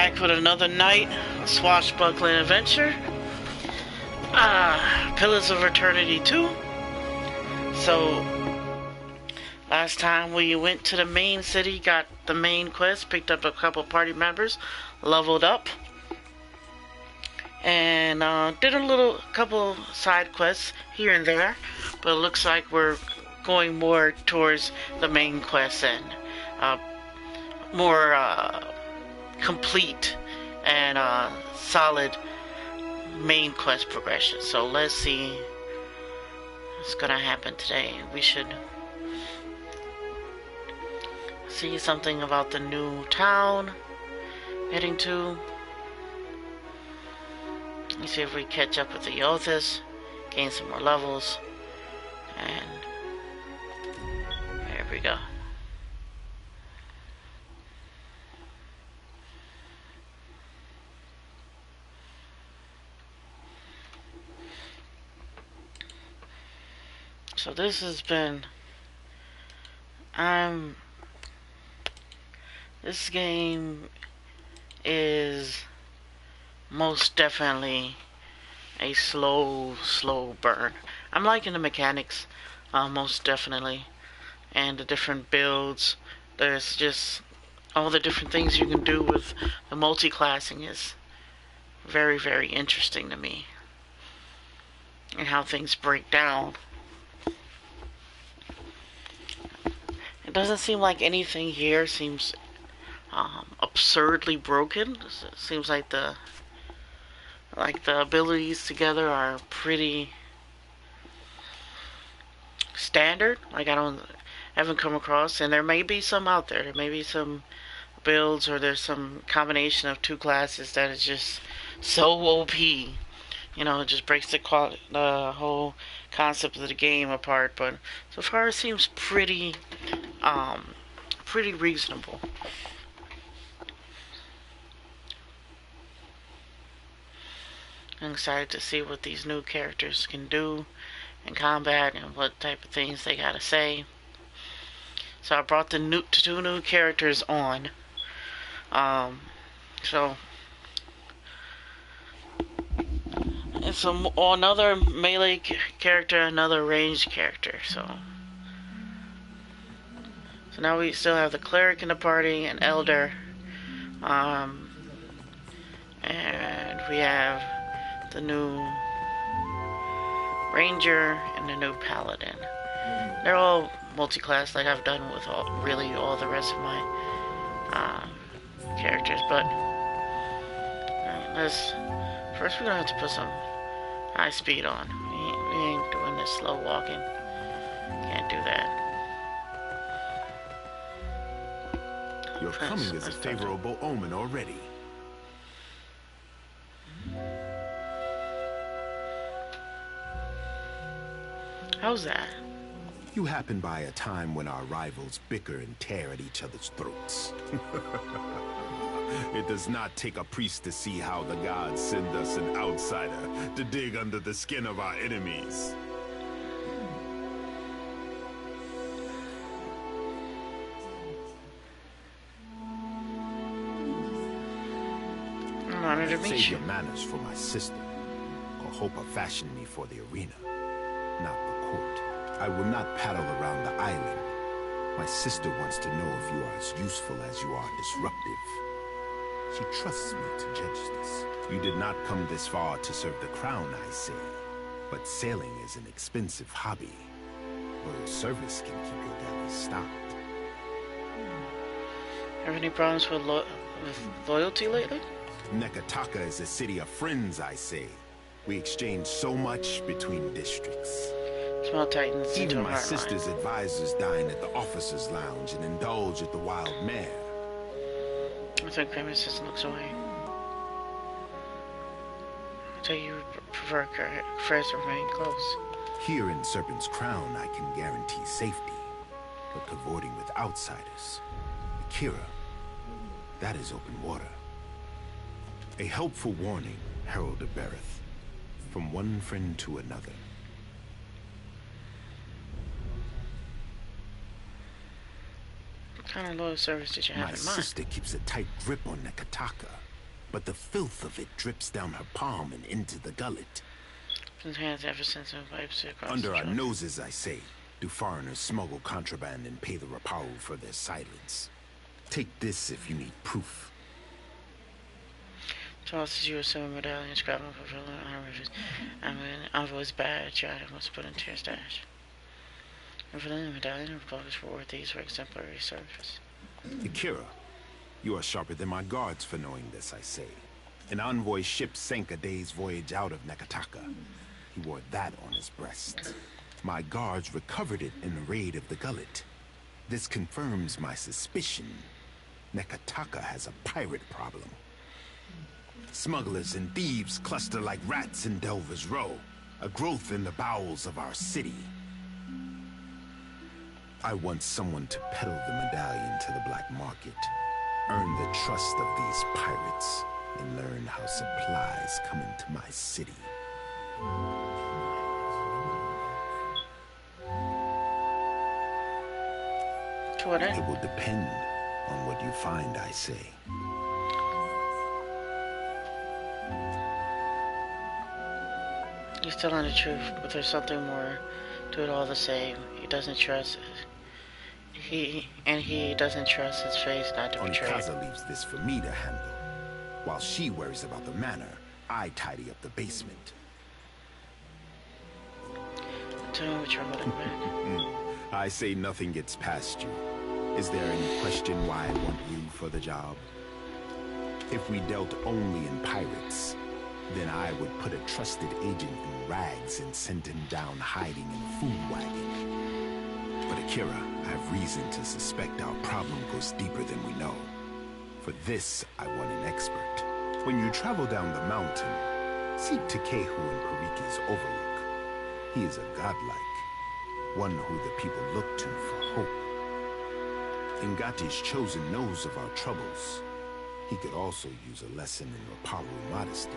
back with another night, swashbuckling adventure. Pillars of Eternity 2. So, last time we went to the main city, got the main quest, picked up a couple party members, leveled up, and did a couple side quests here and there. But it looks like we're going more towards the main quest and more complete and solid main quest progression. So let's see what's gonna happen today. We should see something about the new town heading to. Let's see if we catch up with the Yothas, gain some more levels, and there we go. So this has been, this game is most definitely a slow burn. I'm liking the mechanics, most definitely, and the different builds. There's just all the different things you can do with the multi-classing is very, very interesting to me, and how things break down. It doesn't seem like anything here seems absurdly broken. It seems like the abilities together are pretty standard. Like haven't come across, and there may be some out there. There may be some builds, or there's some combination of two classes that is just so OP. You know, it just breaks the whole concept of the game apart. But so far, it seems pretty reasonable. I'm excited to see what these new characters can do in combat and what type of things they gotta say. So I brought the two new characters on. So it's another melee character, another ranged character. So now we still have the cleric in the party, an elder, and we have the new ranger and the new paladin. They're all multi-class, like I've done with all the rest of my characters. But first we're gonna have to put some high speed on. We ain't doing this slow walking. Can't do that. Your coming is a favorable omen already. How's that? You happen by a time when our rivals bicker and tear at each other's throats. It does not take a priest to see how the gods send us an outsider to dig under the skin of our enemies. I'm honored to meet Save you. your manners for my sister. Kohopa fashioned me for the arena, not the court. I will not paddle around the island. My sister wants to know if you are as useful as you are disruptive. She trusts me to judge this. You did not come this far to serve the crown, I say. But sailing is an expensive hobby. Loyal service can keep your galley stocked. Have any problems with loyalty lately? Nekataka is a city of friends, I say. We exchange so much between districts. Small Titans. Even my sister's advisors dine at the officers' lounge and indulge at the wild mare. I think Grandma just looks away. I tell you prefer friends to remain close. Here in Serpent's Crown, I can guarantee safety, but cavorting with outsiders, Akira, that is open water. A helpful warning, Herald of Bereth, from one friend to another. What kind of loyal service did you have My in mind? sister keeps a tight grip on Nekataka. but the filth of it drips down her palm and into the gullet. Under our noses, I say, do foreigners smuggle contraband and pay the Raparu for their silence. Take this if you need proof. Tosses you a silver medallion, scrapping for filling I mean, envoy's badge, your item was put into your stash. And filling the medallion, Republic's reward these for exemplary service. Akira, you are sharper than my guards for knowing this, I say. An envoy ship sank a day's voyage out of Nekataka. He wore that on his breast. My guards recovered it in the raid of the gullet. This confirms my suspicion. Nekataka has a pirate problem. Smugglers and thieves cluster like rats in Delver's Row, a growth in the bowels of our city. I want someone to peddle the medallion to the black market, earn the trust of these pirates, and learn how supplies come into my city. To what end? It will depend on what you find, I say. He's telling the truth, but there's something more to it all the same. He doesn't trust he doesn't trust his face not to betray. Onikaza leaves this for me to handle. While she worries about the manor, I tidy up the basement. Tell me what you're holding back. I say nothing gets past you. Is there any question why I want you for the job? If we dealt only in pirates, then I would put a trusted agent in rags and send him down hiding in a food wagon. But Akira, I have reason to suspect our problem goes deeper than we know. For this, I want an expert. When you travel down the mountain, seek Takehu in Pariki's overlook. He is a godlike, one who the people look to for hope. Ngati's chosen knows of our troubles. He could also use a lesson in Raparu modesty.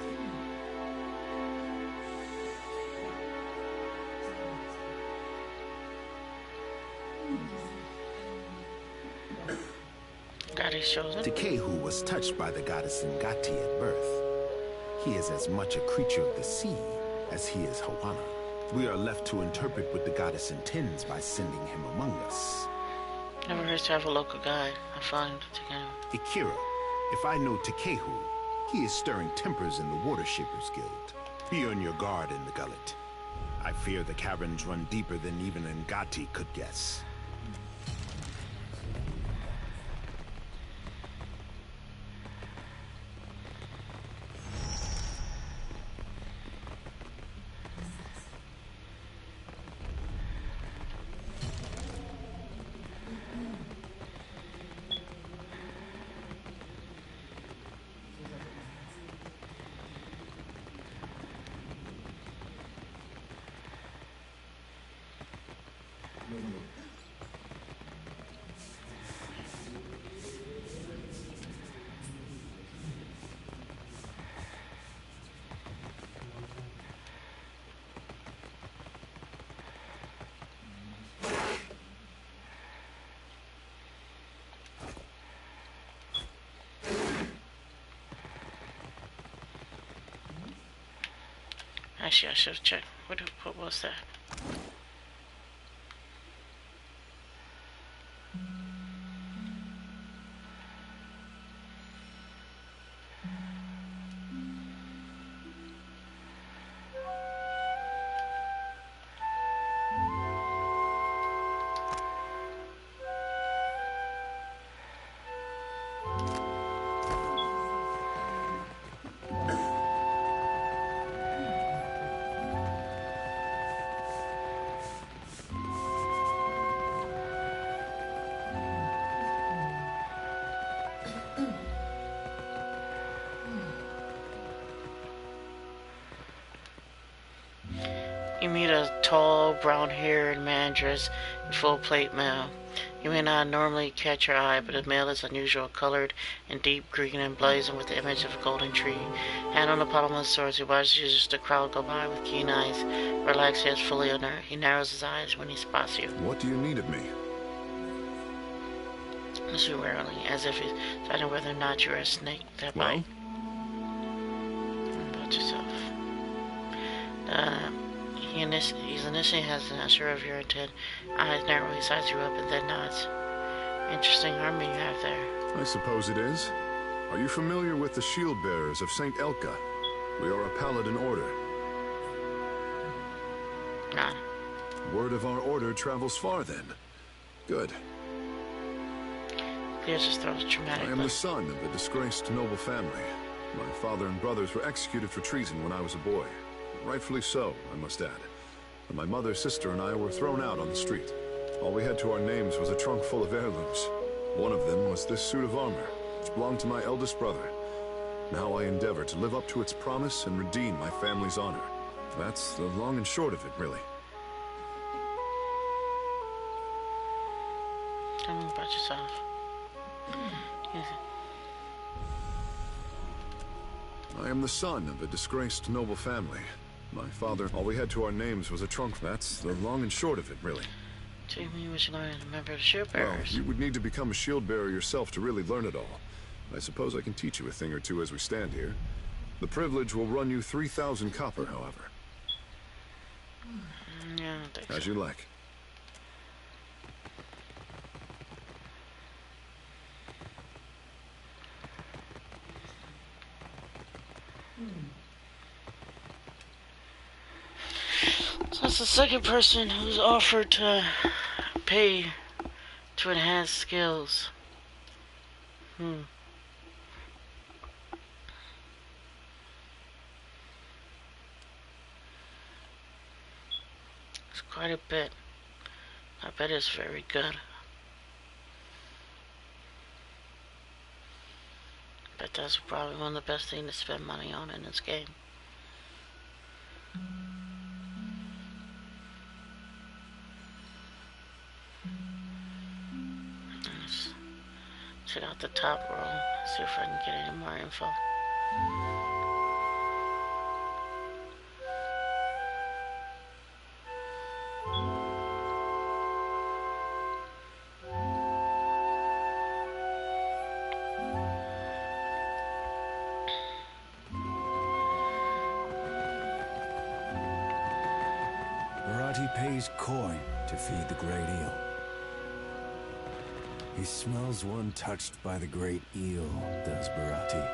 Ngati's chosen? Takehu was touched by the goddess Ngati at birth. He is as much a creature of the sea as he is Hawana. We are left to interpret what the goddess intends by sending him among us. Never hurts to have a local guide. I found him to take him. Akira, if I know Takehu, he is stirring tempers in the Water Shapers Guild. Be on your guard in the gullet. I fear the caverns run deeper than even Ngati could guess. Actually, I should have checked. What was that? You meet a tall, brown-haired man dressed in full-plate mail. You may not normally catch your eye, but the mail is unusual, colored in deep green and blazoned with the image of a golden tree. Hand on the pommel of the sword, he watches the crowd go by with keen eyes. Relaxed, head fully alert. He narrows his eyes when he spots you. What do you need of me? Looks you warily, as if he's deciding whether or not you're a snake that bite. Uh, he's initially has an unsure of your intent. Eyes narrow, he sizes you up and then nods. Interesting armor you have there. I suppose it is. Are you familiar with the shield bearers of Saint Elka? We are a paladin order. Nod. Word of our order travels far then. Good. Clears his throat dramatically. I am the son of a disgraced noble family. My father and brothers were executed for treason when I was a boy. Rightfully so, I must add. And my mother, sister, and I were thrown out on the street. All we had to our names was a trunk full of heirlooms. One of them was this suit of armor, which belonged to my eldest brother. Now I endeavor to live up to its promise and redeem my family's honor. That's the long and short of it, really. Tell me about yourself. I am the son of a disgraced noble family. My father, all we had to our names was a trunk. That's the long and short of it, really. Tell me what you learned as a member of the shield Well, bearers. you would need to become a shield bearer yourself to really learn it all. I suppose I can teach you a thing or two as we stand here. The privilege will run you 3,000 copper, however. Yeah, I don't think As so. you like. So that's the second person who's offered to pay to enhance skills. It's quite a bit. I bet it's very good. But that's probably one of the best things to spend money on in this game. Let's check out the top row, see if I can get any more info. Barati pays coin to feed the great eel. He smells one touched by the great eel, does Barati.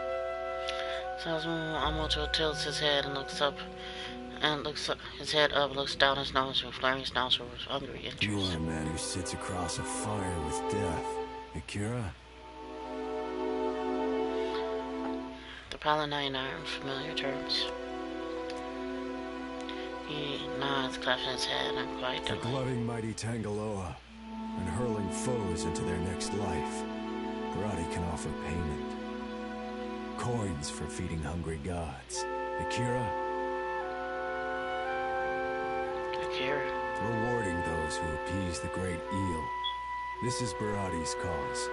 Salesman Amoto tilts his head and looks up, his head up, looks down his nose, and flaring his nostrils with hungry interest. You are a man who sits across a fire with death, Akira. The Paladin and I are on familiar terms. He nods, clapping his head, and quite For delighted. gloving mighty Tangaloa and hurling foes into their next life, Barati can offer payment. Coins for feeding hungry gods. Akira, rewarding those who appease the great eel. This is Barati's cause.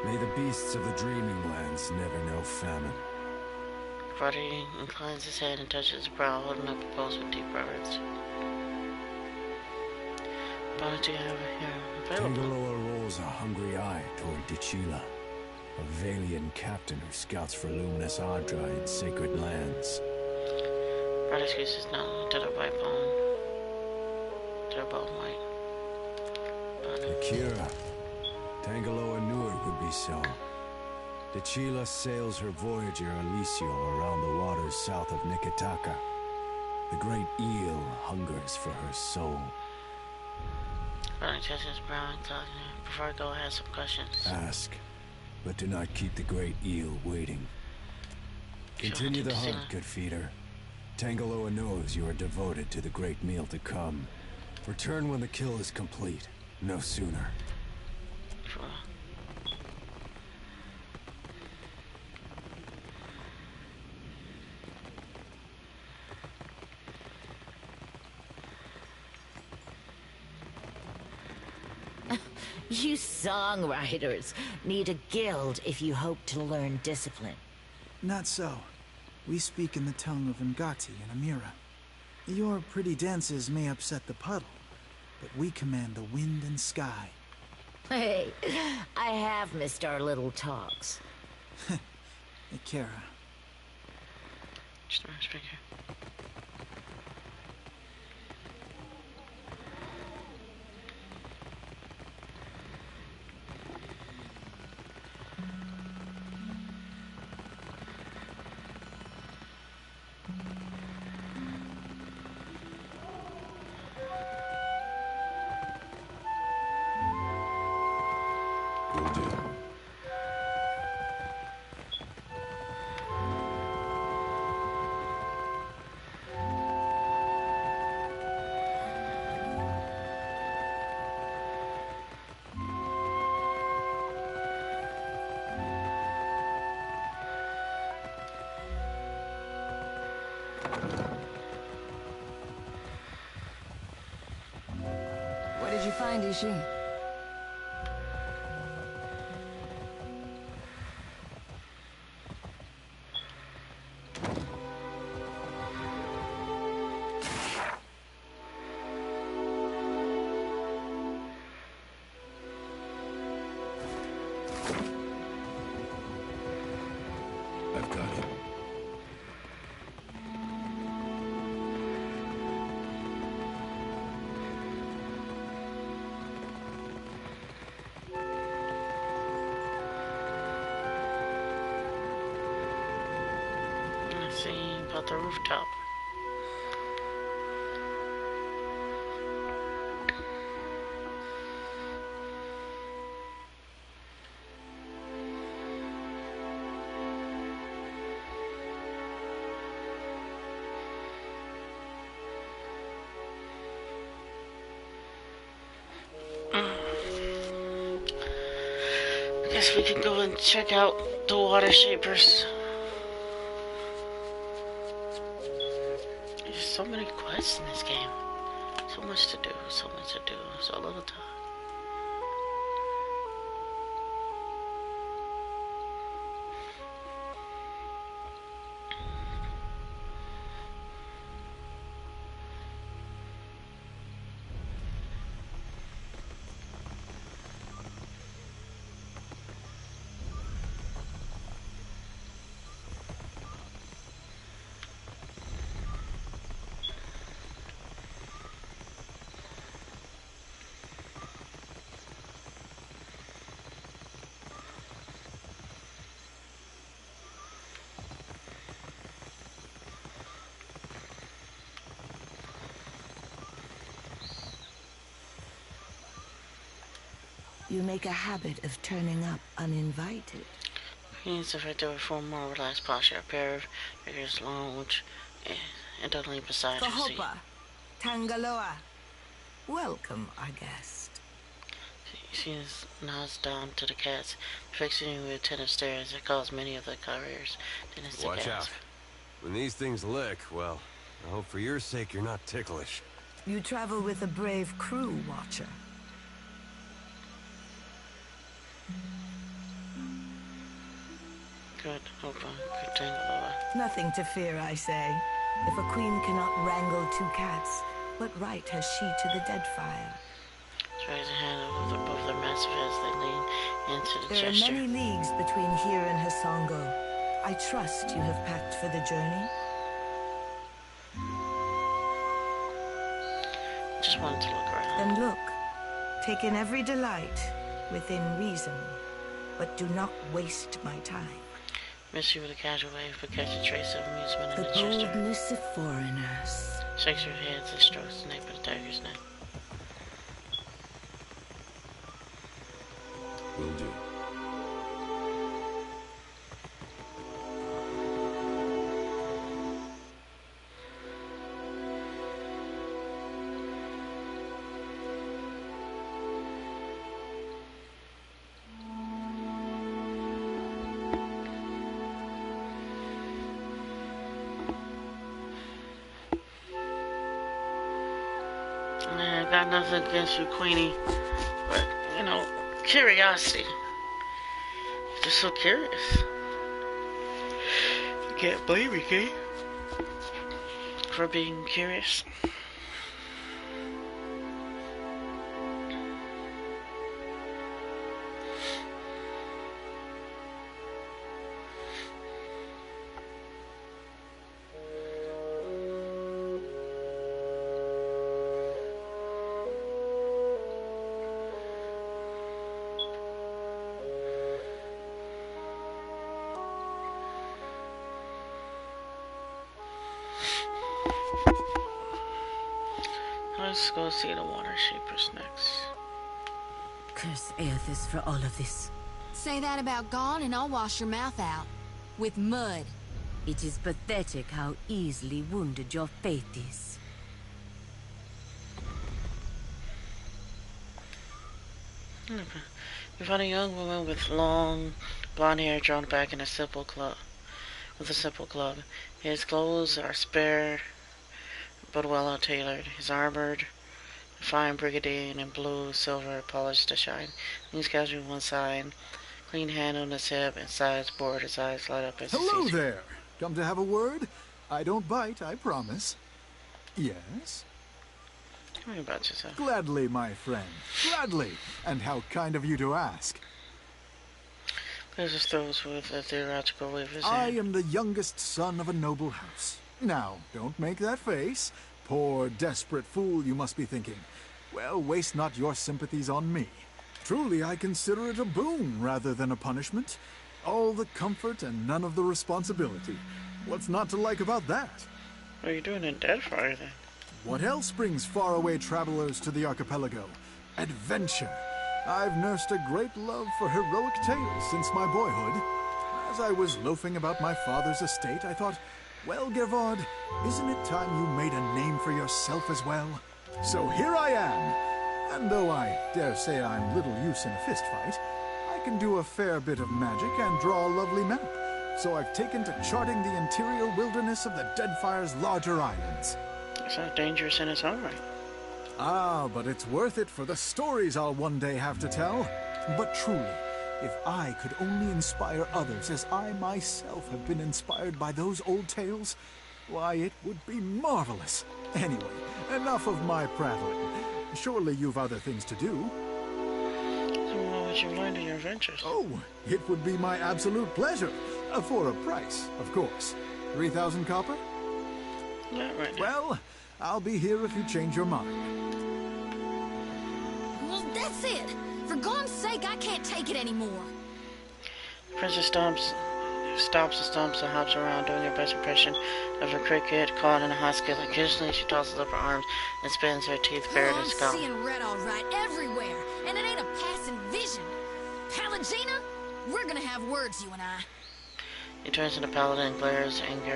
May the beasts of the dreaming lands never know famine. Barati inclines his head and touches his brow, holding up a pose with deep reverence. What do you have here available? Tangaloa rolls a hungry eye toward Dichila, a Valian captain who scouts for luminous Adra in sacred lands. Barati squeezes his nose to the white bone. To the bone white. Akira, Tangaloa knew it would be so. Dichila sails her Voyager Alisio around the waters south of Nikitaka. The great eel hungers for her soul. Barati touches his brow and tells me, before I go, I have some questions. Ask, but do not keep the great eel waiting. Continue the hunt, good feeder. Tangaloa knows you are devoted to the great meal to come. Return when the kill is complete, no sooner. Sure. You songwriters need a guild if you hope to learn discipline. Not so. We speak in the tongue of Ngati and Amira. Your pretty dances may upset the puddle, but we command the wind and sky. Hey, I have missed our little talks. Akira. Just a speaker. What did you find, Ishi? I've got it. Let's see about the rooftop. I guess we can go and check out the water shapers. There's so many quests in this game. So much to do, so little time. You make a habit of turning up uninvited. Queen's effective for more relaxed posture. A pair of figures lounge indolently beside her seat. Kahopa, Tangaloa. Welcome, our guest. She nods down to the cats, fixing with attentive stares that cause many of the couriers to Watch gasp. out. When these things lick, well, I hope for your sake you're not ticklish. You travel with a brave crew, Watcher. Good, Hopa, good Tangaloa. Nothing to fear, I say. If a queen cannot wrangle two cats, what right has she to the dead fire? She raises a hand above their massive heads. They lean into the There gesture. are many leagues between here and Hasongo. I trust you have packed for the journey. Just wanted to look around. Then look. Take in every delight within reason, but do not waste my time. Miss you with a casual wave, but catch a trace of amusement in The the gesture. boldness of foreigners. Shakes her head and strokes the nape of the tiger's neck. Will do. I got nothing against you, Queenie, but, you know, curiosity. Just so curious. You can't blame me, can you? For being curious. Let's go see the water shapers next. Curse Aethys for all of this. Say that about Gone and I'll wash your mouth out. With mud. It is pathetic how easily wounded your faith is. We find a young woman with long blonde hair drawn back in a simple with a simple club. His clothes are spare but well tailored. His armored, fine brigandine in blue, silver, polished to shine. Leans casually on one side, clean hand on his hip, and sides bored. His eyes light up as he Hello sees you. there. Come to have a word? I don't bite, I promise. Yes? Tell me about yourself. Gladly, my friend. Gladly. And how kind of you to ask. Clears his throat with a theological wave of his I hand. am the youngest son of a noble house. Now, don't make that face. Poor, desperate fool, you must be thinking. Well, waste not your sympathies on me. Truly, I consider it a boon rather than a punishment. All the comfort and none of the responsibility. What's not to like about that? What are you doing in Deadfire then? What else brings faraway travelers to the archipelago? Adventure. I've nursed a great love for heroic tales since my boyhood. As I was loafing about my father's estate, I thought, well, Gervard, isn't it time you made a name for yourself as well? So here I am. And though I dare say I'm little use in a fistfight, I can do a fair bit of magic and draw a lovely map. So I've taken to charting the interior wilderness of the Deadfire's larger islands. It's not dangerous in its own right. Ah, but it's worth it for the stories I'll one day have to tell. But truly, if I could only inspire others as I myself have been inspired by those old tales, why, it would be marvelous. Anyway, enough of my prattling. Surely you've other things to do. So what would you learn in your adventures? Oh, it would be my absolute pleasure. For a price, of course. 3,000 copper? Not right now. Well, I'll be here if you change your mind. Well, that's it. For God's sake, I can't take it anymore. Princess stops and stomps and hops around, doing her best impression of a cricket caught in a hot skillet. Occasionally, she tosses up her arms and spins her teeth bared Oh, and I'm scowls. seeing red all right everywhere, and it ain't a passing vision. Palagina, we're gonna have words, you and I. He turns to the paladin and glares anger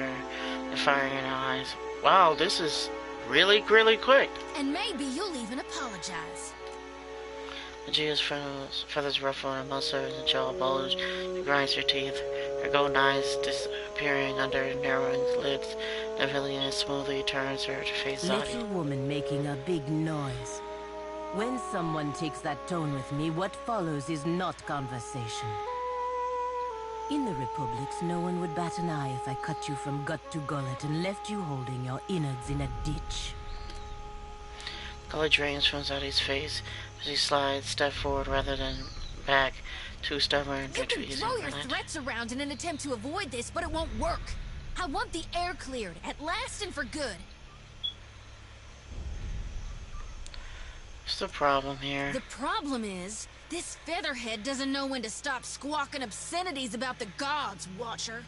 and fire in her eyes. Wow, this is really, really quick. And maybe you'll even apologize. Magia's feathers ruffle, her muscles and jaw bulge. She grinds her teeth, her golden eyes disappearing under narrowing lids. The villain smoothly turns her to face Little Zadi. woman making a big noise. When someone takes that tone with me, what follows is not conversation. In the Republics, no one would bat an eye if I cut you from gut to gullet and left you holding your innards in a ditch. Color drains from Zadi's face as he slides, step forward rather than back, too stubborn You to can easy throw your violent. threats around in an attempt to avoid this, but it won't work. I want the air cleared, at last and for good. What's the problem here? The problem is, this featherhead doesn't know when to stop squawking obscenities about the gods, Watcher.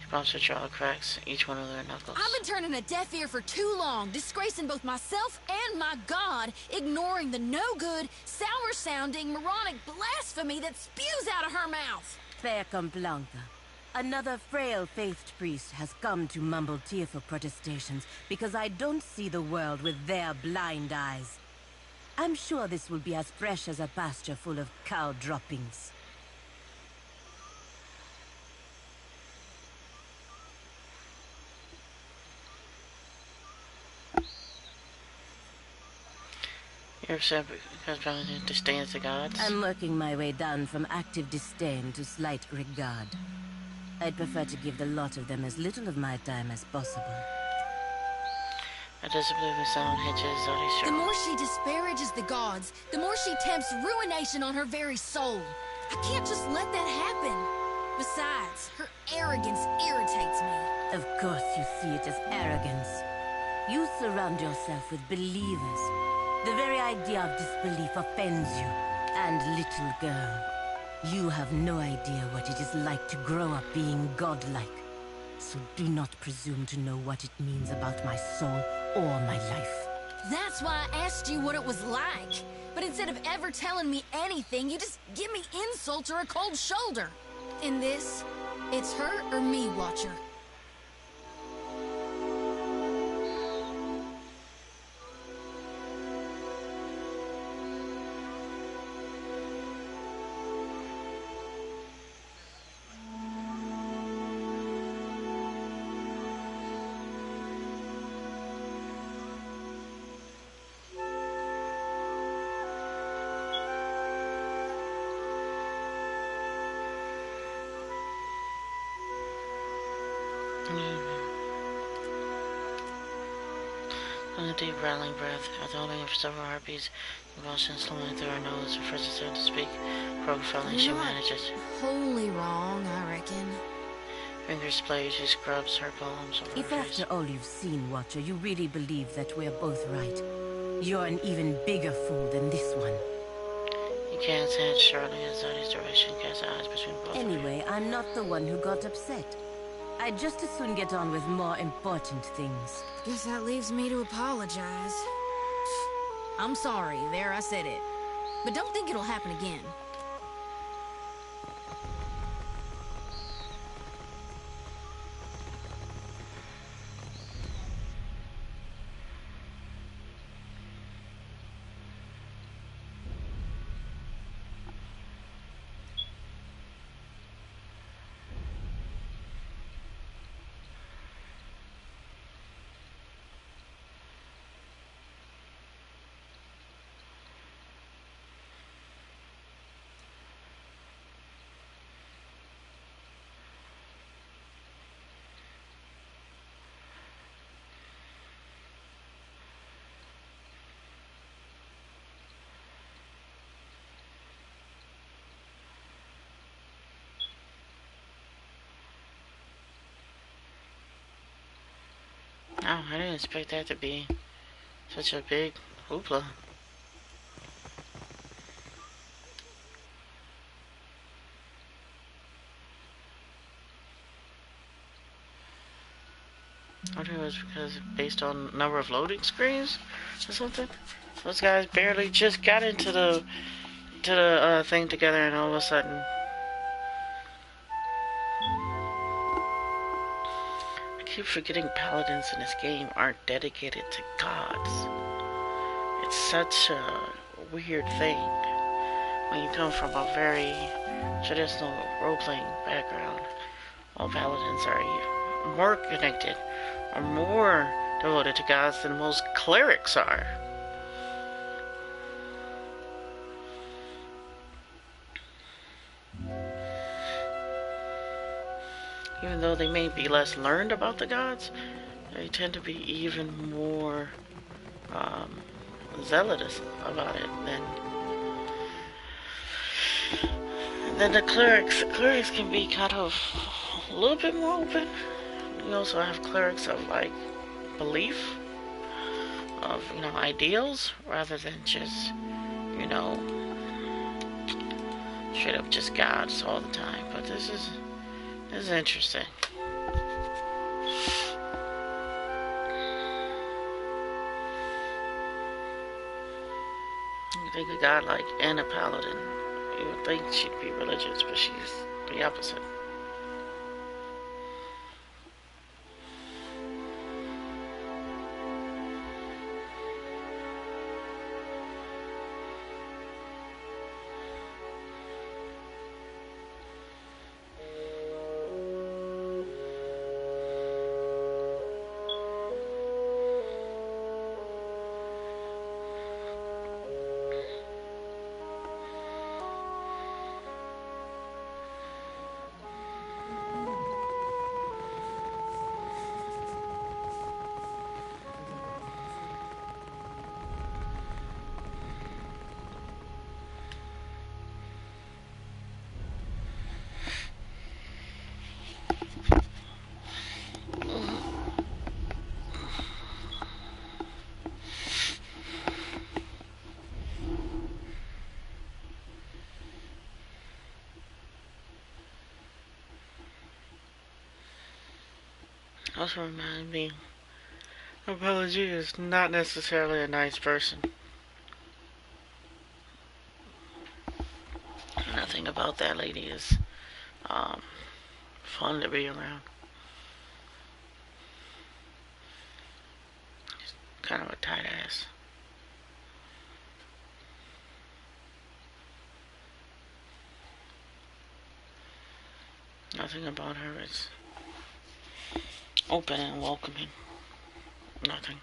She bumps her jaw cracks, each one of their knuckles. I've been turning a deaf ear for too long, disgracing both myself and my god, ignoring the no-good, sour-sounding, moronic blasphemy that spews out of her mouth. Fair Blanca. Another frail faithed priest has come to mumble tearful protestations because I don't see the world with their blind eyes. I'm sure this will be as fresh as a pasture full of cow droppings. You're upset because Paladin disdains the gods? I'm working my way down from active disdain to slight regard. I'd prefer to give the lot of them as little of my time as possible. A disbelieving sound hitches Zodi's The shoulder. more she disparages the gods, the more she tempts ruination on her very soul. I can't just let that happen. Besides, her arrogance irritates me. Of course you see it as arrogance. You surround yourself with believers. The very idea of disbelief offends you. And little girl, you have no idea what it is like to grow up being godlike. So do not presume to know what it means about my soul or my life. That's why I asked you what it was like. But instead of ever telling me anything, you just give me insults or a cold shoulder. In this, it's her or me, Watcher. On a deep rattling breath, after holding for several heartbeats, emotion slowing through her nose, the first attempt to speak, broke finally she manages. Wholly wrong, I reckon. Fingers play, she scrubs her palms over If her face. after all you've seen, Watcher, you really believe that we're both right, you're an even bigger fool than this one. He cast head sharply in Zodi's direction, cast eyes between both Anyway, I'm not the one who got upset. I'd just as soon get on with more important things. Guess that leaves me to apologize. I'm sorry, there I said it. But don't think it'll happen again. Oh, I didn't expect that to be such a big hoopla. I wonder if it was because based on number of loading screens or something. Those guys barely just got into the thing together, and all of a sudden, I keep forgetting paladins in this game aren't dedicated to gods. It's such a weird thing when you come from a very traditional role-playing background. All paladins are more connected or more devoted to gods than most clerics are. Even though they may be less learned about the gods, they tend to be even more zealous about it than the clerics. The clerics can be kind of a little bit more open. You also have clerics of like belief, of ideals, rather than just straight up just gods all the time. But this is interesting. You think a god like Anna Paladin, you would think she'd be religious, but she's the opposite. Also remind me, Apology is not necessarily a nice person. Nothing about that lady is fun to be around. She's kind of a tight ass. Nothing about her is open and welcoming. Nothing.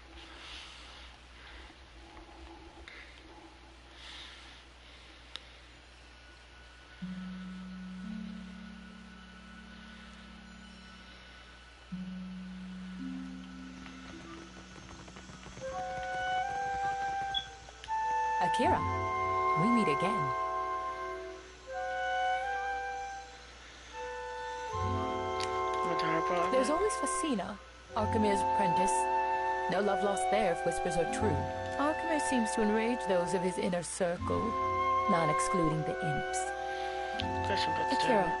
Akira, we meet again. With her brother. There's always Facina, Archimede's apprentice. No love lost there if whispers are true. Archimede seems to enrage those of his inner circle, not excluding the imps. Question about the Akira,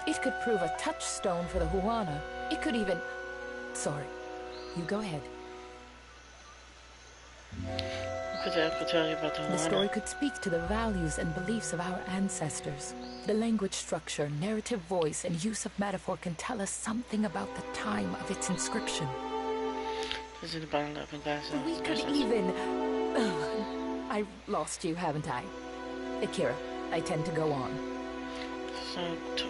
it could prove a touchstone for the Huana. It could even... Sorry. You go ahead. What could I tell you about the The story could speak to the values and beliefs of our ancestors. The language structure, narrative voice, and use of metaphor can tell us something about the time of its inscription. This is the bottom up in glass. We could even... I've lost you, haven't I? Akira, I tend to go on.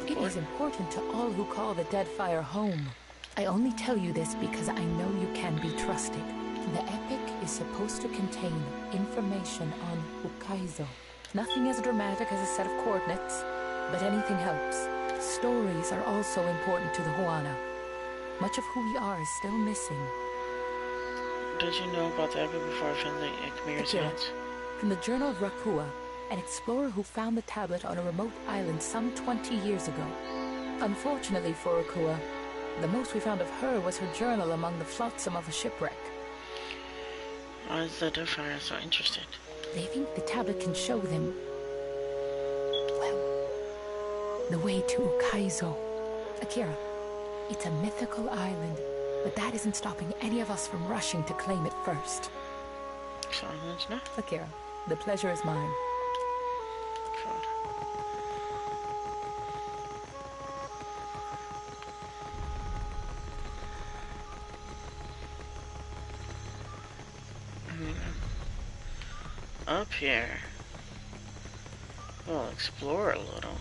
It is important to all who call the Deadfire home. I only tell you this because I know you can be trusted. The epic is supposed to contain information on Hokkaido. Nothing as dramatic as a set of coordinates, but anything helps. Stories are also important to the Huana. Much of who we are is still missing. Did you know about the epic before filming Akira's hands? From the Journal of Rakua, an explorer who found the tablet on a remote island some 20 years ago. Unfortunately for Rakua, the most we found of her was her journal among the flotsam of a shipwreck. Why is the Deadfire so interested? They think the tablet can show them, well, the way to Hokkaido. Akira, it's a mythical island, but that isn't stopping any of us from rushing to claim it first. Silence now? Akira, the pleasure is mine. Up here. We'll explore a little.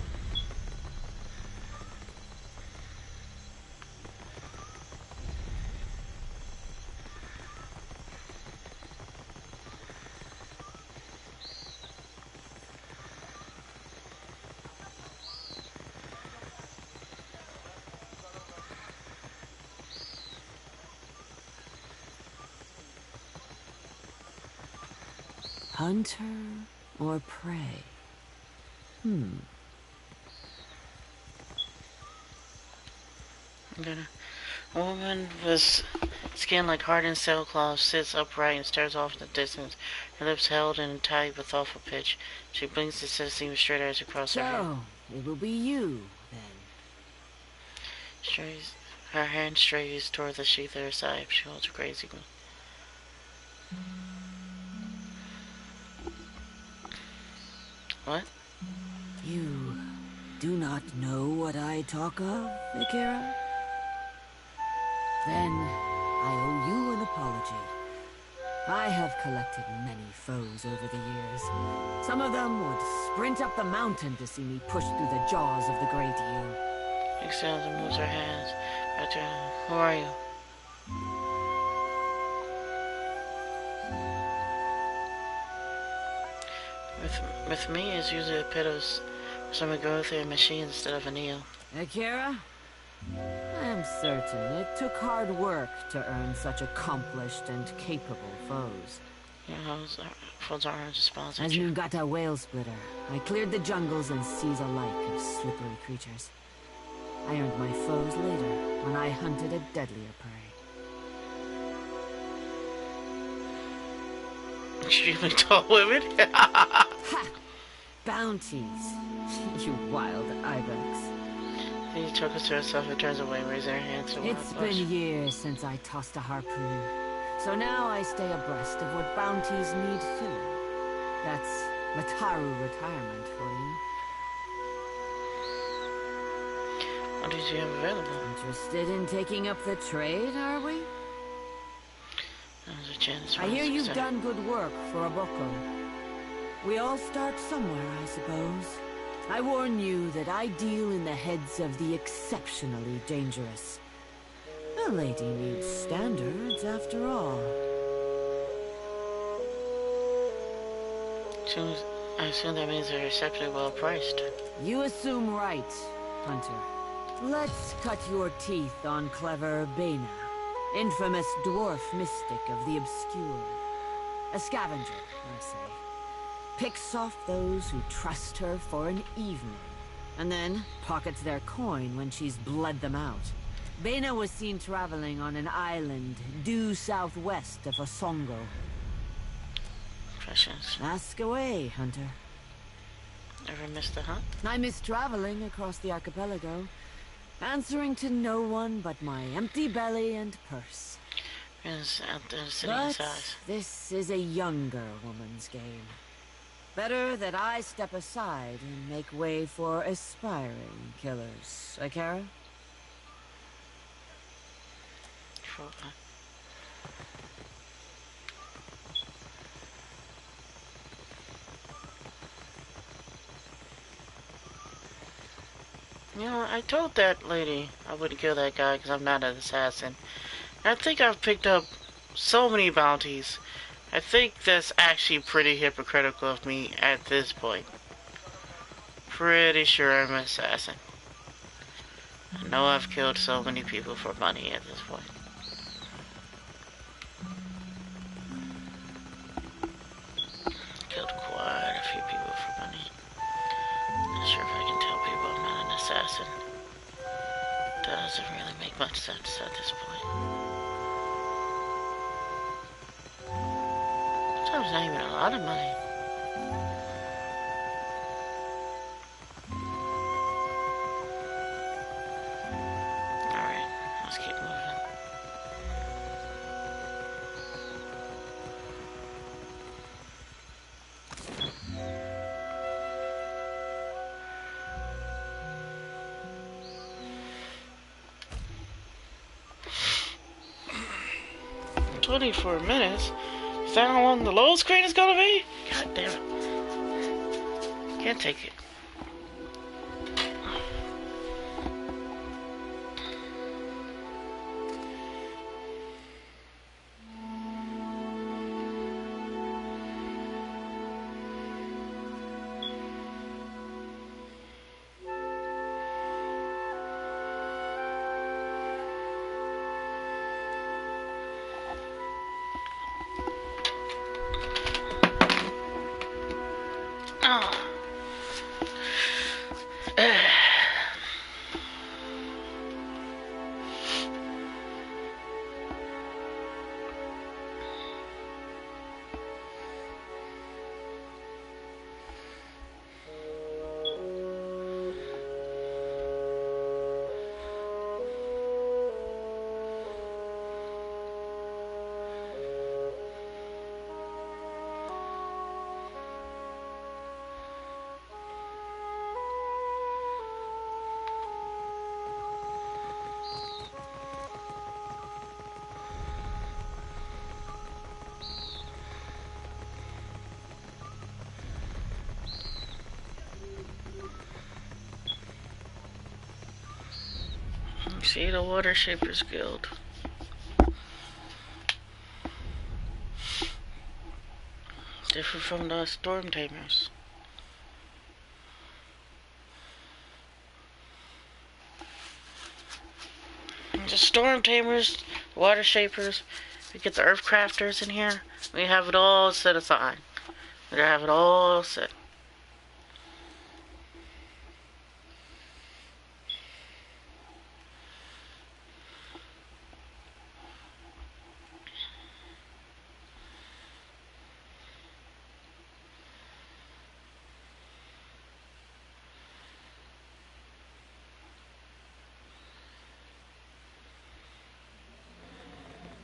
Hunter or prey? A woman with skin like hardened sailcloth sits upright and stares off in the distance, her lips held in tight with thoughtful pitch. She blinks and says even straight as across her head. So, it will be you, then. Her hand strays toward the sheath at her side. She holds her crazy. What? You do not know what I talk of, Akira? Then I owe you an apology. I have collected many foes over the years. Some of them would sprint up the mountain to see me push through the jaws of the great eel. Exhales and moves her hands back to her. Who are you? With me, it's usually a pit of someone go through a machine instead of an eel. Akira? I am certain it took hard work to earn such accomplished and capable foes. Folds our arms response. As Nugata Whale Splitter, I cleared the jungles and seas alike of slippery creatures. I earned my foes later, when I hunted a deadlier prey. Extremely tall women? Ha! Bounties. You wild ibex. She chuckles to herself and turns away, raising her hands to It's been years since I tossed a harpoon, so now I stay abreast of what bounties need filling. That's Mataru retirement for you. What did you have available? Interested in taking up the trade, are we? I hear you've done good work for a Boko. We all start somewhere, I suppose. I warn you that I deal in the heads of the exceptionally dangerous. A lady needs standards, after all. I assume that means they're exceptionally well priced. You assume right, Hunter. Let's cut your teeth on clever Bena, infamous dwarf mystic of the obscure. A scavenger, I say. picks off those who trust her for an evening, and then pockets their coin when she's bled them out. Bena was seen traveling on an island due southwest of Osongo. Precious. Ask away, Hunter. Ever missed the hunt? I miss traveling across the archipelago, answering to no one but my empty belly and purse. But this is a younger woman's game. Better that I step aside and make way for aspiring killers. Akira? You know, I told that lady I wouldn't kill that guy because I'm not an assassin. I think I've picked up so many bounties. I think that's actually pretty hypocritical of me at this point. Pretty sure I'm an assassin. I know I've killed so many people for money at this point. Killed quite a few people for money. Not sure if I can tell people I'm not an assassin. Doesn't really make much sense at this point. Sometimes not even a lot of money. Alright, let's keep moving. "24 minutes? Is that how long the load screen is gonna be? God damn it. Can't take it. See the Water Shapers Guild. Different from the Storm Tamers. The Storm Tamers, Water Shapers, we get the Earth Crafters in here. We have it all set aside. We have it all set.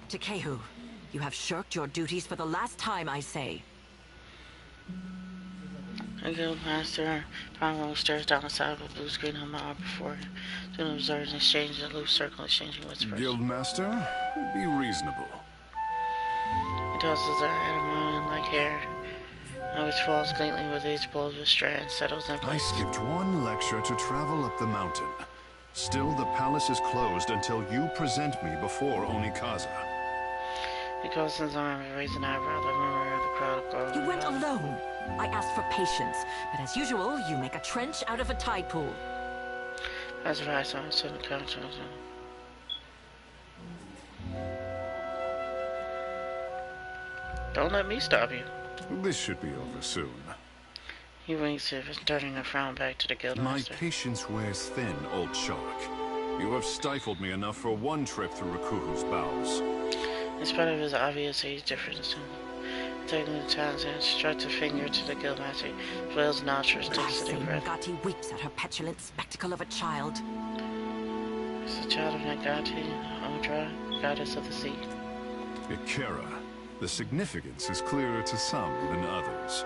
Takehu, you have shirked your duties for the last time, I say. A guild master finally stares down the side of a blue screen on my arm before soon observes and exchanges a loose circle, exchanging whispers. Guild master, be reasonable. He tosses her adamant-like hair, which falls gleaming with each blow of a strand, settles in place. I skipped one lecture to travel up the mountain. Still, the palace is closed until you present me before Onikaza. He crosses his arm and raises an eyebrow. The member of the crowd grows. You went alone. I asked for patience, but as usual, you make a trench out of a tide pool. That's right, so I'm sitting on the couch. Don't let me stop you. This should be over soon. He winks at him, turning a frown back to the guildmaster. My patience wears thin, old shark. You have stifled me enough for one trip through Rakuhu's bowels. In spite of his obvious age difference, taking the time to instruct a finger to the guildmaster, Flail's nostrils takes to their breath. Nagati weeps at her petulant spectacle of a child. It's the child of Nagati, Odra, goddess of the sea. Ikera. The significance is clearer to some than others.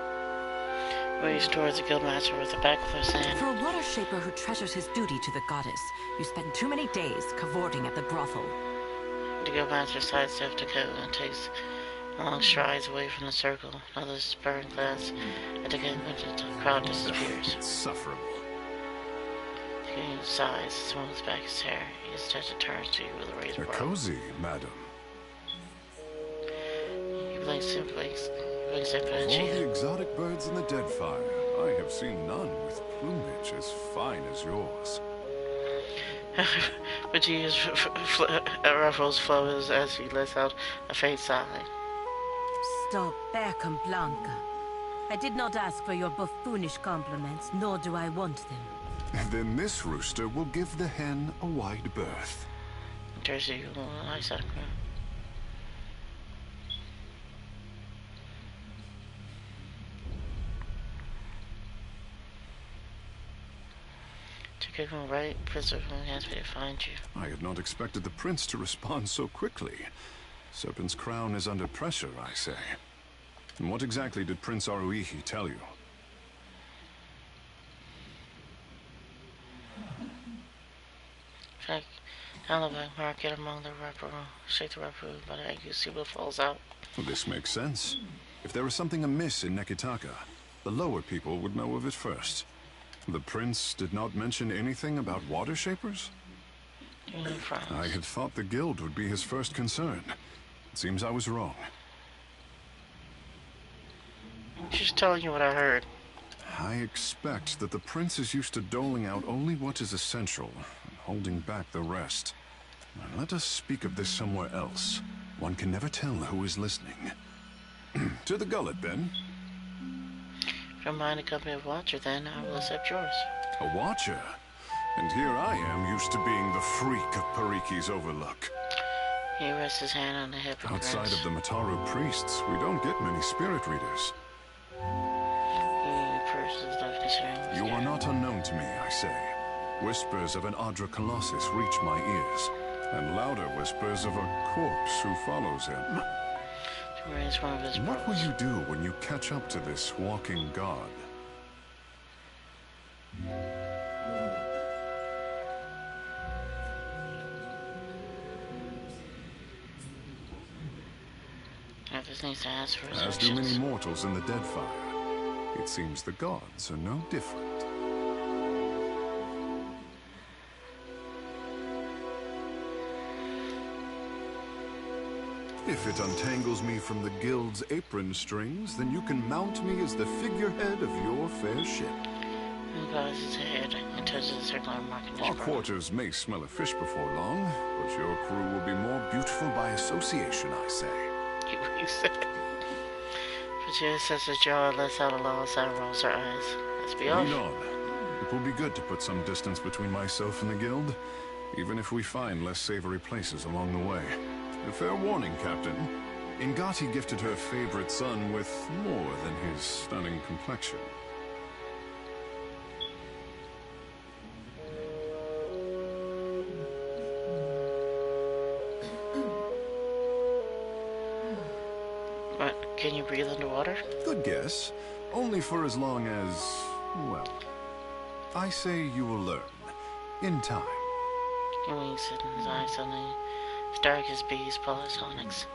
Waves towards the guildmaster with a backflip sand. For a water shaper who treasures his duty to the goddess, you spend too many days cavorting at the brothel. The guildmaster sidesteps the coat and takes long strides away from the circle. Another spurring glance at the guildmaster, the crowd disappears. Insufferable. The king sighs, smooths back his hair. His touch turns to you with a raised brow. Cozy, madam. He blinks and blinks. Of all the exotic birds in the Deadfire, I have seen none with plumage as fine as yours. Vegeta's ruffles flow as he lets out a faint sigh. Stop back, Blanca. I did not ask for your buffoonish compliments, nor do I want them. Then this rooster will give the hen a wide berth. There's you, Isaac. Give him right, Prince of asked me to find you. I had not expected the prince to respond so quickly. Serpent's crown is under pressure, I say. And what exactly did Prince Aruihi tell you? In fact, down the black market among the rapper, shake the rapper, but you see what falls out. Well, this makes sense. If there is something amiss in Nekitaka, the lower people would know of it first. The prince did not mention anything about water shapers? I had thought the guild would be his first concern. It seems I was wrong. Just telling you what I heard. I expect that the prince is used to doling out only what is essential, and holding back the rest. Let us speak of this somewhere else. One can never tell who is listening. To the gullet, then. If you don't mind a company of watcher, then I will accept yours. A watcher? And here I am, used to being the freak of Pariki's overlook. He rests his hand on the hip and Outside of the Mataru priests, we don't get many spirit readers. You are not unknown to me, I say. Whispers of an Adra Colossus reach my ears, and louder whispers of a corpse who follows him. What will you do when you catch up to this walking god? As do many mortals in the Deadfire. It seems the gods are no different. If it untangles me from the guild's apron strings, then you can mount me as the figurehead of your fair ship. He bows his head and touches the circular mark in his Our quarters may smell of fish before long, but your crew will be more beautiful by association, I say. You said. Vegeta sets his jaw and lets out a long sigh and rolls her eyes. Let's be off. Lean on. It will be good to put some distance between myself and the guild, even if we find less savory places along the way. A fair warning, Captain. Ingati gifted her favorite son with more than his stunning complexion. What? Can you breathe underwater? Good guess. Only for as long as, well, I say you will learn. In time. He winks and his eyes suddenly dark as bees, polished onyx.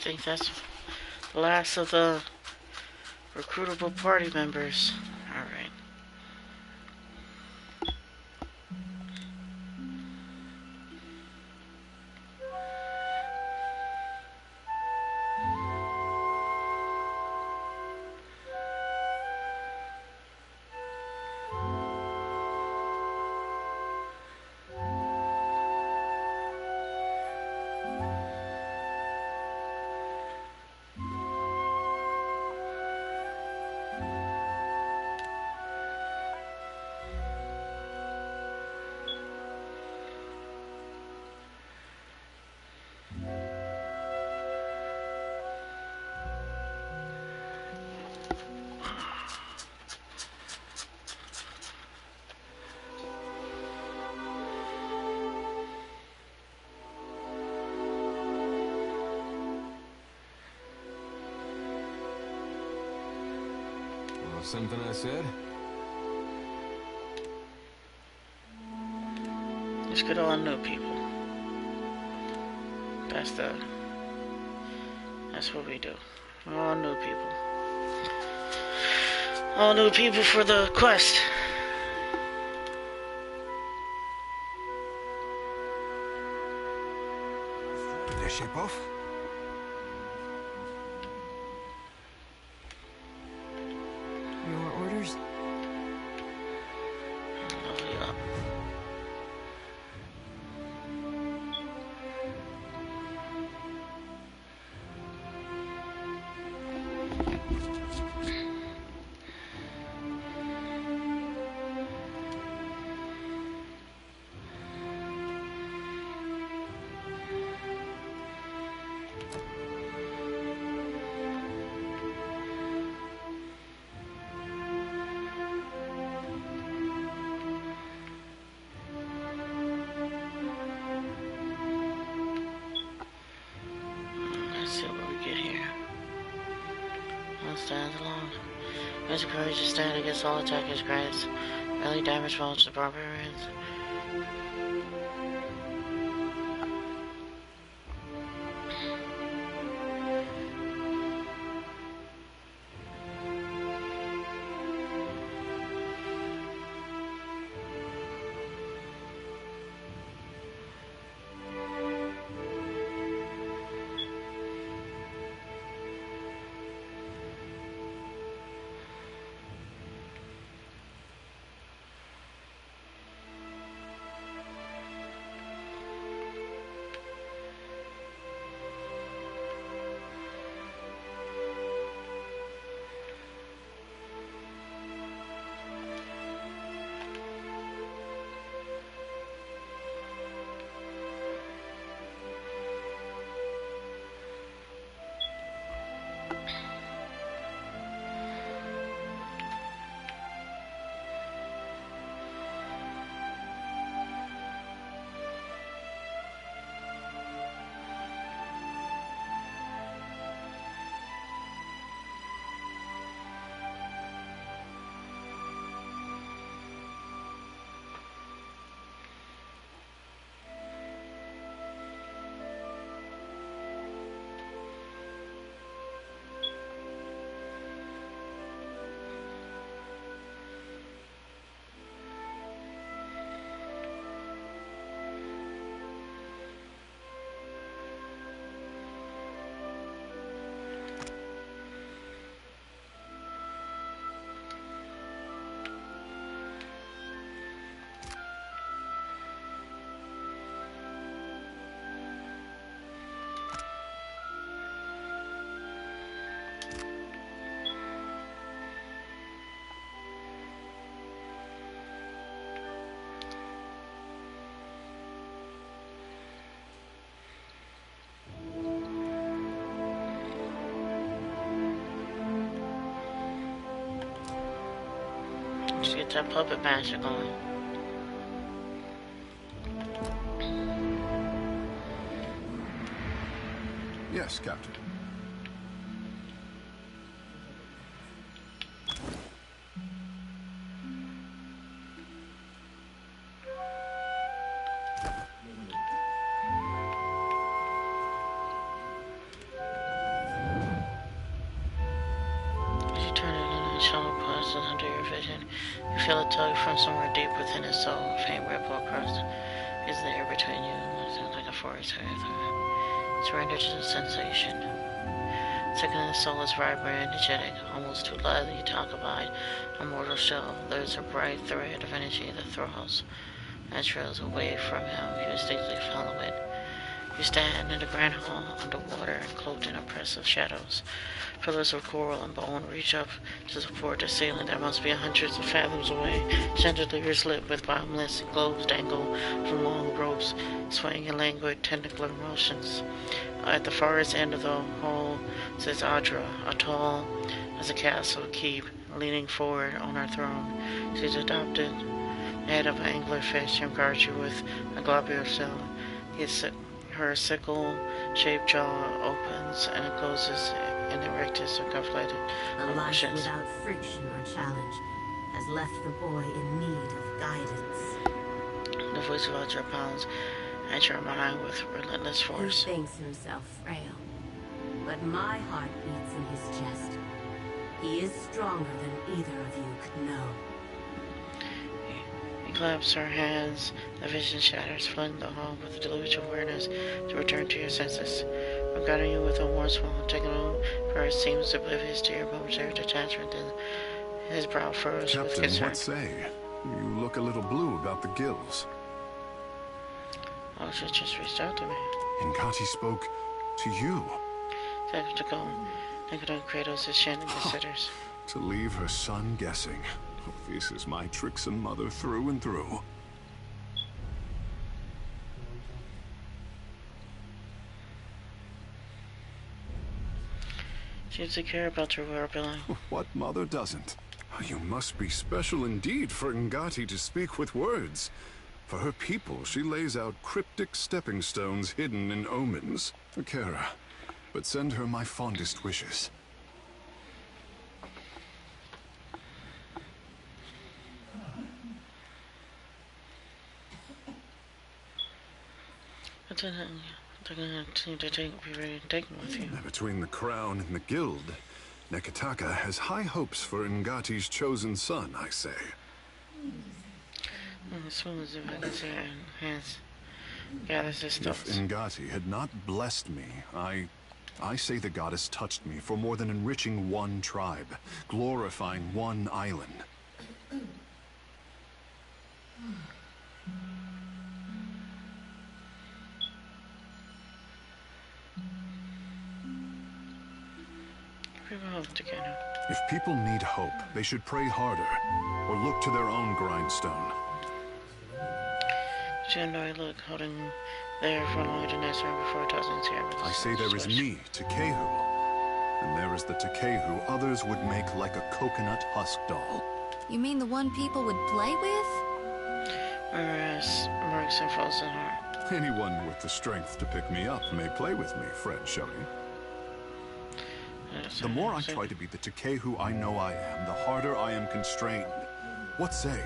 think that's the last of the recruitable party members. Alright. Something I said? Let's get all new people. That's what we do. All new people. All new people for the quest. Did they ship off? Your orders? Stands alone. His courage to stand against all attackers grants early damage falls to barbarians. Just get that puppet master going. Yes, Captain. feel a tug from somewhere deep within his soul. A faint ripple across is there between you. It sounds like a forest. Surrender to the sensation. Second, the soul is vibrant, energetic, almost too lively to talk about a mortal shell. There is a bright thread of energy that throws and trails away from him. You instinctively follow it. You stand in the grand hall underwater and cloaked in oppressive shadows. Pillars of coral and bone reach up to support the ceiling that must be hundreds of fathoms away. Chandeliers lit with bottomless globes dangle from long ropes, swaying in languid, tentacular motions. At the farthest end of the hall sits Audra, tall as a castle keep, leaning forward on her throne. She's adopted head of an anglerfish and guards you with a globular cell. Her sickle-shaped jaw opens and it closes in the rectus of conflated emotions. A life without friction or challenge has left the boy in need of guidance. The voice of Audra pounds at your mind with relentless force. He thinks himself frail, but my heart beats in his chest. He is stronger than either of you could know. He claps her hands. The vision shatters, flooding the hall with a deluge of awareness to return to your senses. Regarding you with a warm smile, taking over first seems oblivious to your momentary detachment, and his brow furrows with concern. Captain, what say? You look a little blue about the gills. Oh, she just reached out to me. Ngati spoke to you. Tactical. Tactical cradles his chin and considers. To leave her son guessing. Oh, this is my tricksome mother through and through. Seems to care about your well-being. What mother doesn't? You must be special indeed for Ngati to speak with words. For her people, she lays out cryptic stepping stones hidden in omens. Kara, but send her my fondest wishes. They're going to be very taken with you. Between the crown and the guild, Nekataka has high hopes for Ngati's chosen son, I say. As soon as if I can see her hands gathers his thoughts. If Ngati had not blessed me, I say the goddess touched me for more than enriching one tribe, glorifying one island. If people need hope, they should pray harder, or look to their own grindstone. Jandoi look holding there for longer than necessary before dozens here. I say there is me, Takehu, and there is the Takehu others would make like a coconut husk doll. You mean the one people would play with? Whereas breaks and frozen heart. Anyone with the strength to pick me up may play with me, Fred Shelley. The more I try to be the Takehu I know I am, the harder I am constrained. What say?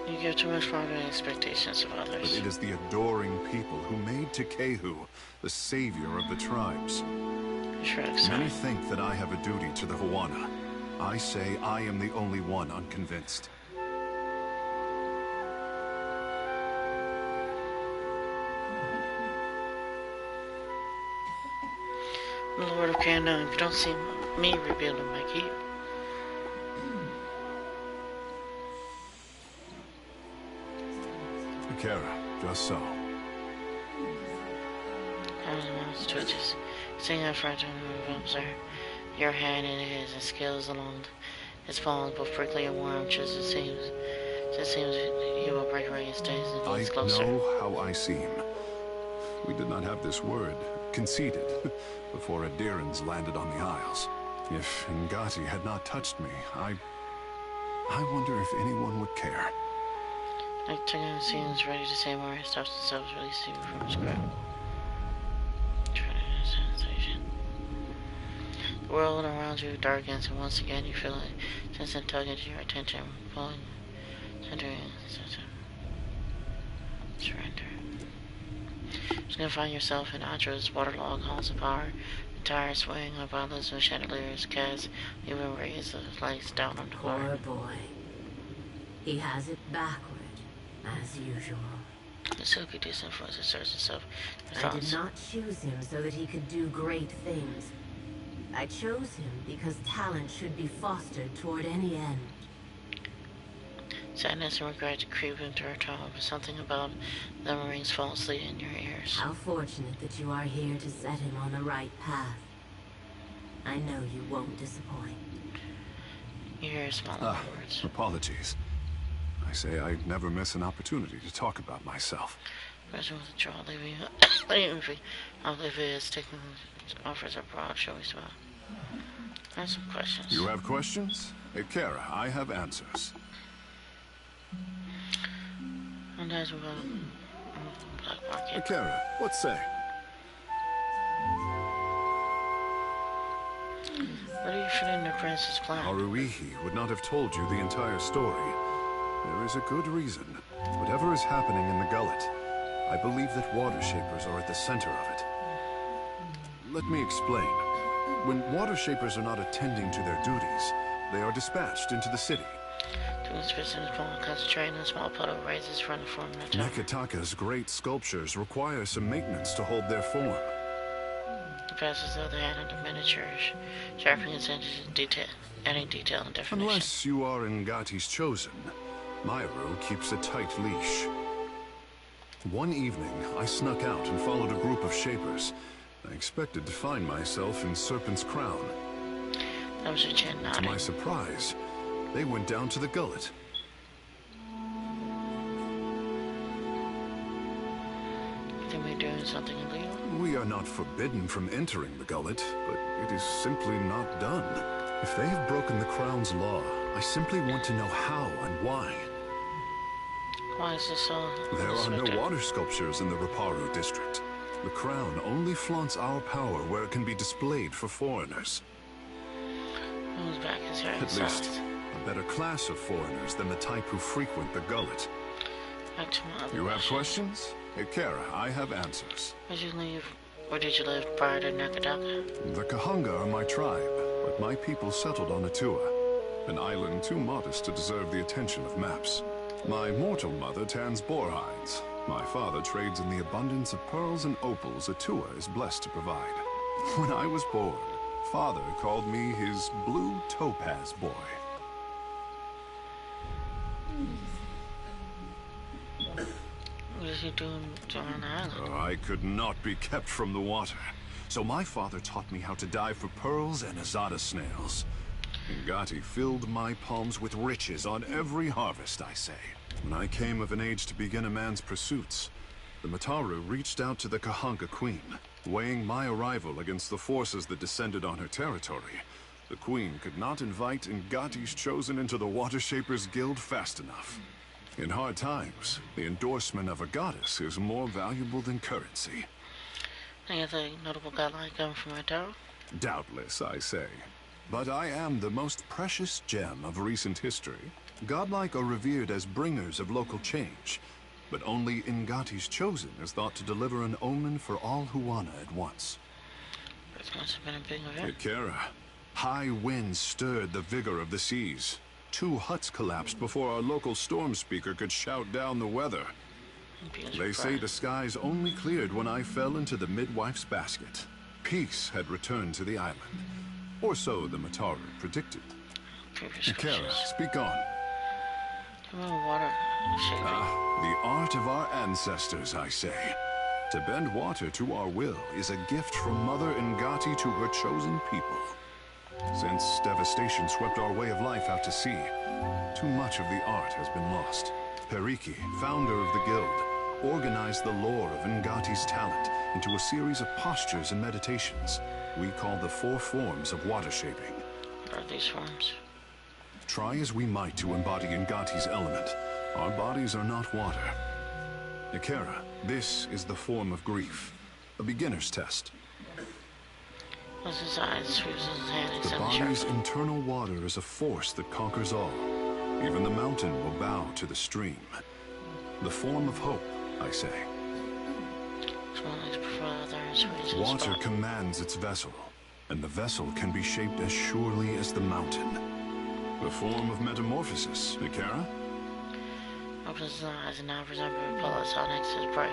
You give too much power to the expectations of others. But it is the adoring people who made Takehu the savior of the tribes. Many think that I have a duty to the Huana. I say I am the only one unconvinced. Lord of Canaan, if you don't see me rebuilding my keep. Kara, just so. Twitches. Seeing in front of him, observe your hand in his and scales along his palms, both prickly and warm, just it seems you will break away his days and he's closer. I know how I seem. We did not have this word conceded before Adirans landed on the Isles. If Ngati had not touched me, I wonder if anyone would care. Like Tengen seems ready to say more, he stops himself, releasing from his grip. The world around you darkens, and once again you feel it. Sense tugging to your attention, pulling, centering, surrender. You're gonna find yourself in Adra's waterlogged halls of power. The tire swing of violence and chandeliers cast even rays of lights down on the Poor boy. He has it backward, as usual. The silky distant voice asserts itself. I did not choose him so that he could do great things. I chose him because talent should be fostered toward any end. Sadness and regret creep into her tone, but something about them rings falsely in your ears. How fortunate that you are here to set him on the right path. I know you won't disappoint. You hear smaller words. Apologies. I say I never miss an opportunity to talk about myself. Person with a jaw leaving Olivia is taking offers a broad, showy smile. I have some questions. You have questions? Kara, I have answers. And that's about Black Market. Kara, what say? What do you fit in the prince's plan? Haruihi would not have told you the entire story. There is a good reason. Whatever is happening in the gullet, I believe that water shapers are at the center of it. Let me explain. When water shapers are not attending to their duties, they are dispatched into the city. Two spits in the pool, concentrating on a small puddle raises from the form of the tower. Nekitaka's great sculptures require some maintenance to hold their form. He passes the other hand on the miniatures, sharpening its edges in detail, adding detail and definition. Unless you are Ngati's chosen, Myro keeps a tight leash. One evening, I snuck out and followed a group of shapers. I expected to find myself in Serpent's Crown. That was your chin nodding. To my surprise, they went down to the gullet. Think we're doing something illegal? We are not forbidden from entering the gullet, but it is simply not done. If they have broken the Crown's law, I simply want to know how and why. Why is this so? There are no water sculptures in the Raparu district. The Crown only flaunts our power where it can be displayed for foreigners. Who's back his hair? At least, a better class of foreigners than the type who frequent the gullet. Back to my other You have questions? Kara, I have answers. Where did you live prior to Nakadaka? The Kahunga are my tribe, but my people settled on Atua, an island too modest to deserve the attention of maps. My mortal mother tans boar hides. My father trades in the abundance of pearls and opals Atua is blessed to provide. When I was born, Father called me his blue topaz boy. What is he doing on the island? I could not be kept from the water, so my father taught me how to dive for pearls and azada snails. Ngati filled my palms with riches on every harvest, I say. When I came of an age to begin a man's pursuits, the Mataru reached out to the Kahunga Queen, weighing my arrival against the forces that descended on her territory. The Queen could not invite Ngati's chosen into the Water Shapers Guild fast enough. In hard times, the endorsement of a goddess is more valuable than currency. Any other notable godlike come from my tower? Doubtless, I say. But I am the most precious gem of recent history. Godlike are revered as bringers of local change, but only Ngati's chosen is thought to deliver an omen for all Huana at once. This must have been a big event. Kara, high winds stirred the vigor of the seas. 2 huts collapsed before our local storm speaker could shout down the weather. They say the skies only cleared when I fell into the midwife's basket. Peace had returned to the island. Or so the Mataru predicted. Kara, speak on. Water shaping. The art of our ancestors, I say. To bend water to our will is a gift from Mother Ngati to her chosen people. Since devastation swept our way of life out to sea, too much of the art has been lost. Periki, founder of the guild, organized the lore of Ngati's talent into a series of postures and meditations we call the 4 forms of water shaping. What are these forms? Try as we might to embody Ngati's element, our bodies are not water. Ikera, this is the form of grief, a beginner's test. Closes his eyes, sweeps his hand, The body's internal water is a force that conquers all. Even the mountain will bow to the stream. The form of hope, I say. Water commands its vessel, and the vessel can be shaped as surely as the mountain. The form of metamorphosis, Ikara? Opens his eyes and now presents a repellent saw next to his prey.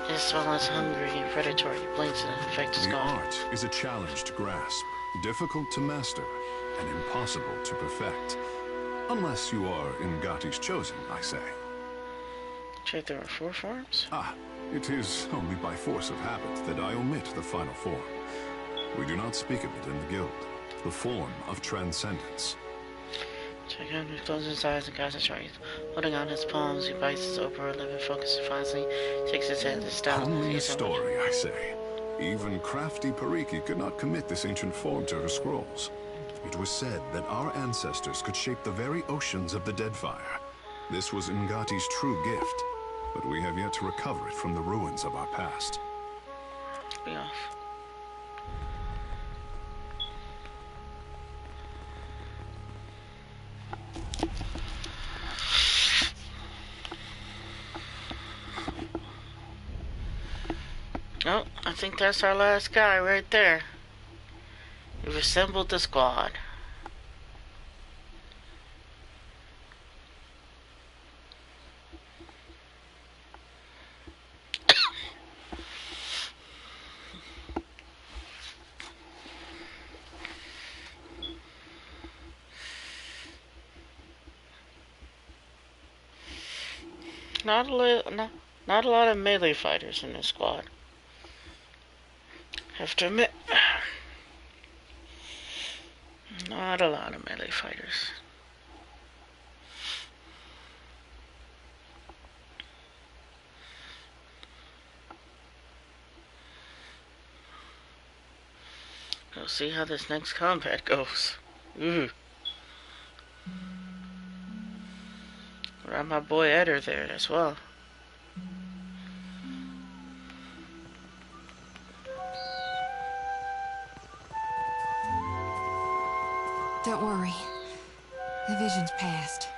His smell is hungry and predatory. He blinks and infects his The gone. art is a challenge to grasp, difficult to master, and impossible to perfect. Unless you are Ngati's chosen, I say. Check, there are 4 forms? Ah, it is only by force of habit that I omit the final form. We do not speak of it in the guild. The form of transcendence. Check out, he closes his eyes and concentrates. Holding on his palms, he bites his upper lip and focuses finally. Takes his hand and stops. Only a story, I say. Even crafty Pariki could not commit this ancient form to her scrolls. It was said that our ancestors could shape the very oceans of the Deadfire. This was Ngati's true gift, but we have yet to recover it from the ruins of our past. Be off. Oh, I think that's our last guy right there. We've assembled the squad. Not a lot of melee fighters in this squad. Have to admit, not a lot of melee fighters. We'll see how this next combat goes. Ooh. Got my boy Eder there as well. Don't worry. The vision's past.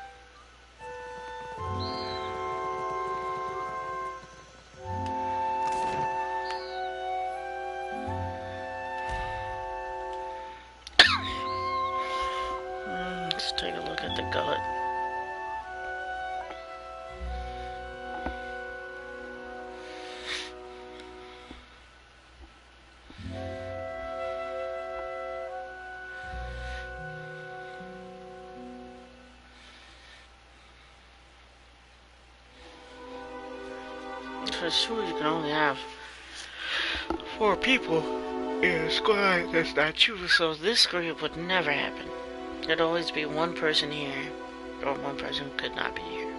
Let's take a look at the gullet. For sure, you can only have 4 people in a squad that's not you, so this group would never happen. There'd always be one person here, or one person who could not be here.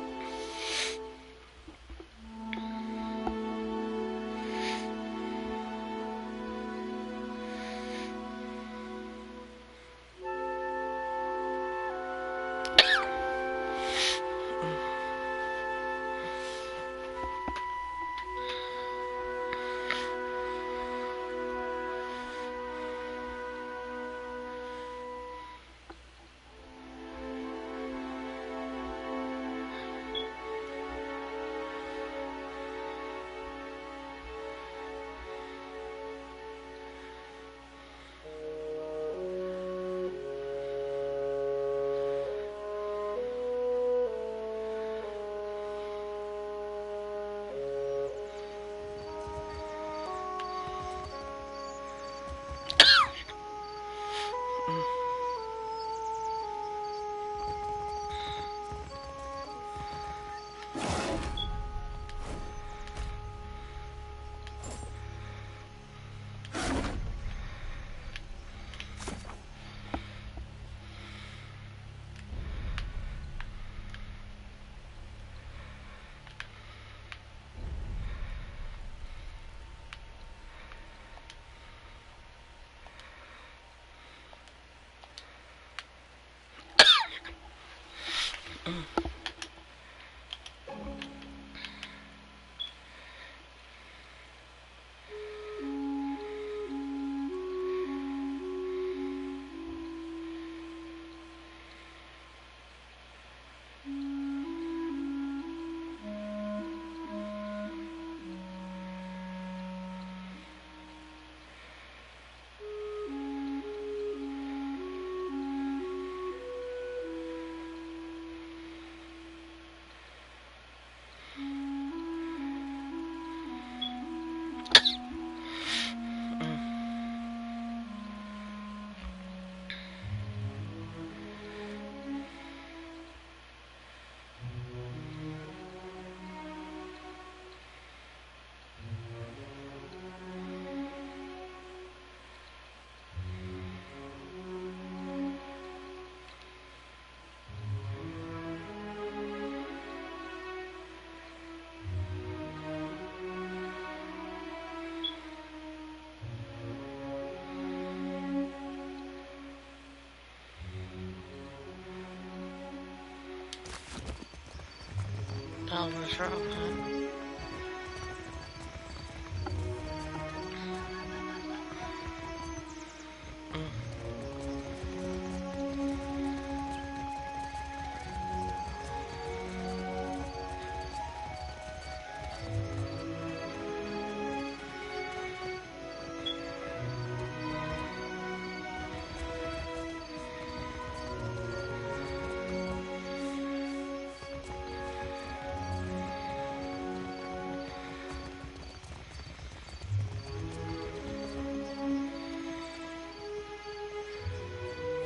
Devil's Row, huh?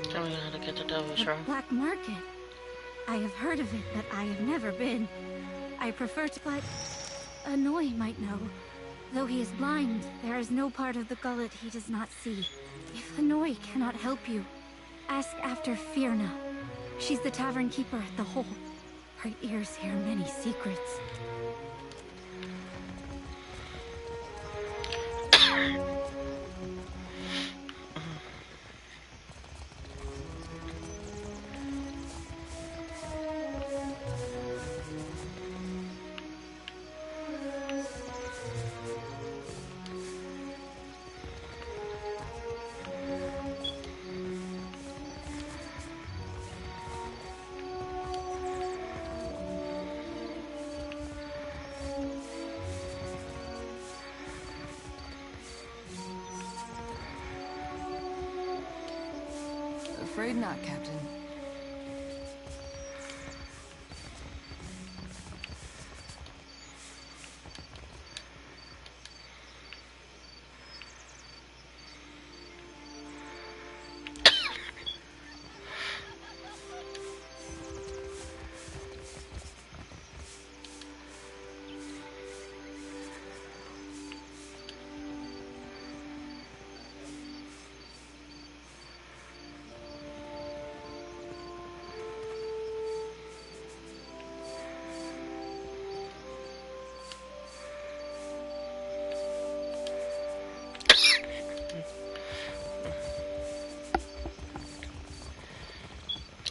Tell me how to get to Devil's Row. Black market. I have heard of it, but I have never been. I prefer to but Annoy might know. Though he is blind, there is no part of the gullet he does not see. If Annoy cannot help you, ask after Firna. She's the tavern keeper at the Hole. Her ears hear many secrets. Afraid not, Captain.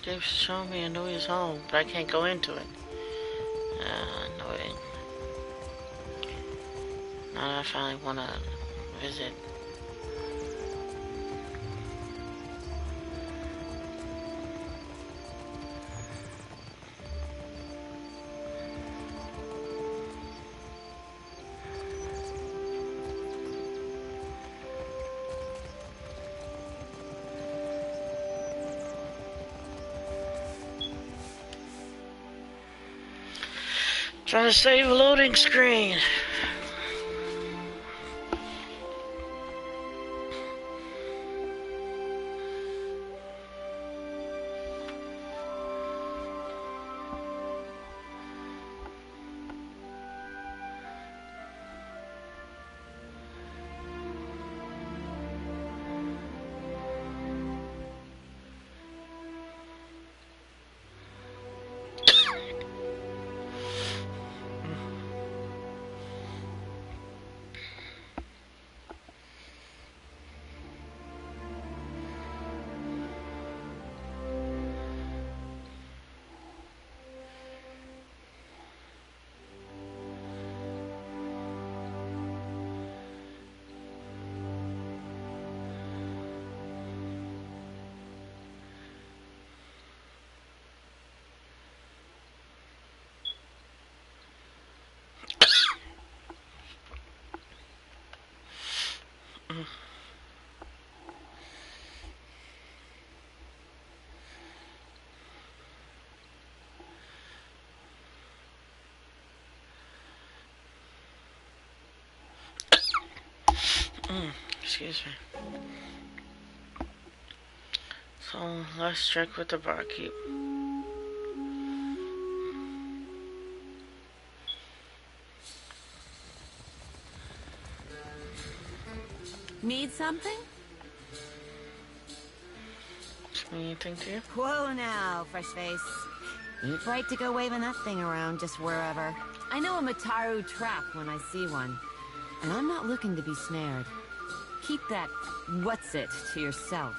They've shown me Anui's home, but I can't go into it. Annoying. Now that I finally want to visit. Trying to save a loading screen. Excuse me. So let's check with the barkeep. Need something? Anything to you? Whoa now, fresh face. Ain't right to go waving that thing around just wherever. I know a Mataru trap when I see one. And I'm not looking to be snared. Keep that what's-it to yourself.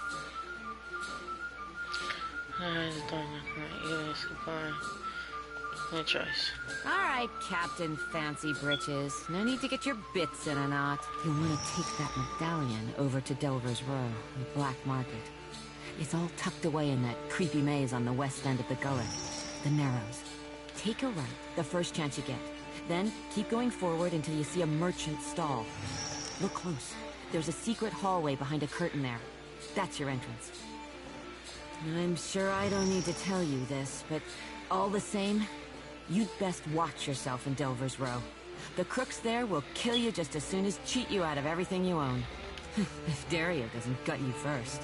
No choice. Alright, Captain Fancy Britches. No need to get your bits in a knot. You want to take that medallion over to Delver's Row, the black market. It's all tucked away in that creepy maze on the west end of the gullet. The Narrows. Take a right, the first chance you get. Then, keep going forward until you see a merchant stall. Look close. There's a secret hallway behind a curtain there. That's your entrance. I'm sure I don't need to tell you this, but all the same, you'd best watch yourself in Delver's Row. The crooks there will kill you just as soon as cheat you out of everything you own. If Dario doesn't gut you first.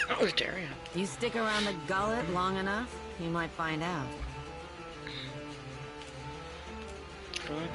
Who's Dario? You stick around the gullet long enough, you might find out. Good.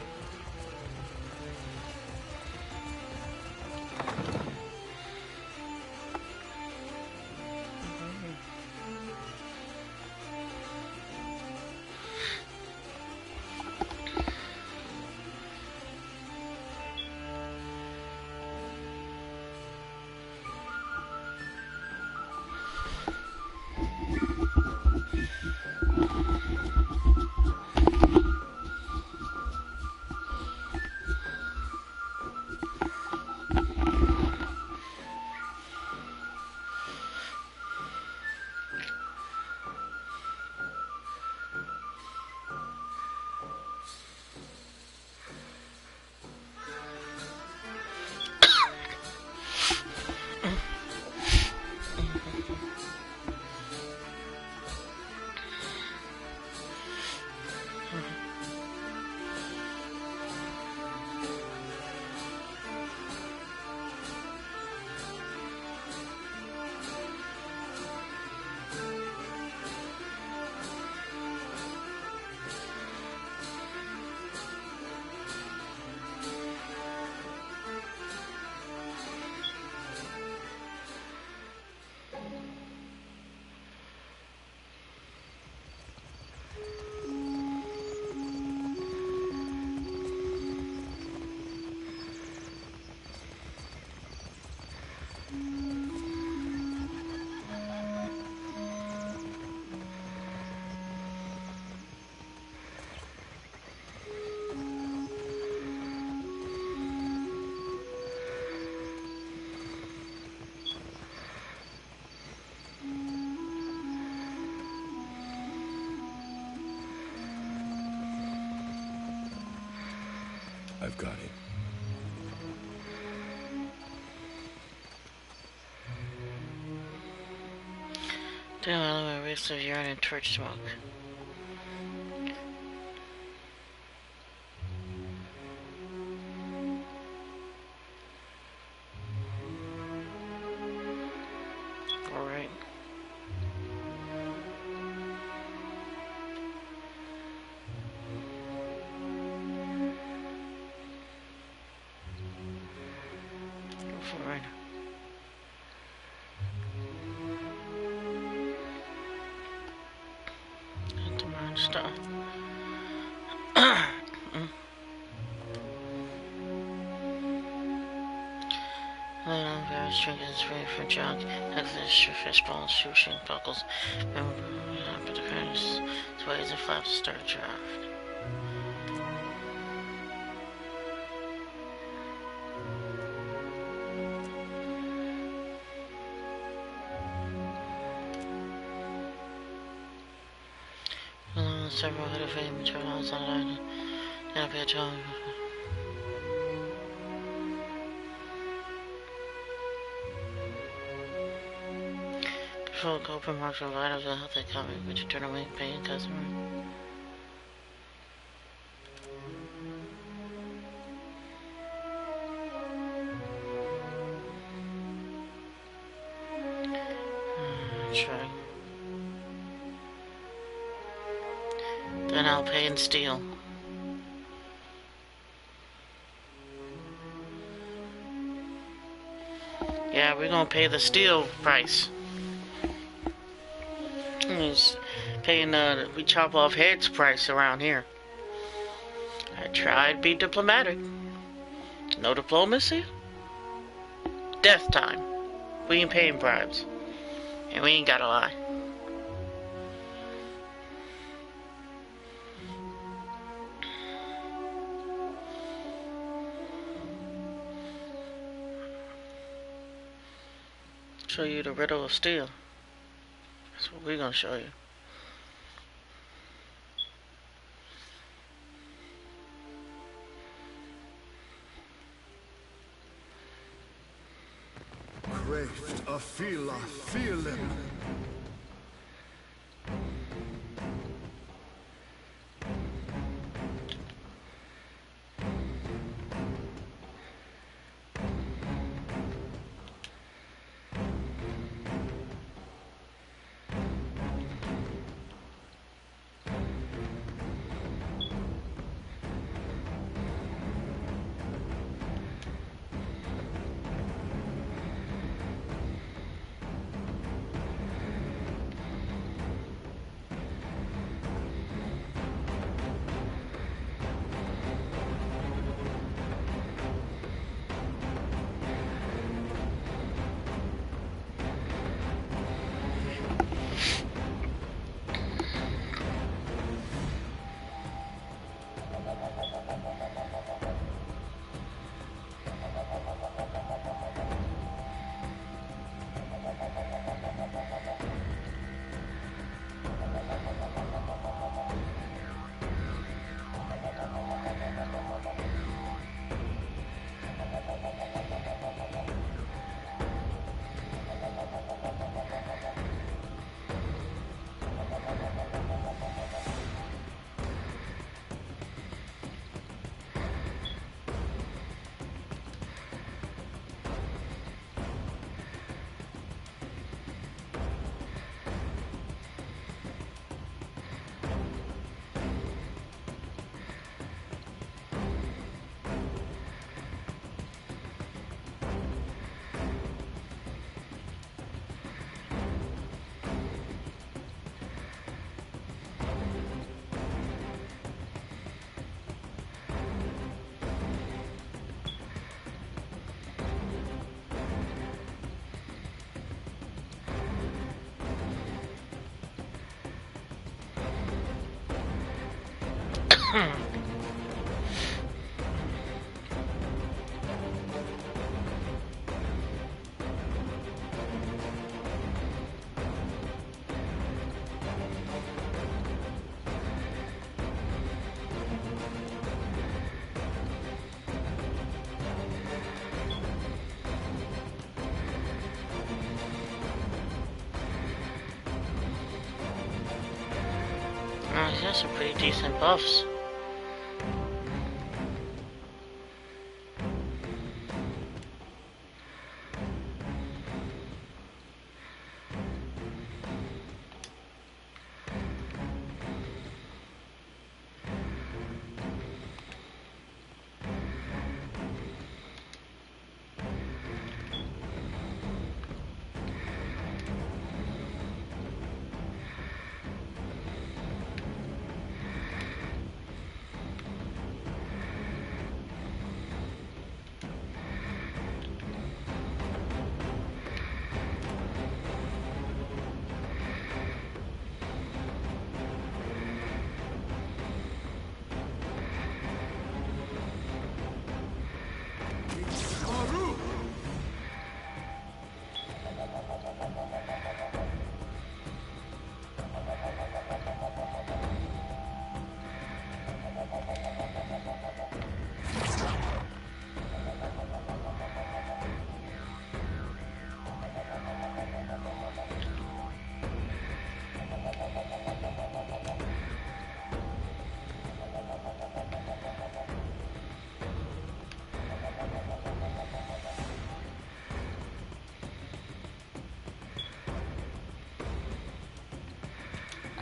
I've got it. Don't allow a risk of urine and torch smoke. Alright. Go for it. Stuff. Various trinkets ready for junk, extra fishbowl, sushi, buckles, but the curtains, sways and flaps to start a draft. Several head of fame materials on island. Then I'll be a telling. Control open martial items and health economy, but you turn away paying customer. Try. Then I'll pay in steel. Yeah, we're gonna pay the steel price. It's paying we chop off heads price around here. I tried to be diplomatic. No diplomacy? Death time. We ain't paying bribes. And we ain't gotta lie. Show you the riddle of steel. That's what we're gonna show you. Craved a fila feeling. That's some pretty decent buffs.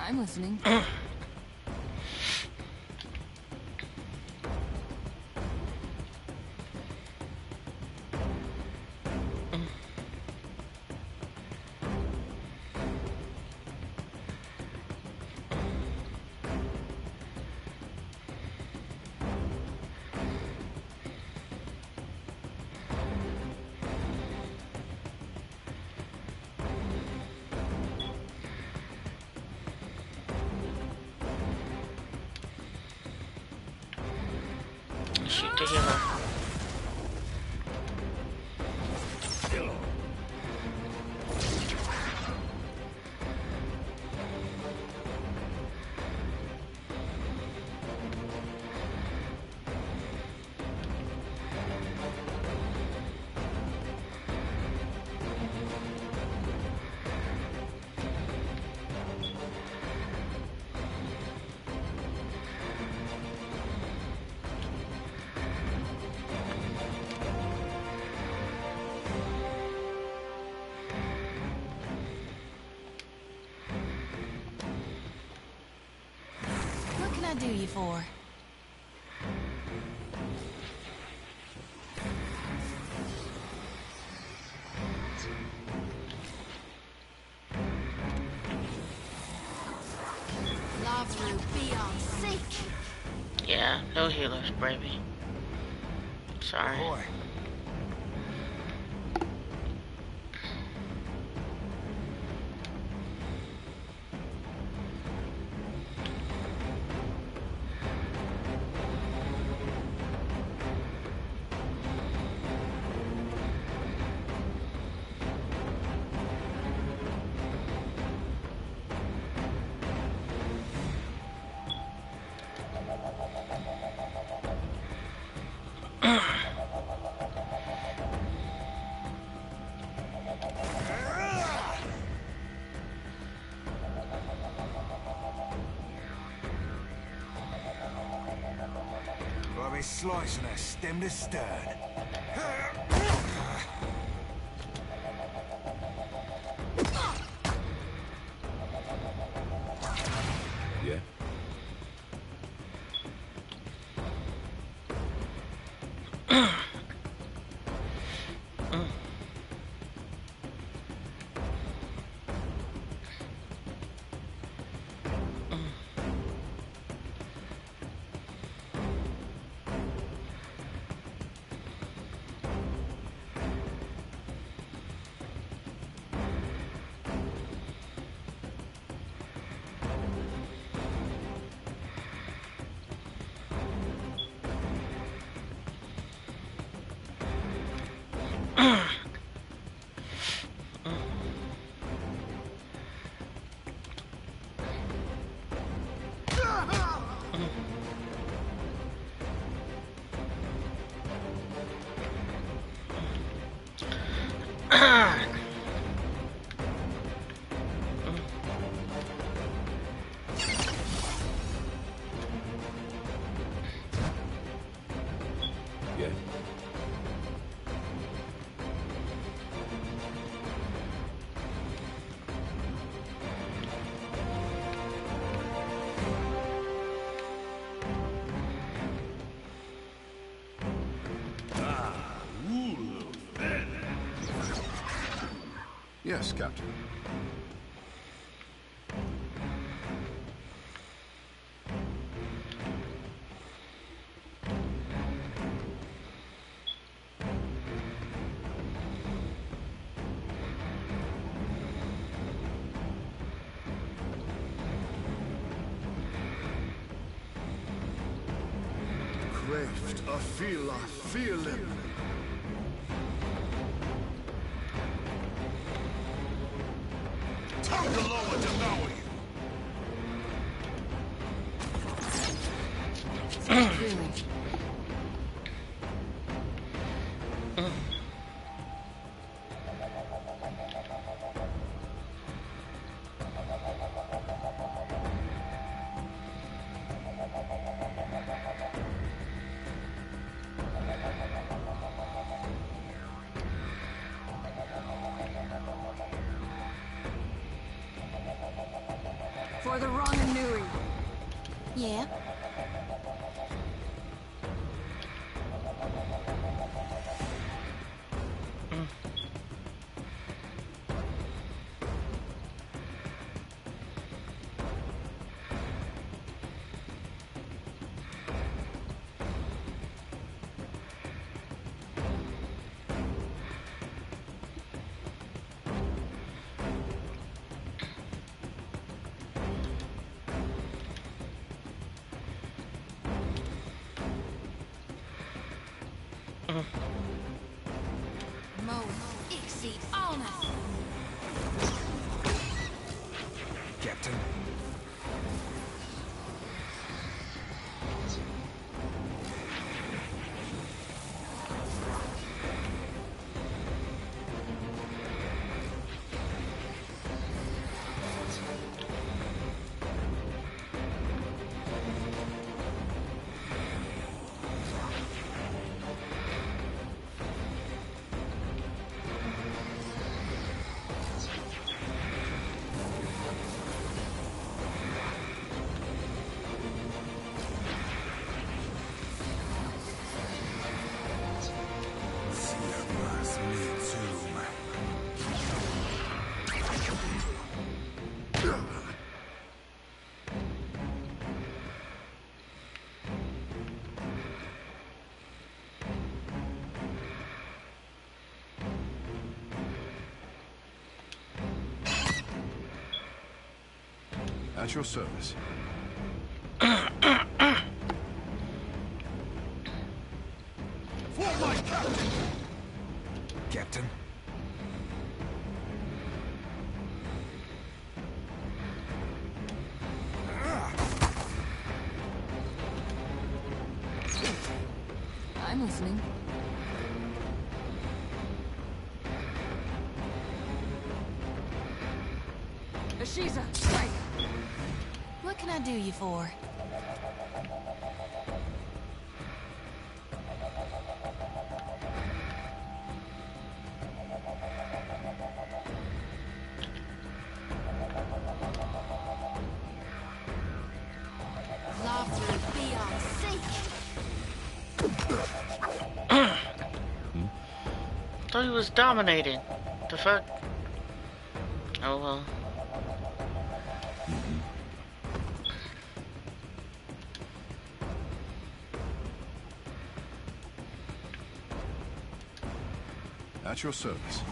I'm listening. Shoot the hero. do you for? Lavru, be on sick. Yeah, no healers, baby. Sorry. Boy. I'll be slicing her stem to stern. Yeah? Yeah? Yes, Captain. Craved, a feeling. Tangaloa devour you! For the Ronganui. Yeah? Mo, Ixie, honest. Captain. At your service. For my captain! Captain? I'm listening. Ashiza, strike! What can I do you for? Laughter be our sake! Thought he was dominating. The fuck? Oh well. At your service.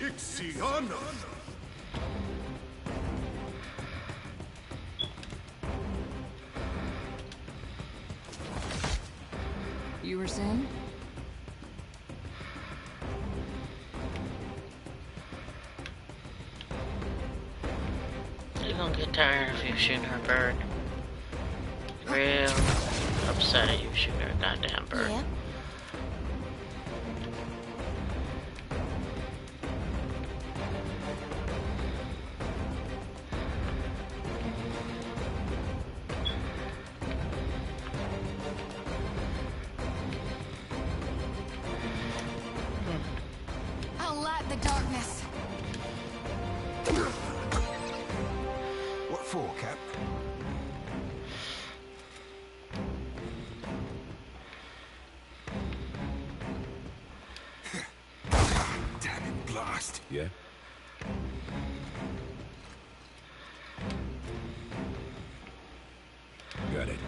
Ixiana! You were saying? You're gonna get tired of you shooting her bird. Real upset at you shooting her goddamn bird. Yeah. I'll light the darkness. What for, Cap? Damn it, blast. Yeah? Got it.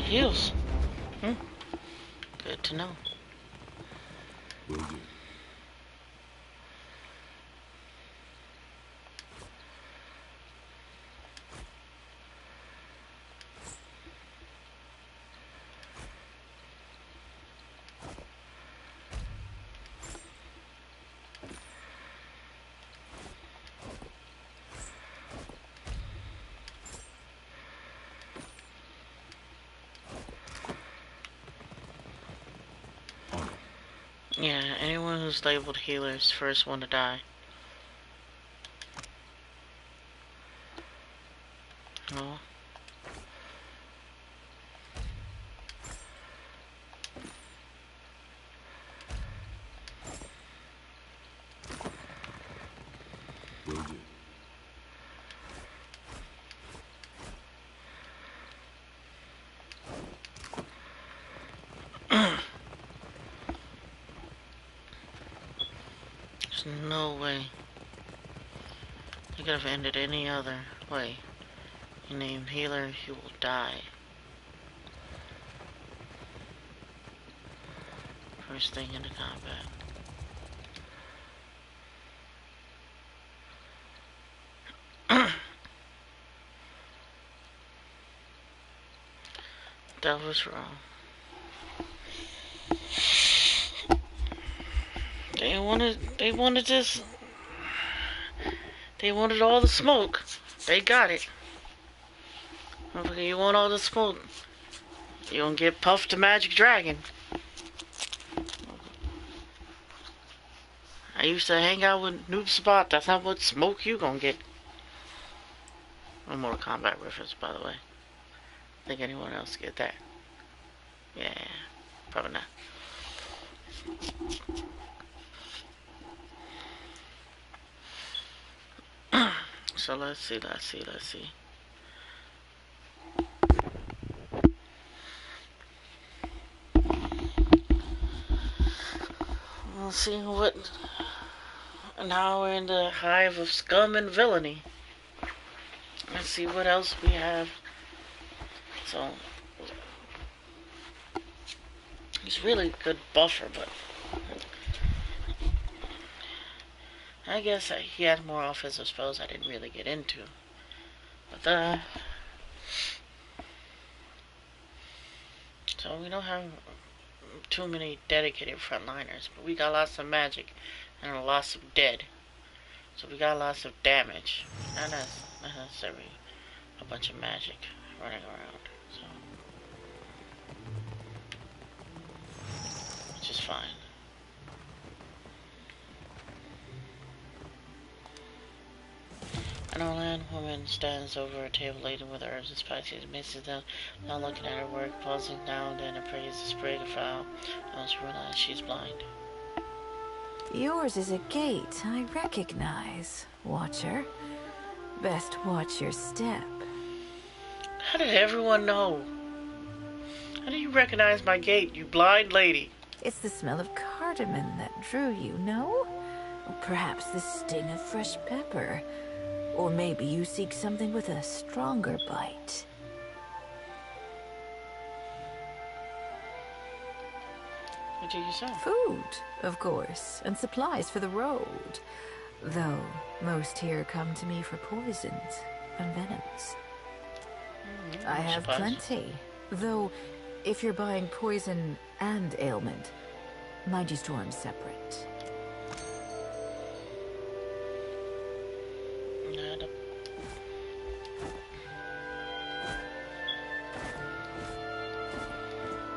Heals. Good to know. Will do. Yeah, anyone who's labeled healer is first one to die. Oh. Will do. There's no way. You could have ended any other way. You name healer, you will die. First thing into combat. That was wrong. They wanted this. They wanted all the smoke. They got it. Okay, you want all the smoke. You gonna get puffed to Magic Dragon. I used to hang out with Noob Spot. That's not what smoke you gonna get. A Mortal Kombat reference, by the way. Think anyone else get that? Yeah, probably not. So let's see. We'll see what. Now we're in the hive of scum and villainy. Let's see what else we have. So he's really a good buffer, but I guess he had more offensive spells I didn't really get into. But so we don't have too many dedicated frontliners, but we got lots of magic and lots of dead. So we got lots of damage. Not necessarily a bunch of magic running around. So which is fine. An old land woman stands over a table laden with herbs and spices, mixes them, not looking at her work, pausing now and then, appraises the sprig of fowl, once realizes she's blind. Yours is a gate I recognize, Watcher. Best watch your step. How did everyone know? How do you recognize my gate, you blind lady? It's the smell of cardamom that drew you, no? Or perhaps the sting of fresh pepper. Or maybe you seek something with a stronger bite. What do you say? Food, of course, and supplies for the road. Though most here come to me for poisons and venoms. I have plenty. Though, if you're buying poison and ailment, mind you store them separate.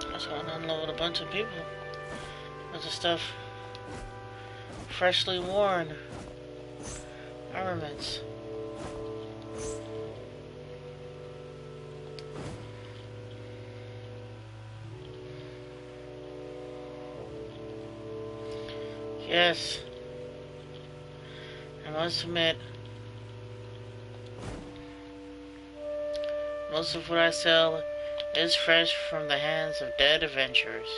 I was going to unload a bunch of people with the stuff. Freshly worn armaments. Yes, I must admit, most of what I sell is fresh from the hands of dead adventurers.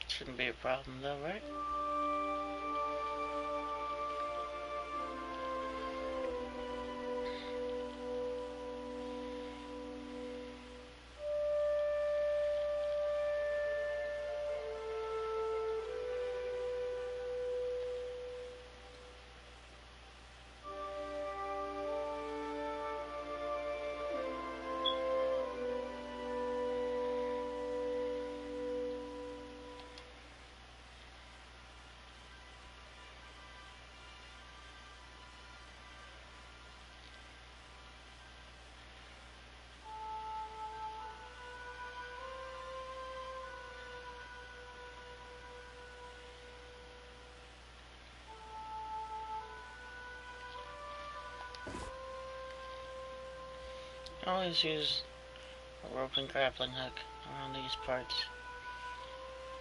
Shouldn't be a problem though, right? I always use a rope and grappling hook around these parts.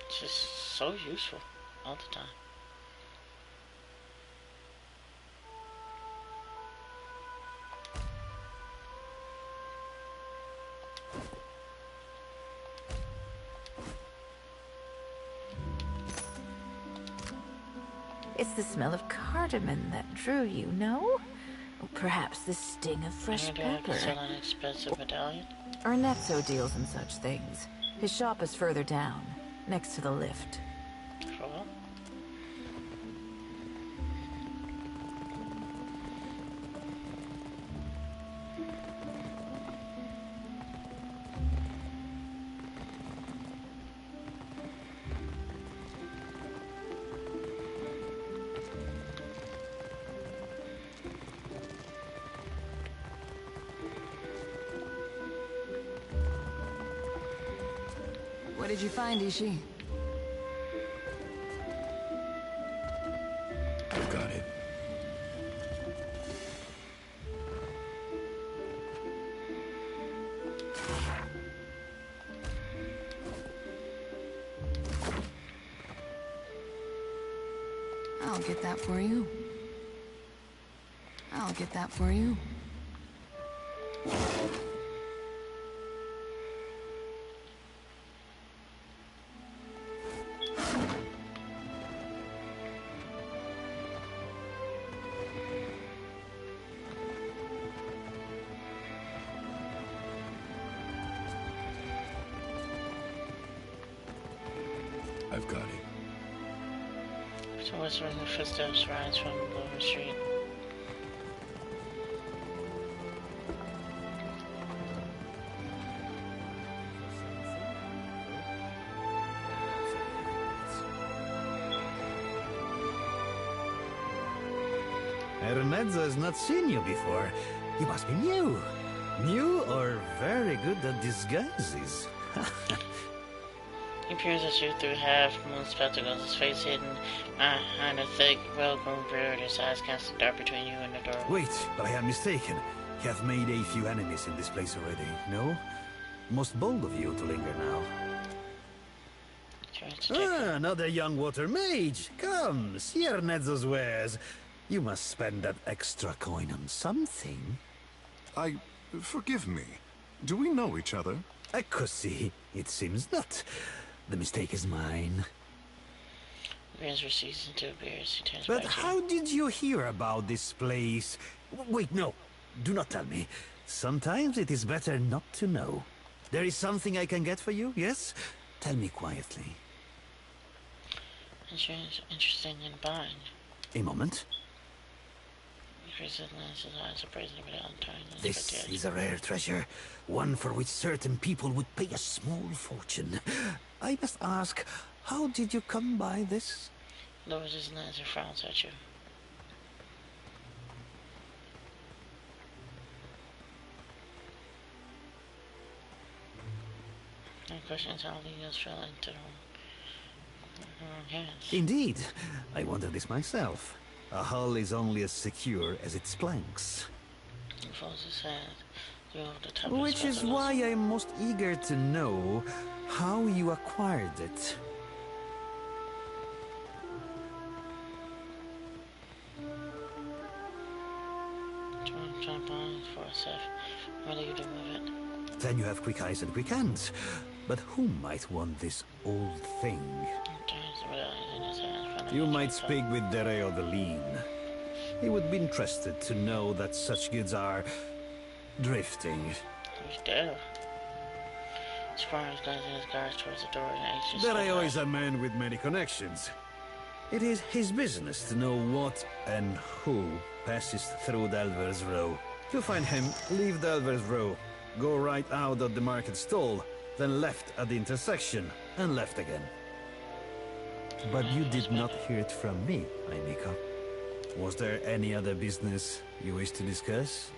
It's just so useful all the time. It's the smell of cardamom that drew you, no? Or perhaps the sting of fresh Maybe pepper. I could sell an expensive medallion. Ernetzo deals in such things. His shop is further down, next to the lift. Cool. What did you find, Ishi? I've got it. I'll get that for you. I'll get that for you. I've got it. So what's when the footsteps rise from the lower street? Ernezzo has not seen you before. You must be new. New or very good at disguises. He peers at you through half-moon spectacles, his face hidden behind a thick, well-groomed beard, his eyes casting dark between you and the door. Wait, but I am mistaken. You have made a few enemies in this place already, no? Most bold of you to linger now. Another young water mage. Come, see Ernezzo's wares. You must spend that extra coin on something. Forgive me. Do we know each other? Così, it seems not. The mistake is mine. Grins recedes into a beard. He turns But back to how did you hear about this place? Wait, no. Do not tell me. Sometimes it is better not to know. There is something I can get for you, yes? Tell me quietly. Interesting in buying. A moment. This is a rare treasure, one for which certain people would pay a small fortune. I must ask, how did you come by this? Lowers his lens and frowns at you. No questions how the needles fell into her hands. Indeed. I wonder this myself. A hull is only as secure as its planks. He folds his head. The top Which is why I'm most eager to know how you acquired it. What do you do with it? Then you have quick eyes and quick hands. But who might want this old thing? You might speak with Dereo the Lean. He would be interested to know that such goods are drifting. He's dead. Sparrow glances his guards towards the door and anxious. Dereo is a man with many connections. It is his business to know what and who passes through Delver's Row. To find him, leave Delver's Row, go right out of the market stall, then left at the intersection, and left again. But you did not hear it from me, Aimika. Was there any other business you wish to discuss?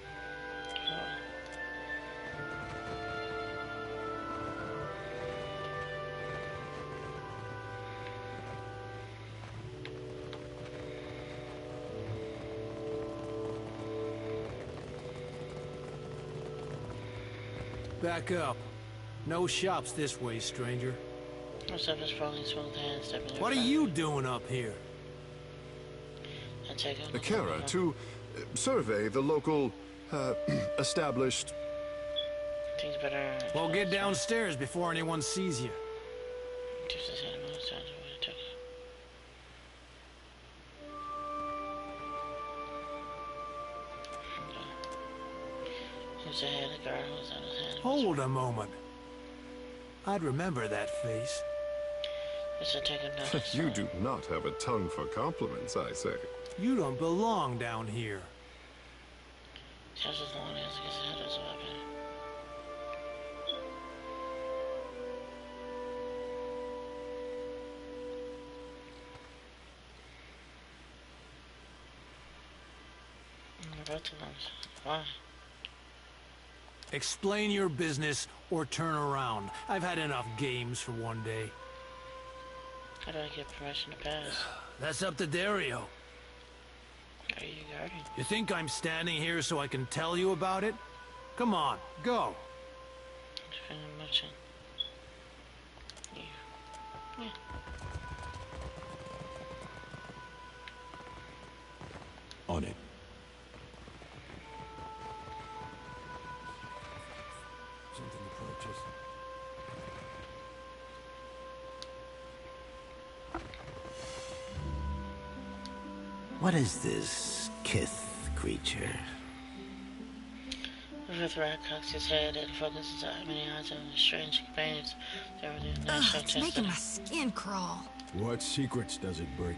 Back up. No shops this way, stranger. What are you doing up here? Akira, to survey the local, established... Well, get downstairs before anyone sees you. Hold a moment. I'd remember that face. You do not have a tongue for compliments, I say. You don't belong down here. Why? Explain your business or turn around. I've had enough games for one day. How do I get permission to pass? That's up to Dario. Are you guarding? You think I'm standing here so I can tell you about it? Come on, go. What is this Kith creature? The fifth rat cocks his head and focuses on many eyes on the strange companions. It's making my skin crawl. What secrets does it bring?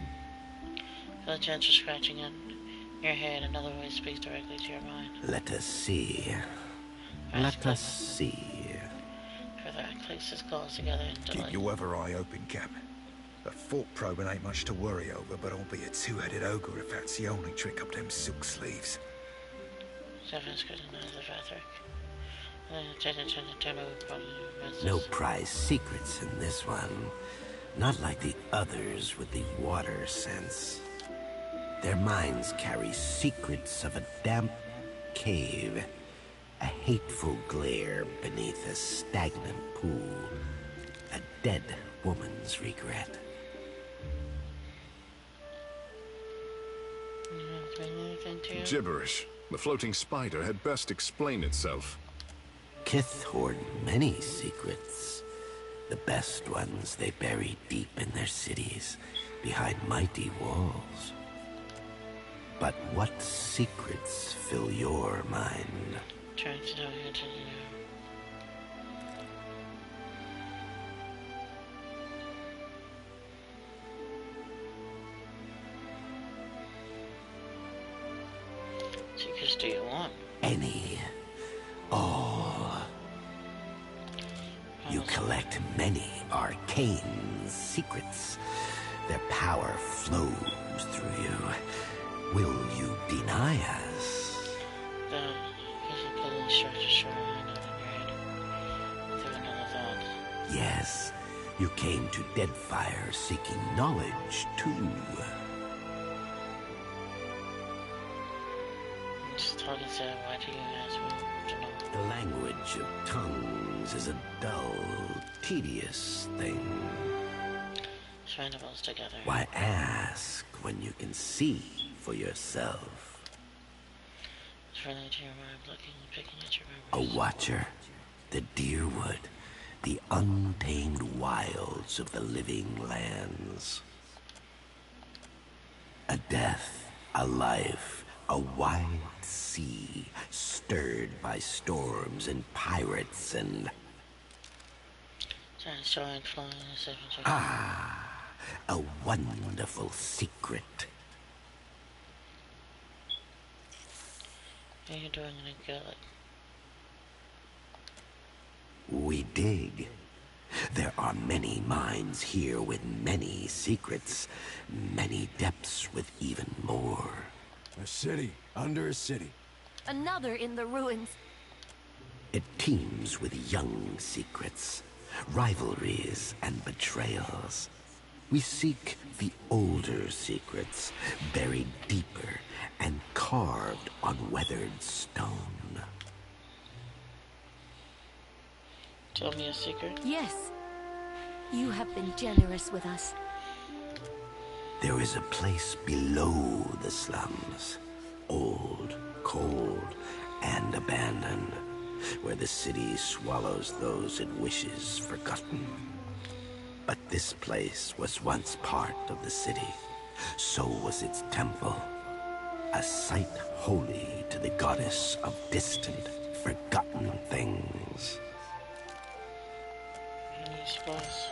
Feel a gentle scratching in your head. Another voice speaks directly to your mind. Let us see. Let us see. Fifth rat clicks his claws together and Keep your other eye open, Cap. A thought probing ain't much to worry over, but I'll be a two-headed ogre if that's the only trick up them silk sleeves. Stefan scrutinized the fabric. No prize secrets in this one. Not like the others with the water sense. Their minds carry secrets of a damp cave, a hateful glare beneath a stagnant pool, a dead woman's regret. Gibberish. The floating spider had best explain itself. Kith hoard many secrets. The best ones they bury deep in their cities, behind mighty walls. But what secrets fill your mind? Trying to know you to secrets do you want? Any. All. You collect many arcane secrets. Their power flows through you. Will you deny us? Yes, you came to Deadfire seeking knowledge, too. Just talking to why do you ask me to know? The language of tongues is a dull, tedious thing. Shrine us together. Why ask when you can see for yourself? It's running to your mind, looking and picking at your memories. A watcher, the deerwood, the untamed wilds of the living lands. A death, a life, a wide sea, stirred by storms and pirates and... Ah, a wonderful secret. Are you doing any good? We dig. There are many minds here with many secrets, many depths with even more. A city under a city. Another in the ruins. It teems with young secrets, rivalries and betrayals. We seek the older secrets, buried deeper and carved on weathered stone. Tell me a secret? Yes. You have been generous with us. There is a place below the slums, old, cold, and abandoned, where the city swallows those it wishes forgotten. But this place was once part of the city. So was its temple, a site holy to the goddess of distant, forgotten things. I suppose.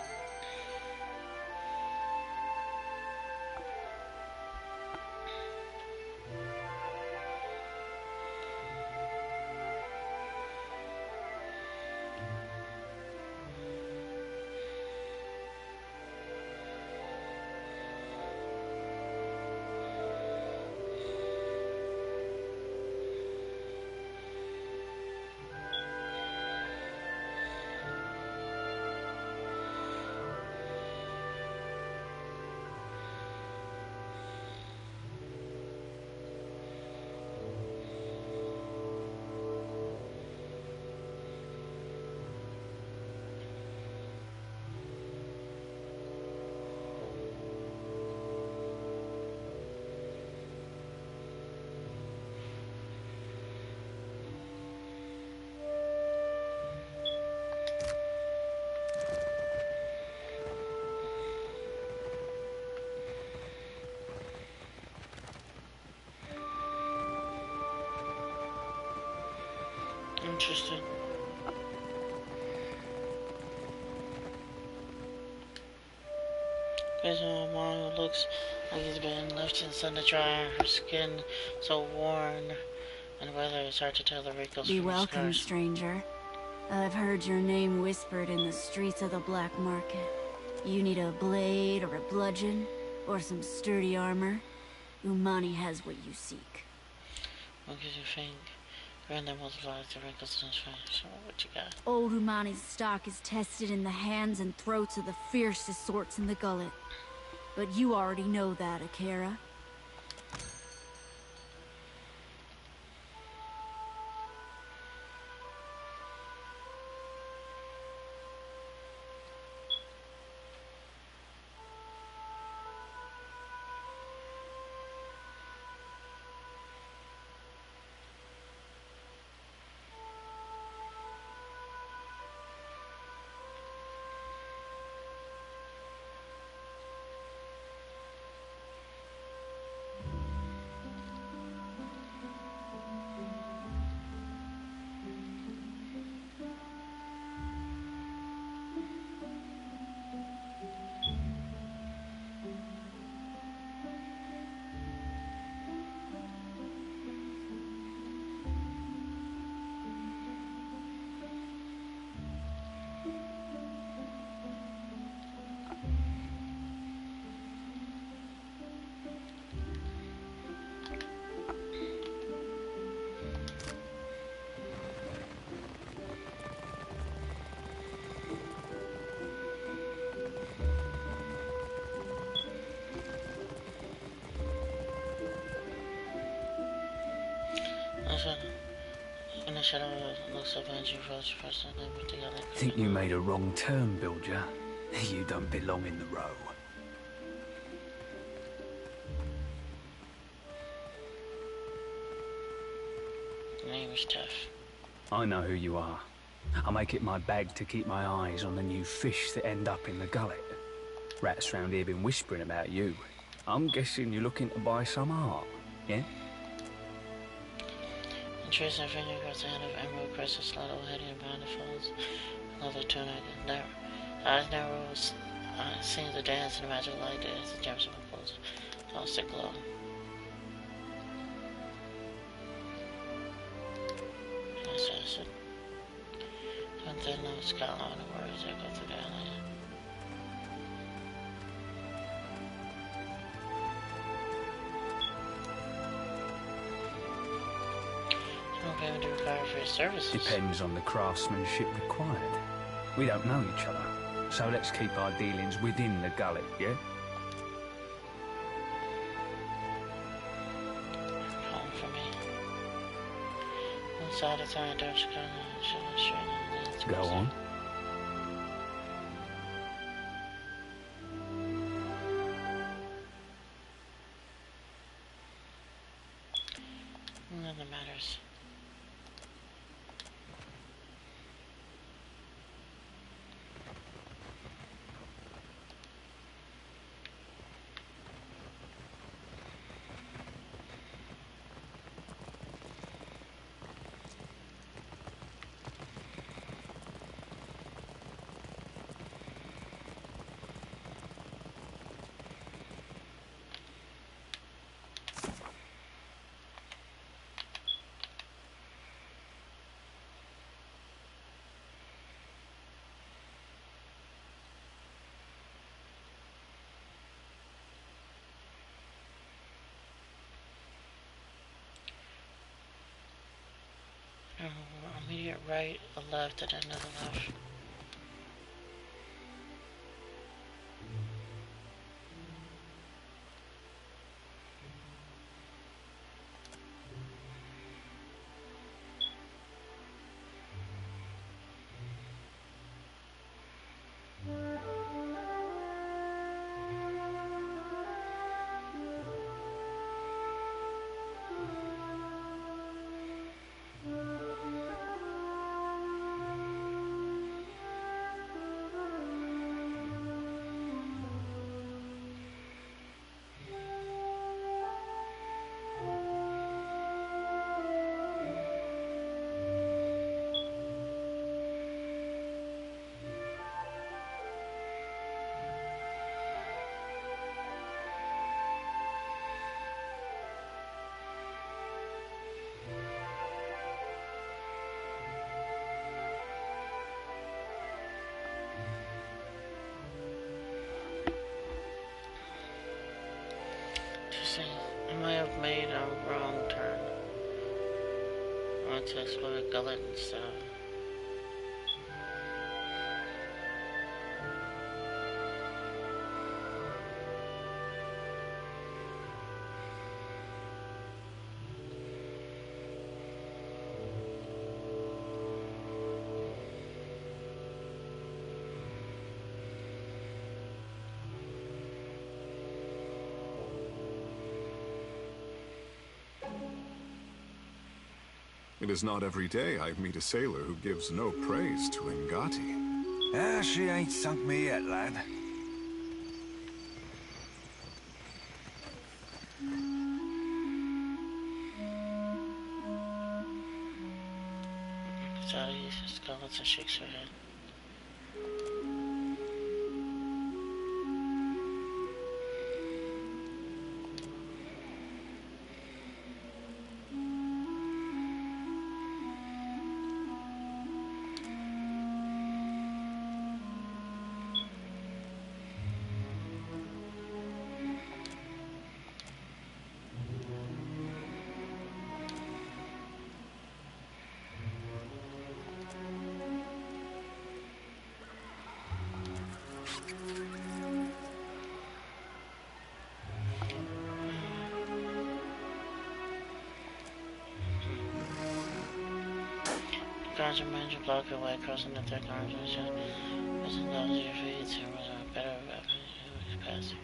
Interesting. There's a mom who looks like he's been left in the sun to dry. Her skin so worn, and whether it's hard to tell the wrinkles Be from the welcome, scars. stranger. I've heard your name whispered in the streets of the Black Market. You need a blade or a bludgeon, or some sturdy armor? Umani has what you seek. What gives you think? Grand that multiplies the wrinkles in his face. So what you got? Old Umani's stock is tested in the hands and throats of the fiercest sorts in the gullet. But you already know that, Akira. In the shadow looks up and you first and then put together. Think you made a wrong turn, Bilger. You don't belong in the row. The name is tough. I know who you are. I make it my bag to keep my eyes on the new fish that end up in the gullet. Rats round here been whispering about you. I'm guessing you're looking to buy some art, yeah? Trace her finger across the hand of emerald crystal slide overhead and behind the folds. Another tunic and that eyes narrow seems to dance in the magic light as the gems of her clothes all stick glow. Yes, that's it. One thin low skyline on the words that go through the alley. Payment to require for his services. Depends on the craftsmanship required. We don't know each other, so let's keep our dealings within the gullet, yeah? Home for me. Inside the tiny door, she kind of straight. Go on. None that matters. Immediate right, a left, and another left. might have made a wrong turn. I want to explore the gullet and stuff. It is not every day I meet a sailor who gives no praise to Ngati. Ah, she ain't sunk me yet, lad. Sally skeletons and shakes her head. Guards and men block your way, crossing the thick arms of each other. As it knows your feet to a better capacity.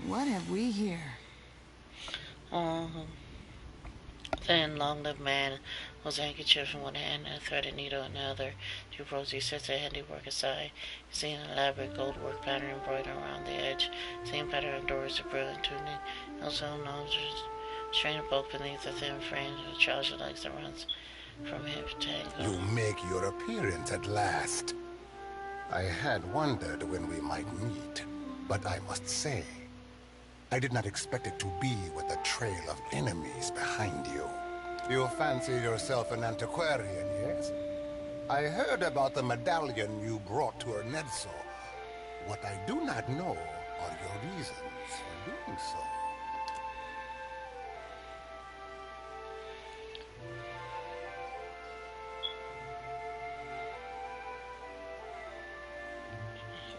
What have we here? Thin, long-lived man holds a handkerchief in one hand and a threaded needle in the other. Two Rosie sets a handiwork aside. You see an elaborate gold-work pattern embroidered around the edge. Same pattern adorns the brilliant tunic. Also knows a strain of bulk beneath the thin frame of trouser legs that runs from hip to ankle. You make your appearance at last. I had wondered when we might meet, but I must say, I did not expect it to be with a trail of enemies behind you. You fancy yourself an antiquarian, yes? I heard about the medallion you brought to Ernezzo. What I do not know are your reasons for doing so.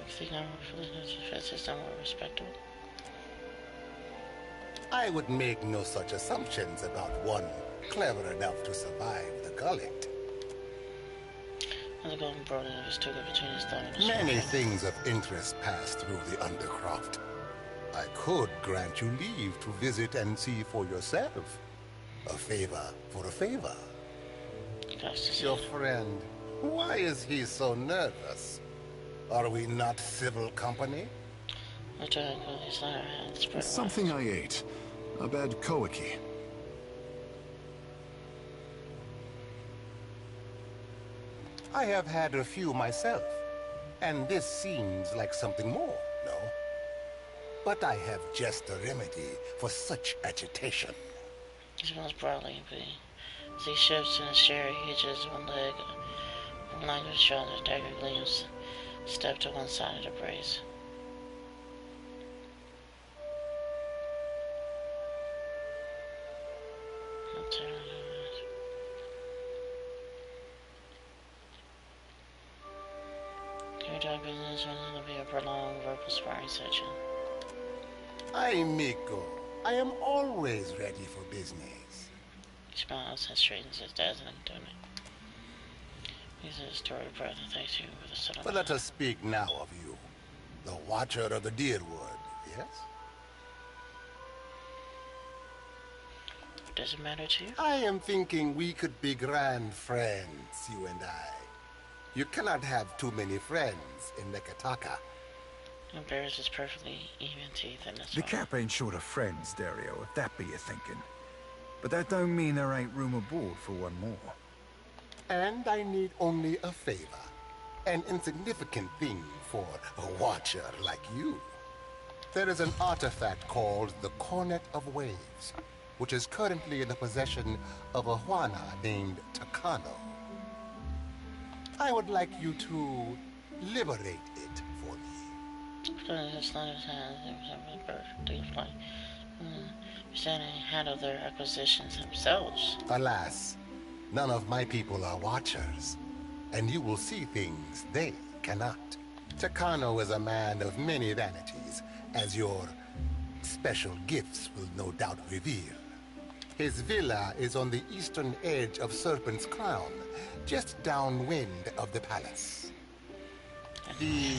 You think I'm more respectable? I would make no such assumptions about one clever enough to survive the gullet. And the golden border of his toga between his thumb and his Many forehead. things of interest pass through the Undercroft. I could grant you leave to visit and see for yourself. A favor for a favor. Your friend, why is he so nervous? Are we not civil company? It's something I ate. A bad koiki. I have had a few myself, and this seems like something more, no? But I have just a remedy for such agitation. He smells broadly, but as he shifts in his chair, he hitches one leg of his shoulder, dagger gleams, step to one side of the brace. Your dog business will be a prolonged verbal sparring session. Ay, Miko, I am always ready for business. He smiles and straightens his dazzling tunic. He says, "Story brother, thanks you for the settlement." But let us speak now of you, the Watcher of the Deerwood, yes? Does it matter to you? I am thinking we could be grand friends, you and I. You cannot have too many friends in Nekataka. And bears his perfectly even teeth in his The Cap ain't short of friends, Dario, if that be your thinking. But that don't mean there ain't room aboard for one more. And I need only a favor. An insignificant thing for a watcher like you. There is an artifact called the Cornet of Waves, which is currently in the possession of a Juana named Takano. I would like you to liberate it for me. Standing handle their acquisitions themselves. Alas, none of my people are watchers, and you will see things they cannot. Takano is a man of many vanities, as your special gifts will no doubt reveal. His villa is on the eastern edge of Serpent's Crown, just downwind of the palace. The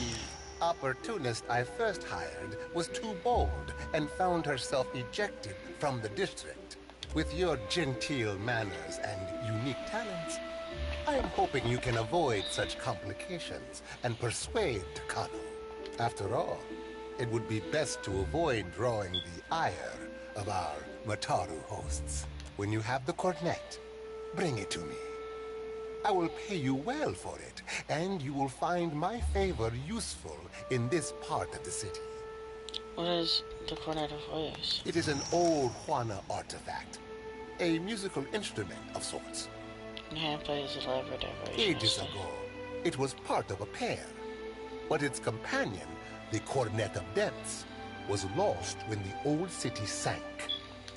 opportunist I first hired was too bold and found herself ejected from the district. With your genteel manners and unique talents, I am hoping you can avoid such complications and persuade Takano. After all, it would be best to avoid drawing the ire of our Mataru hosts. When you have the cornet, bring it to me. I will pay you well for it, and you will find my favor useful in this part of the city. What is the Cornet of Waves? It is an old Juana artifact, a musical instrument of sorts. Hand plays elaborate decorations. Ages ago, it was part of a pair, but its companion, the Cornet of Depths, was lost when the old city sank.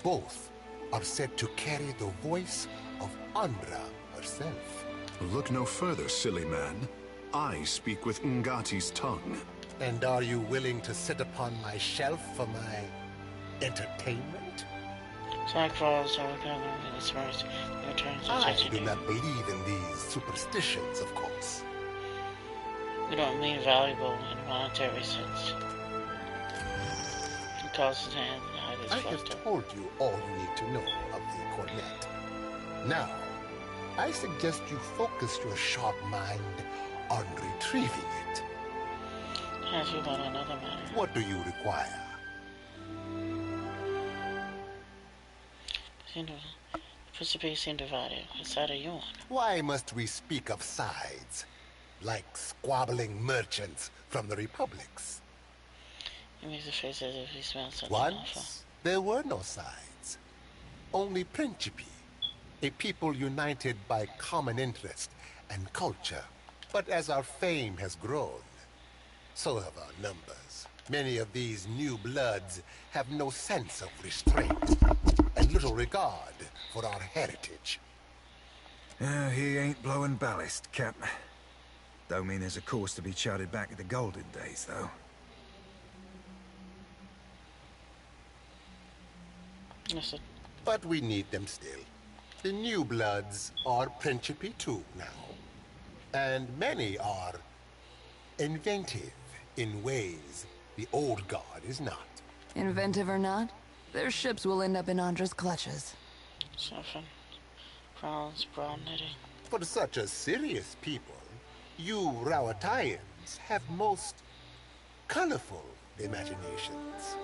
Both are said to carry the voice of Andra herself. Look no further, silly man. I speak with Ngati's tongue. And are you willing to sit upon my shelf for my entertainment? Jack falls over the smurfs and returns to I do not believe in these superstitions, of course. We don't mean valuable in a monetary sense. He calls his hand and hides his I have told you all you need to know of the cornet. Now, I suggest you focus your sharp mind on retrieving it. Ask you about another matter. What do you require? Pacific seem divided. What side are you on? Why must we speak of sides? Like squabbling merchants from the republics. He makes a face as if he smells something Once, awful. there were no sides. Only Principi, a people united by common interest and culture. But as our fame has grown, so have our numbers. Many of these new bloods have no sense of restraint and little regard for our heritage. He ain't blowing ballast, Cap. Don't mean there's a course to be charted back to the golden days, though. Yes, but we need them still. The new bloods are Principi too now. And many are inventive in ways the old guard is not. Inventive or not, their ships will end up in Andra's clutches. Something. Brown's brown knitting. For such a serious people, you Rawatayans have most colorful imaginations.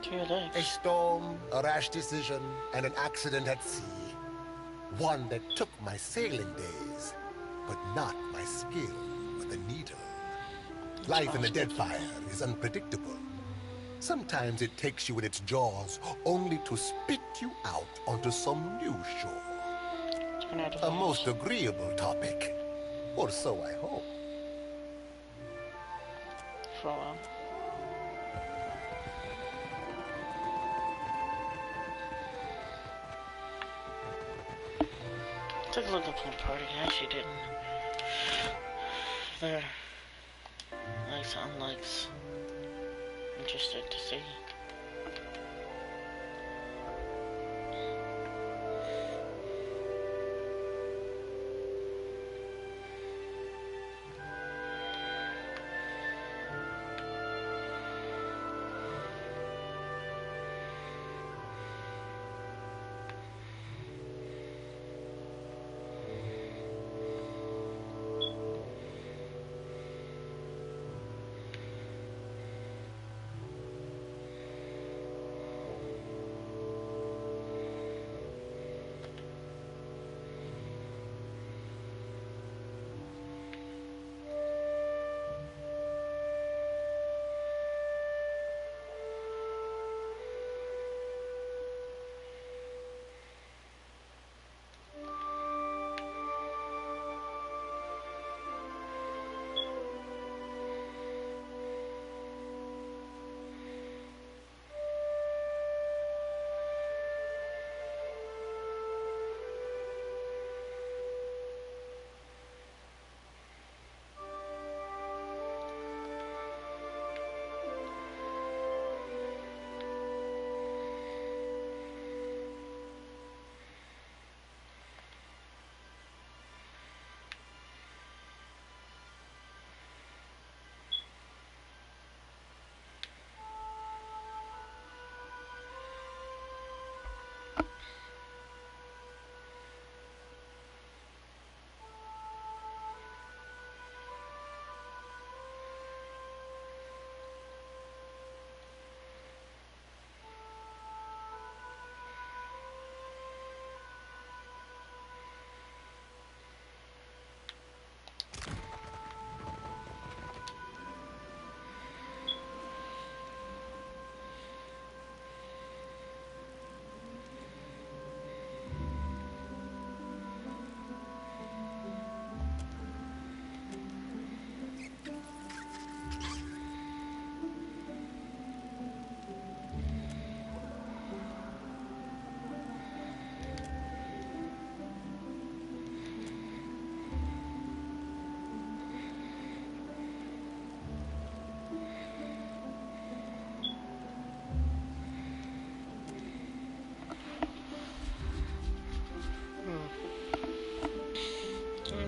To your legs. A storm, a rash decision, and an accident at sea. One that took my sailing days, but not my skill with a needle. Life in the Deadfire is unpredictable. Sometimes it takes you in its jaws only to spit you out onto some new shore. A most agreeable topic, or so I hope. Took a look at the party. I actually didn't. There. Likes, unlikes. Interested to see.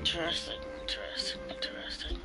Interesting, interesting, interesting.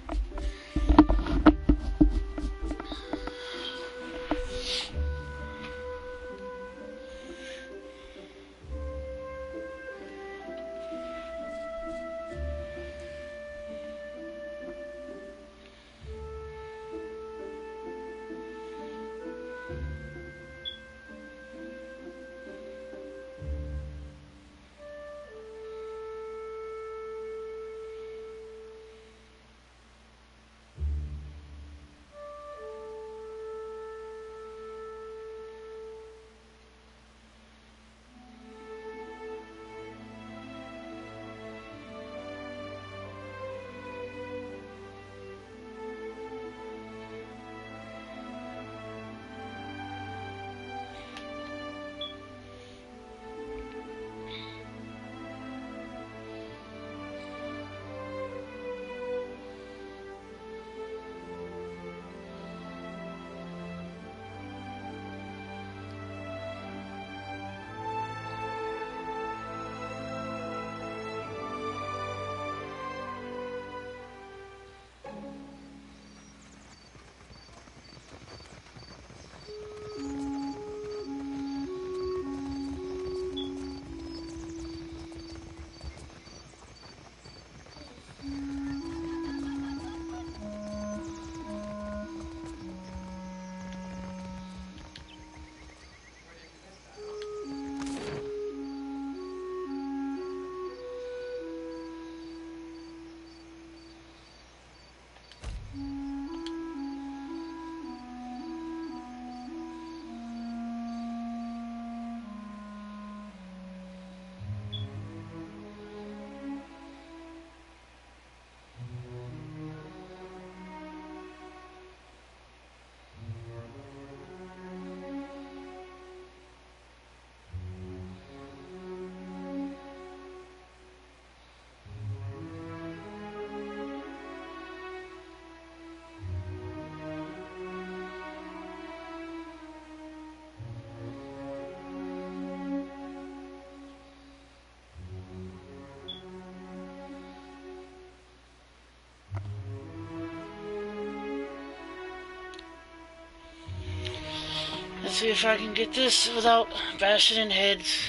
See if I can get this without bashing in heads.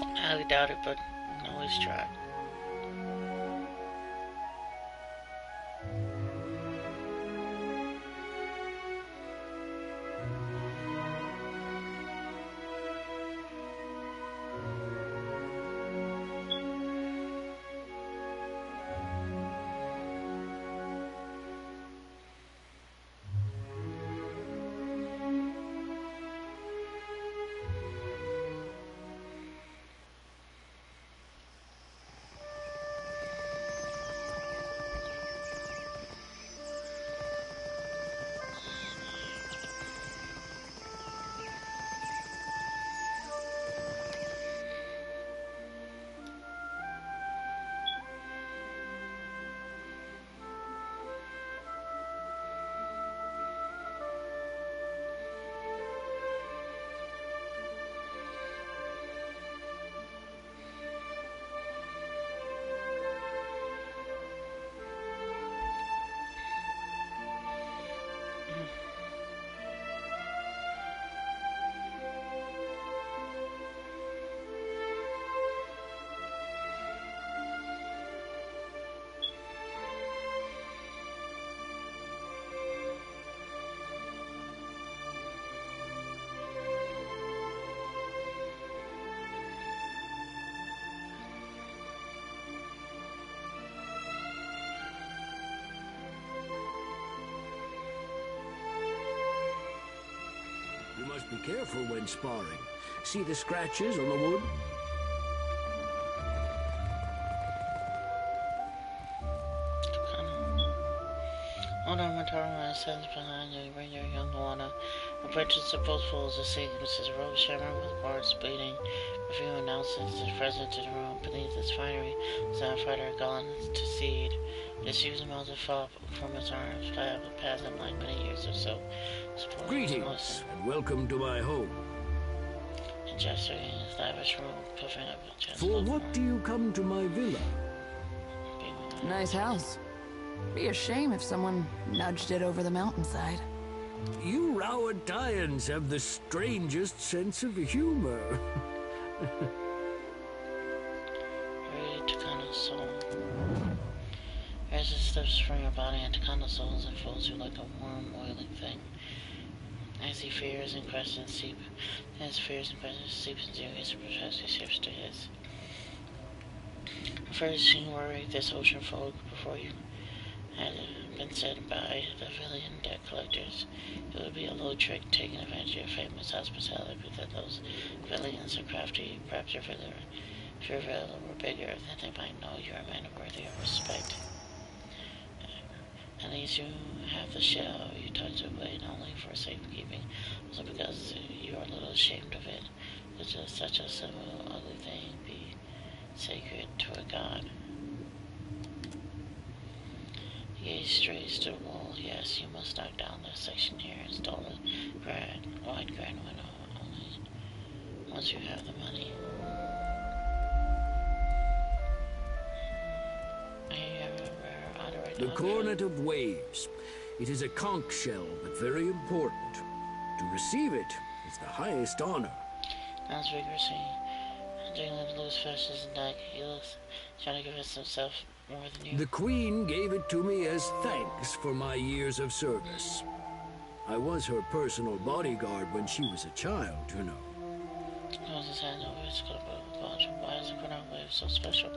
I highly doubt it, but I can always try. You must be careful when sparring. See the scratches on the wood? Hold on, my tower stands behind you, bring your young water. Approaches to both pools of sea, Mrs. Rose shimmering with bars bleeding. A few announces the present to the room. Beneath its finery was a fighter gone to seed. Disused melted fall from his arms, passing like many years or so. Greetings, and welcome to my home. And gesturing in his lavish room, puffing up a chest. For what do you come to my villa? Nice house. Be a shame if someone nudged it over the mountainside. You Rowattians have the strangest sense of humor. Ready to kind of soul. As it slips from your body into kind of souls and folds you like a warm, oily thing. As he fears and questions seep, his fears and questions seeps into his precisely shifts to his. First, you worry this ocean folk before you had been said by the villain debt collectors. It would be a low trick taking advantage of your famous hospitality, but that those villains are crafty. Perhaps your villa, if your villa were bigger, then they might know you're a man worthy of respect. At least you have the shell you tucked away, not only for safekeeping, also because you are a little ashamed of it. It's just such a simple, ugly thing be sacred to a god. He gazed straight to the wall. Yes, you must knock down that section here and install a wide grand window only once you have the money. The Cornet of Waves. It is a conch shell, but very important. To receive it is the highest honor. Sounds vigorously. Jiggling the loose fishes and deck, he looks trying to convince himself more than you. The Queen gave it to me as thanks for my years of service. I was her personal bodyguard when she was a child, you know. Why is the Cornet of Waves so special?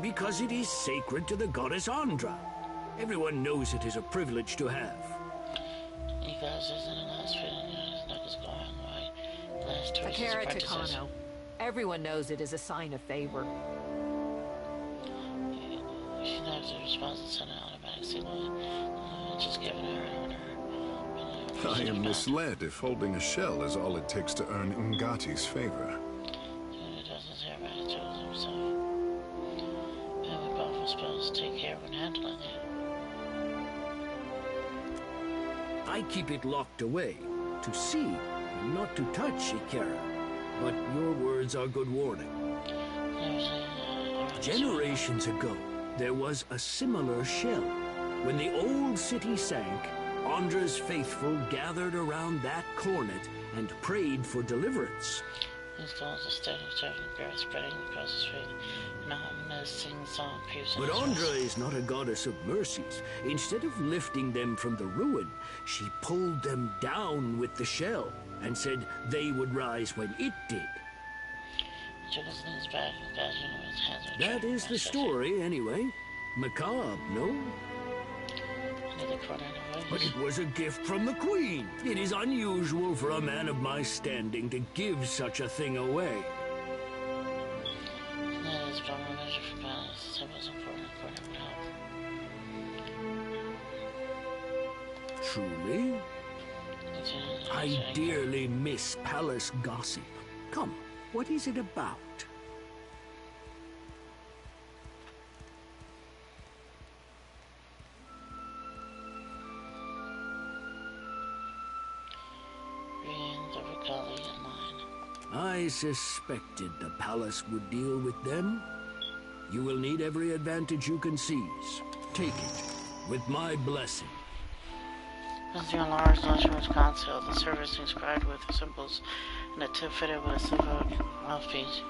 Because it is sacred to the goddess Andra. Everyone knows it is a privilege to have. You guys isn't a last fit and his neck is going right. Last two Akira Takano. Everyone knows it is a sign of favor. She has the response to send an automatic signal. Just giving her an order. I am misled if holding a shell is all it takes to earn Ngati's favor. It doesn't say about it to himself. And we both were supposed to take care when handling it. I keep it locked away, to see and not to touch, Ikera. But your words are good warning. Generations ago, there was a similar shell. When the old city sank, Andra's faithful gathered around that cornet and prayed for deliverance. These stones are steady, serving grass spreading across his face, and a ominous sing-song piercing But his Andra rest. is not a goddess of mercies. Instead of lifting them from the ruin, she pulled them down with the shell and said they would rise when it did. Took his knees back and gathering with his hands. That is the story, anyway. Macabre, no? But it was a gift from the Queen. It is unusual for a man of my standing to give such a thing away. That is but one measure for balance. It was important according to health. Truly? I dearly miss palace gossip. Come, what is it about? I suspected the palace would deal with them. You will need every advantage you can seize. Take it, with my blessing. Entering a large luxurious console, the service inscribed with symbols and a tip fitted with a silver mouthpiece.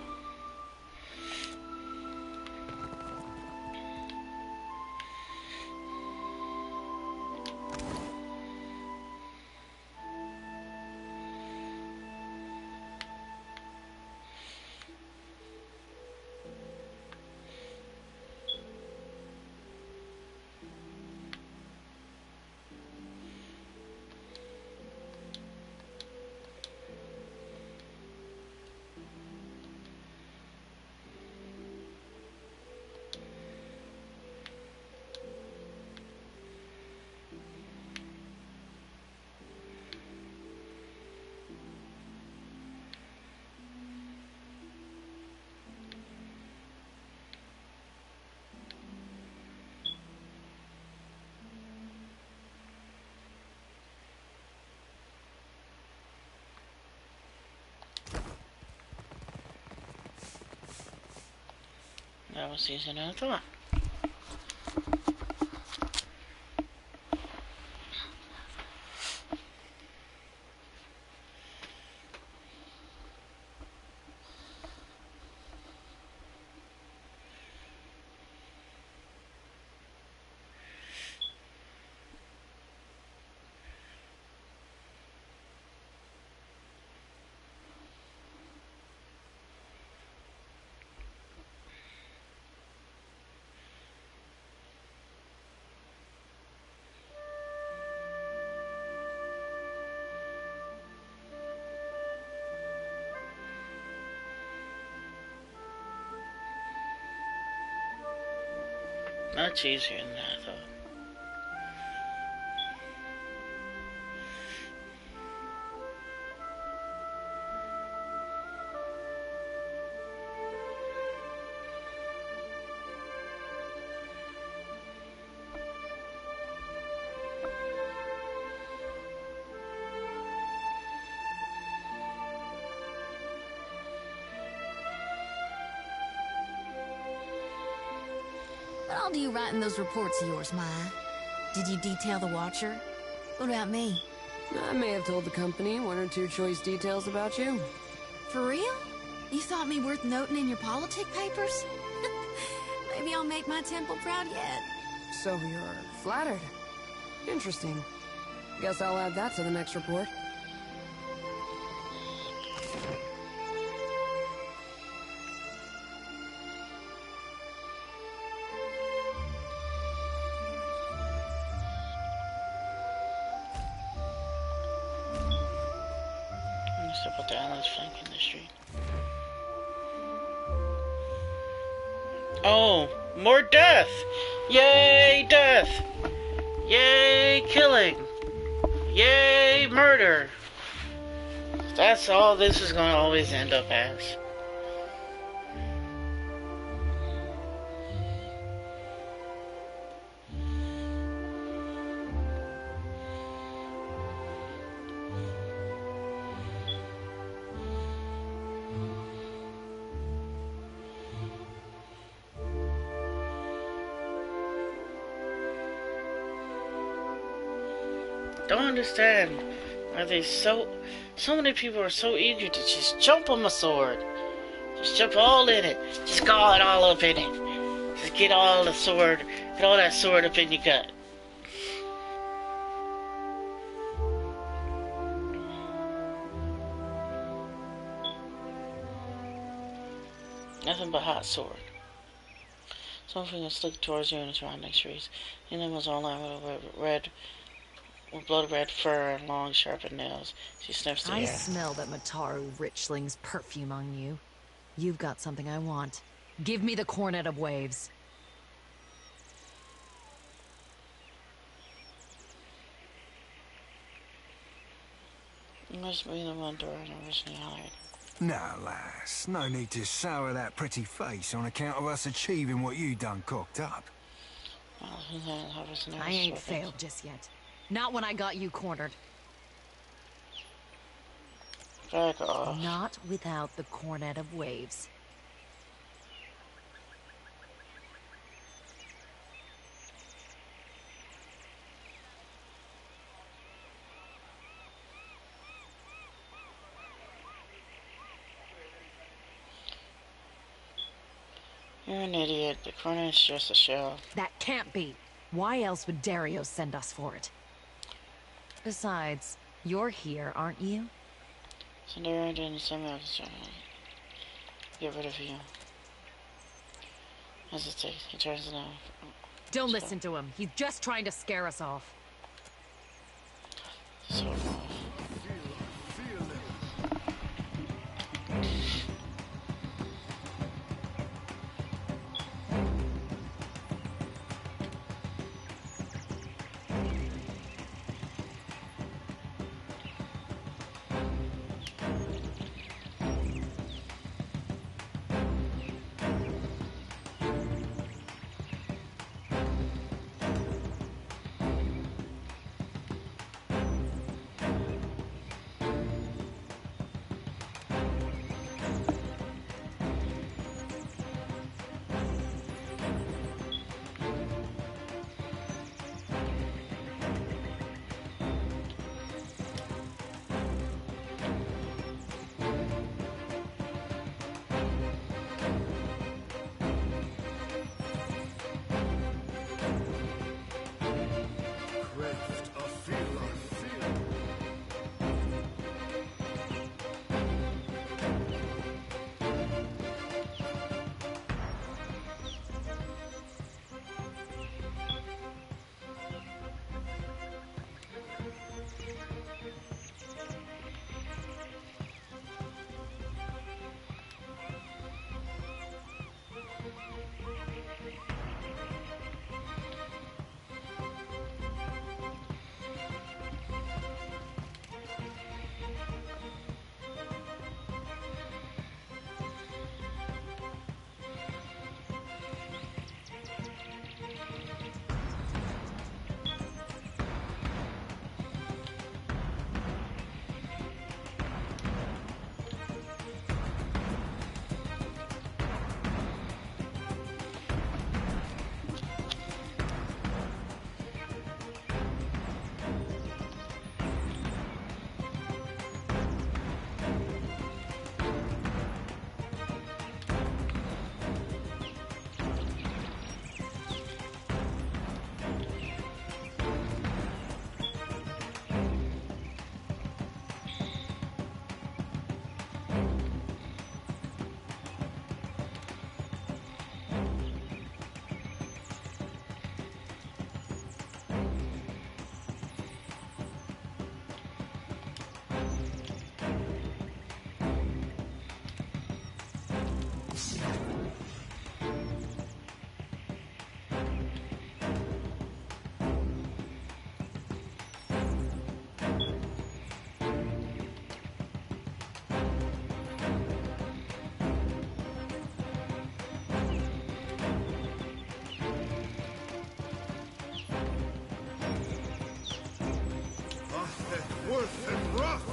That was easier than I thought. Much easier than I thought. What all do you write in those reports of yours, Maya? Did you detail the Watcher? What about me? I may have told the company one or two choice details about you. For real? You thought me worth noting in your politic papers? Maybe I'll make my temple proud yet. So you're flattered. Interesting. Guess I'll add that to the next report. Step up the island's flanking the street. Oh, more death! Yay, death! Yay, killing! Yay, murder! That's all this is going to always end up as. don't understand why so many people are so eager to just jump on my sword. Just jump all in it. Just go it all up in it. Just get all that sword up in your gut. Nothing but hot sword. Something is slick towards you and it's around next trees. And then was all lined with blood red fur and long sharpened nails. She sniffs the air. I smell that Mataru Richling's perfume on you. You've got something I want. Give me the Cornet of Waves. You must be the one door I originally hired. Now, lass, no need to sour that pretty face on account of us achieving what you done cooked up. I ain't failed just yet. Not when I got you cornered. Back off. Not without the Cornet of Waves. You're an idiot. The Cornet's just a shell. That can't be. Why else would Dario send us for it? Besides, you're here, aren't you? So Dario didn't send me out to get rid of you. Hesitate. He turns it off. Don't listen to him. He's just trying to scare us off. So worth and rough.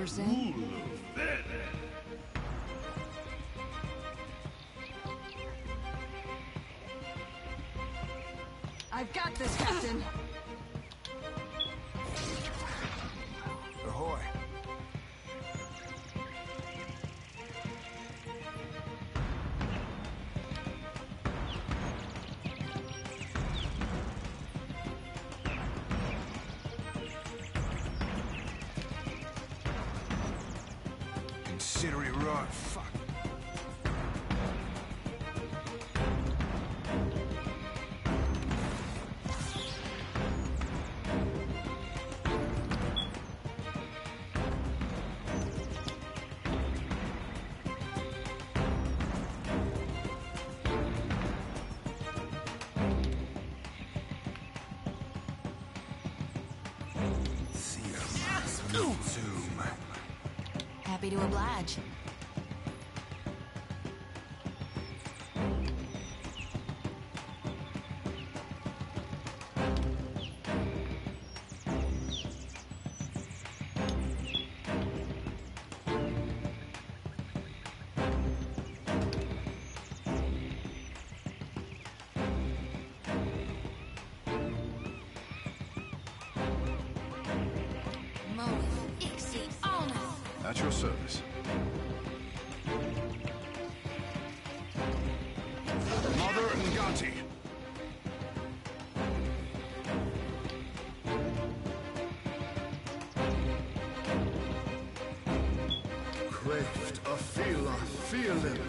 were saying? I've got this, Captain. Ahoy. Consider it right. Fuck. Happy to oblige. At your service. Mother Ngati. Craved a feeling.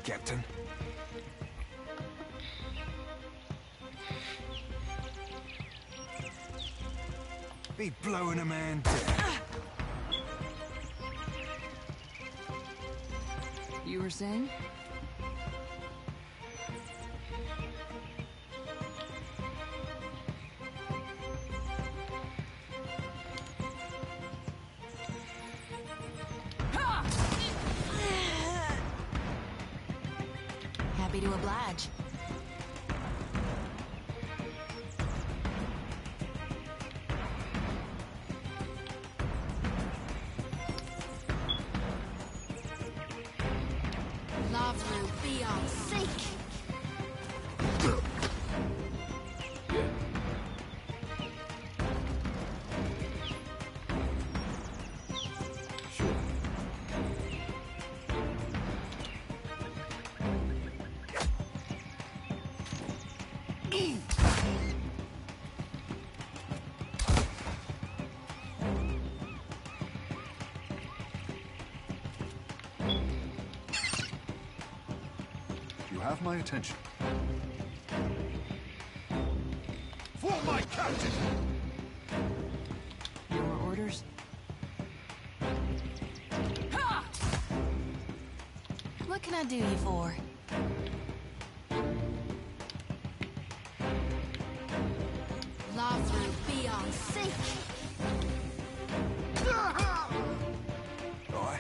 Captain. Be blowing a man down. You were saying? Happy to oblige. Lavru, be on sink. You have my attention. For my captain! Your orders? What can I do you for? Lavru, be on sink. Aye.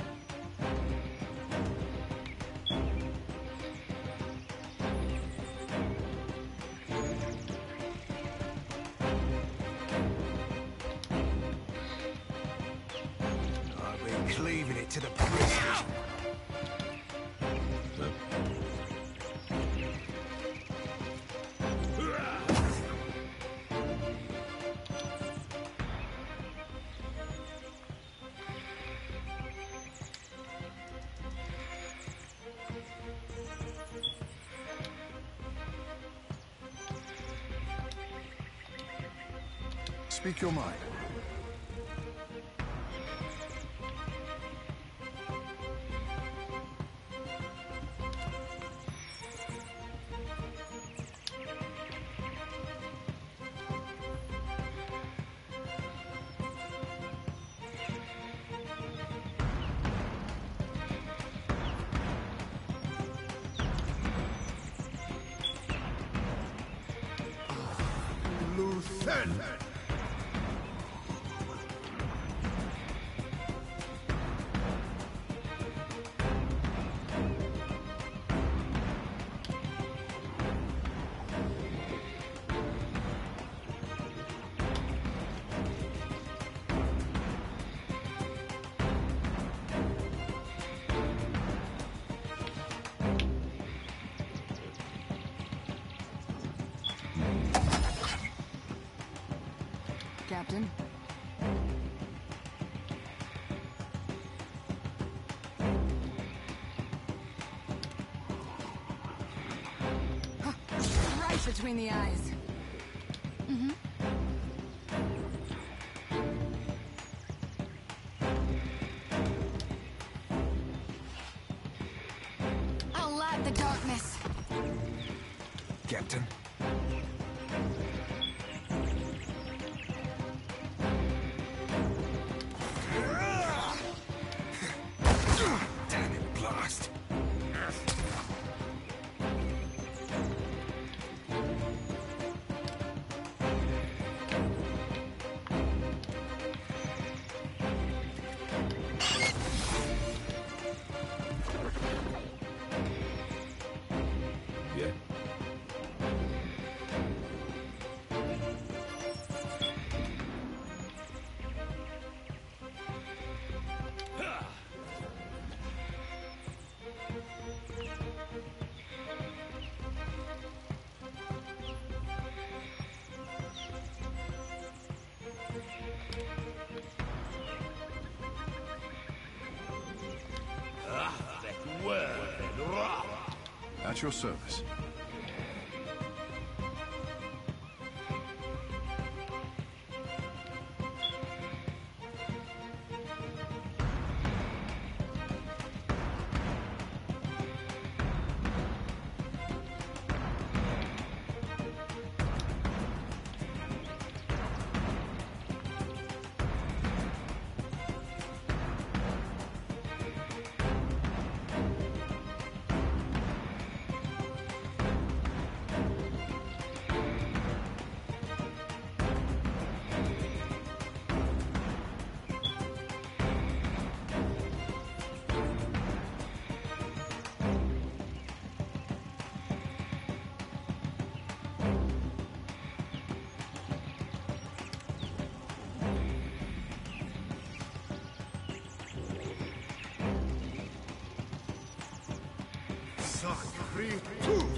I've been cleaving it to the bristles. Speak your mind. Luthen! Captain. Right between the eyes. Mm-hmm. I'll light the darkness. Captain. Damn it, blast. Yeah? At your service.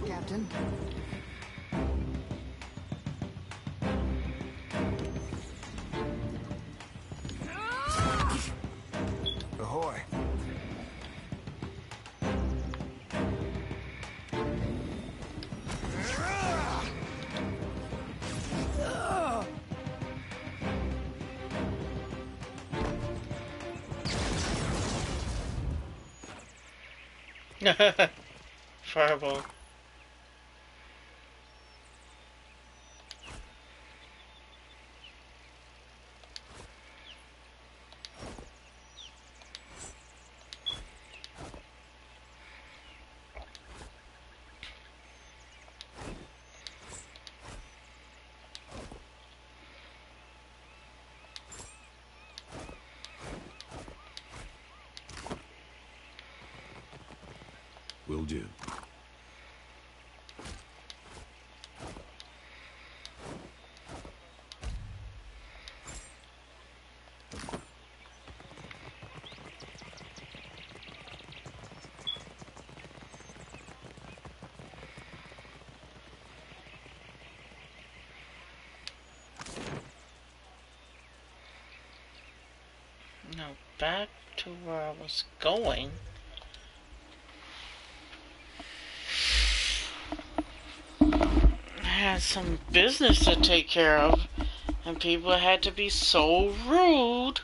Captain. Ahoy. Fireball. Will do. Now back to where I was going. I had some business to take care of, and people had to be so rude.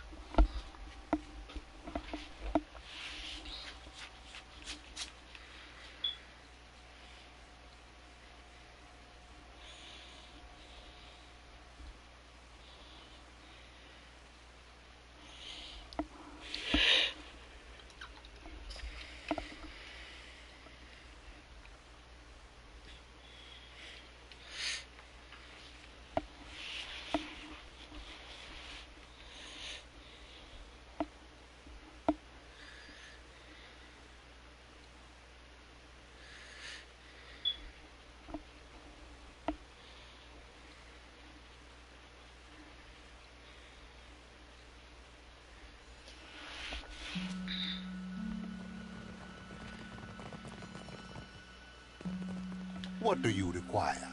What do you require?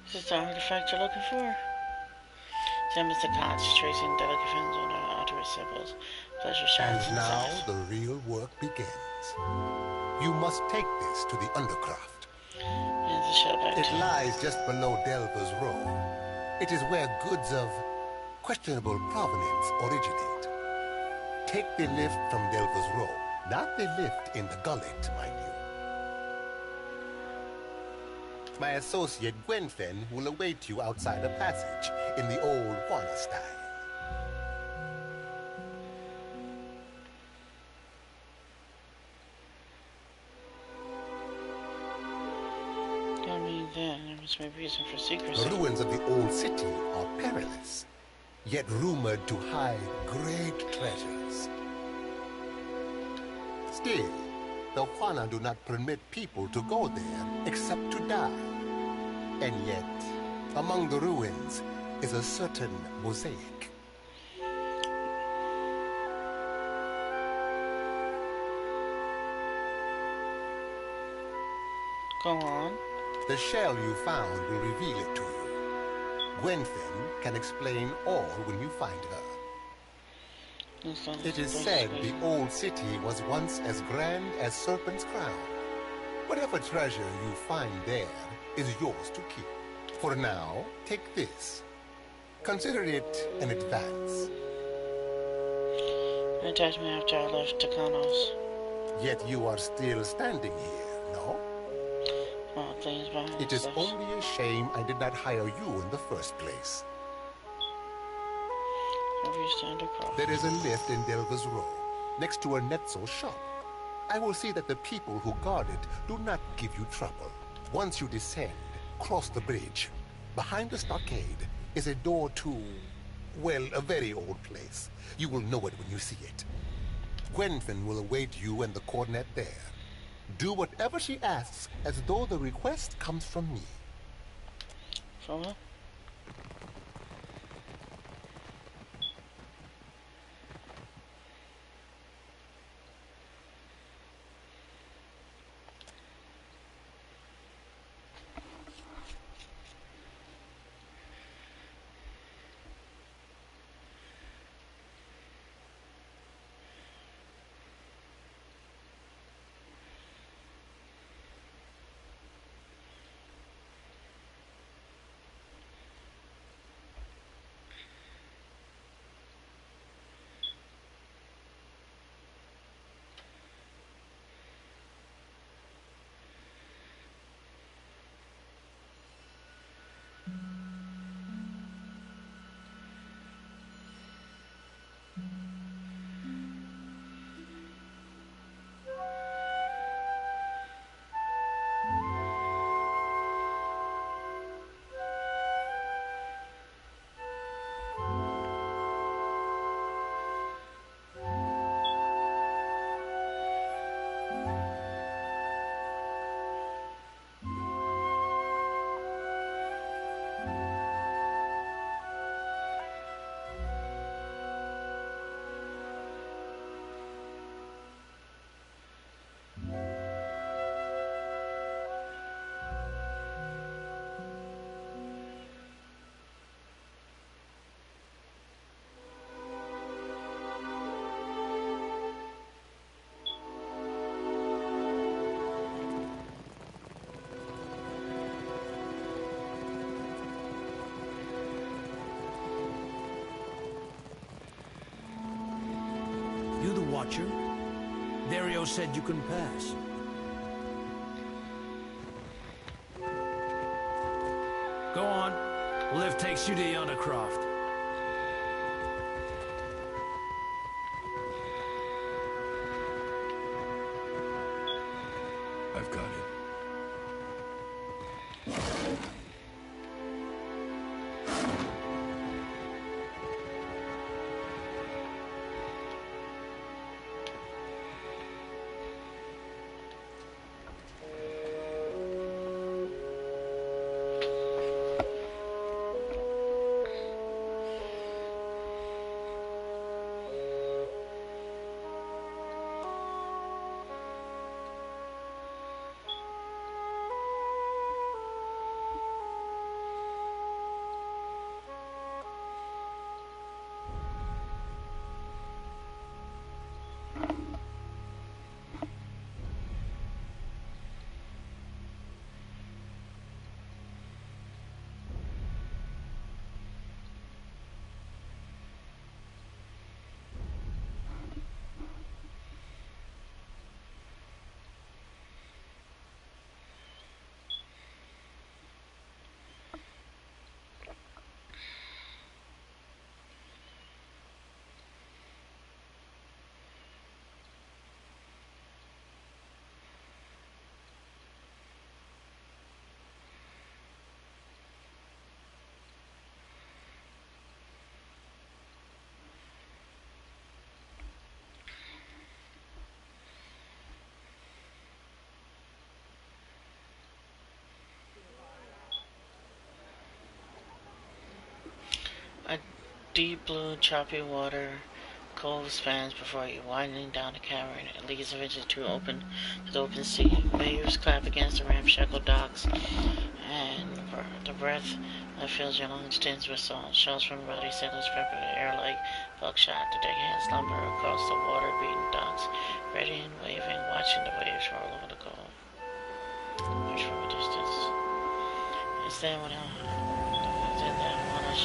Is this the artifact you're looking for? Tim is the concentration delicate fins on the outer sepals. Pleasure shines And in his now eyes. the real work begins. You must take this to the Undercroft. It lies just below Delver's Row. It is where goods of questionable provenance originate. Take the lift from Delver's Row, not the lift in the gullet, mind you. My associate Gwenfen will await you outside the passage in the old Juana style. My reason for secrecy. The ruins of the old city are perilous, yet rumored to hide great treasures. Still, the Juana do not permit people to go there except to die. And yet, among the ruins is a certain mosaic. Go on. The shell you found will reveal it to you. Gwenfen can explain all when you find her. It is said the old city was once as grand as Serpent's Crown. Whatever treasure you find there is yours to keep. For now, take this. Consider it an advance. It attacked me after I left Takanos. Yet you are still standing here, no? It is only a shame I did not hire you in the first place. There is a lift in Delver's Row, next to a Netzel shop. I will see that the people who guard it do not give you trouble. Once you descend, cross the bridge. Behind the stockade is a door to, well, a very old place. You will know it when you see it. Gwenfen will await you and the cornet there. Do whatever she asks, as though the request comes from me. From her? You the Watcher? Dario said you can pass. Go on. Lift takes you to Undercroft. I've got it. deep blue, choppy water. Cove spans before you, widening down the cavern. It leads eventually to the open sea. Waves clap against the ramshackle docks, and the breath that fills your lungs tinged with salt. Shells from ruddy sailors pepper the air like buckshot. The deckhands slumber across the water-beaten docks, ready and waving, watching the waves roll over the cove. Watch from a distance. It's then when one of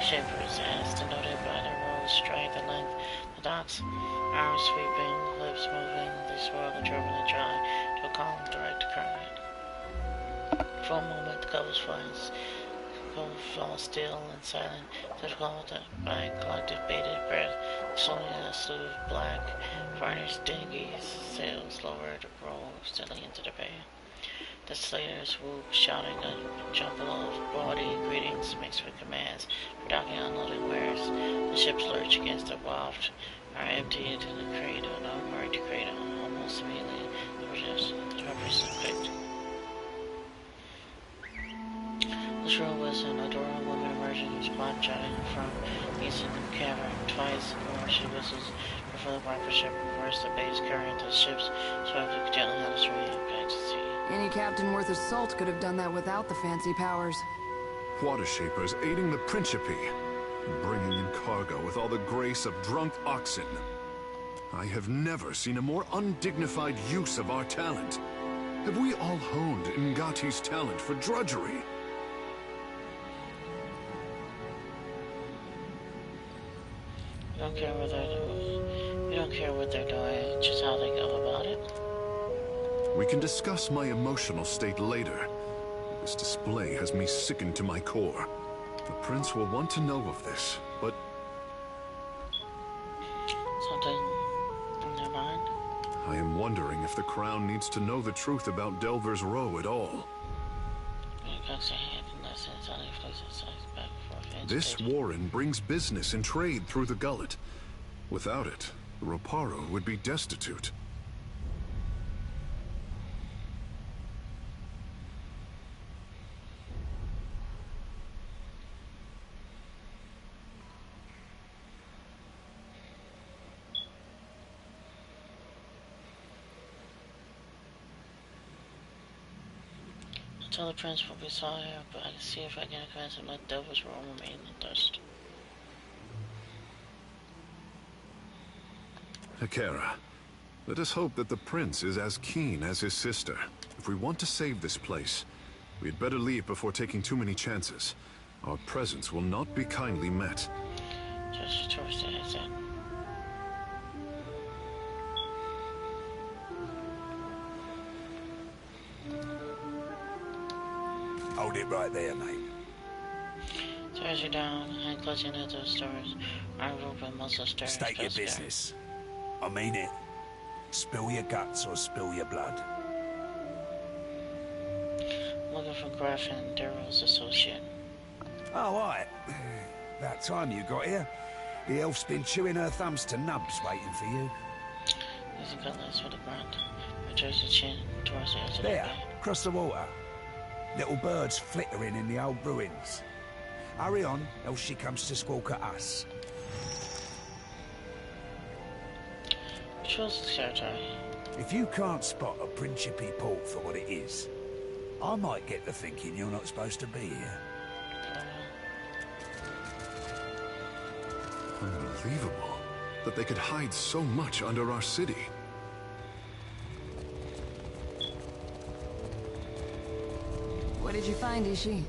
shivers as denoted by the rolls strike the length of the docks, arms sweeping, lips moving, they swirl the turbulent dry to a calm, direct current. For a moment, the cove falls still and silent, difficult by collective bated breath. Slowly a slew of black, varnished dinghies sails lower to roll steadily into the bay. The slaters whoop, shouting a jumble of bawdy greetings mixed with commands for docking and unloading wares. The ships lurch against the waft, are emptied to the cradle, unmarked cradle, almost immediately. The purpose is picked. The shrill whistle, an adorable woman emerging from spot jutting from the eastern cavern. Twice more she whistles before the wiper ship reversed the base current. The ships swept gently out of the stream back to sea. Any captain worth his salt could have done that without the fancy powers. Water shapers aiding the Principe, bringing in cargo with all the grace of drunk oxen. I have never seen a more undignified use of our talent. Have we all honed Ngati's talent for drudgery? We don't care what they're doing, just how they go about it. We can discuss my emotional state later. This display has me sickened to my core. The prince will want to know of this, but... Something in their mind? I am wondering if the crown needs to know the truth about Delver's Row at all. This warren brings business and trade through the gullet. Without it, Roparo would be destitute. Tell the prince what we saw here, but I can see if I can convince him that Delver's Row remain in the dust. Akera, let us hope that the prince is as keen as his sister. If we want to save this place, we had better leave before taking too many chances. Our presence will not be kindly met. Just towards the exit. Hold it right there, mate. Tears you down and clutching at those doors. Arms open, muscles stirring. State your business. I mean it. Spill your guts or spill your blood. Looking for Griffin, Daryl's associate. Oh, right. About time you got here. The elf's been chewing her thumbs to nubs waiting for you. There's a cutlass for the grunt. Returns the chin towards the edge of the There, bay. across the water. Little birds flickering in the old ruins. Hurry on, else she comes to squawk at us. Chose the territory. If you can't spot a Principe port for what it is, I might get to thinking you're not supposed to be here. Unbelievable that they could hide so much under our city. What did you find, Ishi?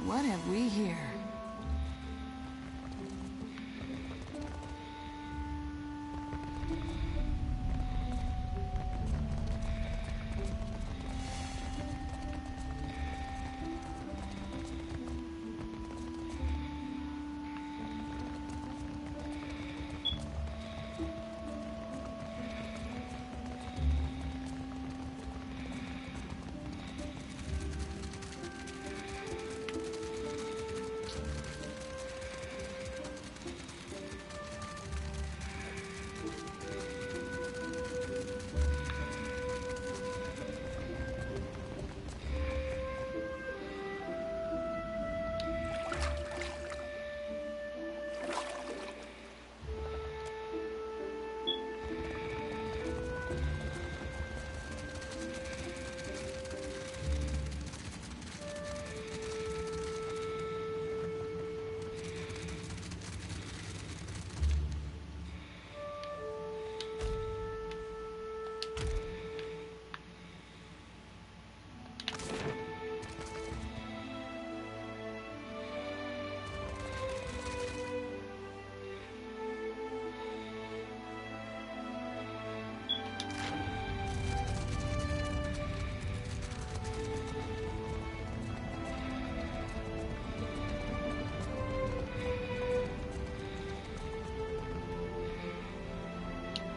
What have we here?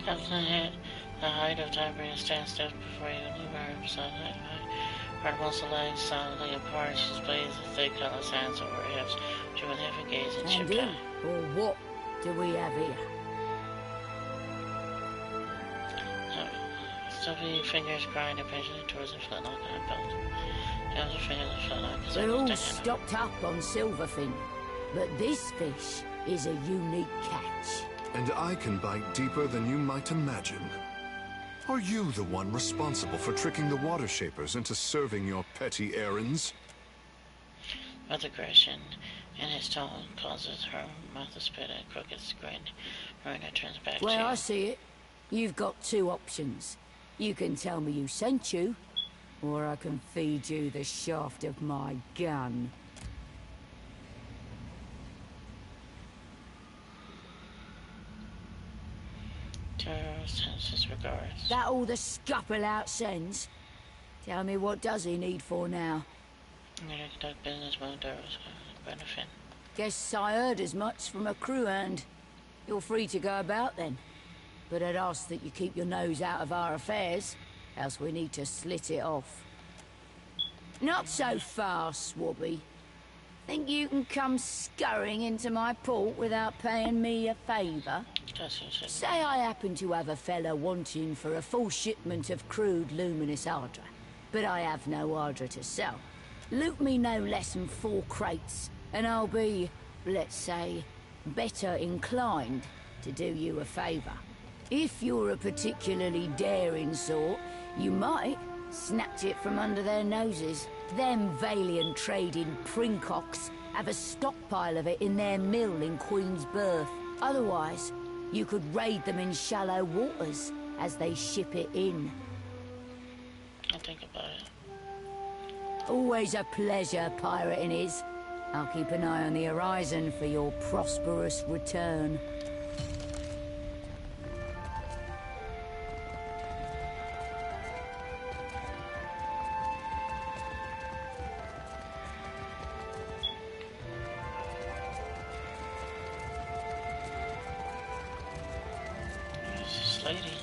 Captain hit the height of Tiberius stands still before you, Lumer himself. Artemis legs solidly apart, she displays the thick color sands over her hips, with heavy gaze and And chip who or what do we have here? Stuffy fingers grind impatiently towards the flintlock on her belt. She her fingers the flintlock. We're all stocked up on silverfin, but this fish is a unique catch. And I can bite deeper than you might imagine. Are you the one responsible for tricking the water shapers into serving your petty errands? With aggression in his tone causes her mouth to spit a crooked grin. Marina turns back to you. Well, I see it. You've got two options. You can tell me who sent you, or I can feed you the shaft of my gun. Sends his regards. That all the scuffle out sends? Tell me, what does he need for now? I'm gonna conduct business with Doros benefit. Guess I heard as much from a crew hand. You're free to go about then. But I'd ask that you keep your nose out of our affairs, else we need to slit it off. Not so fast, Swabby. Think you can come scurrying into my port without paying me a favour? Say I happen to have a fella wanting for a full shipment of crude luminous Ardra, but I have no Ardra to sell. Loot me no less than 4 crates, and I'll be, let's say, better inclined to do you a favour. If you're a particularly daring sort, you might snatch it from under their noses. Them Valiant trading Princocks have a stockpile of it in their mill in Queen's Berth. Otherwise, you could raid them in shallow waters as they ship it in. I'll think about it. Always a pleasure, pirating is. I'll keep an eye on the horizon for your prosperous return. Lady.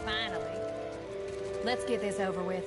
Finally. Let's get this over with.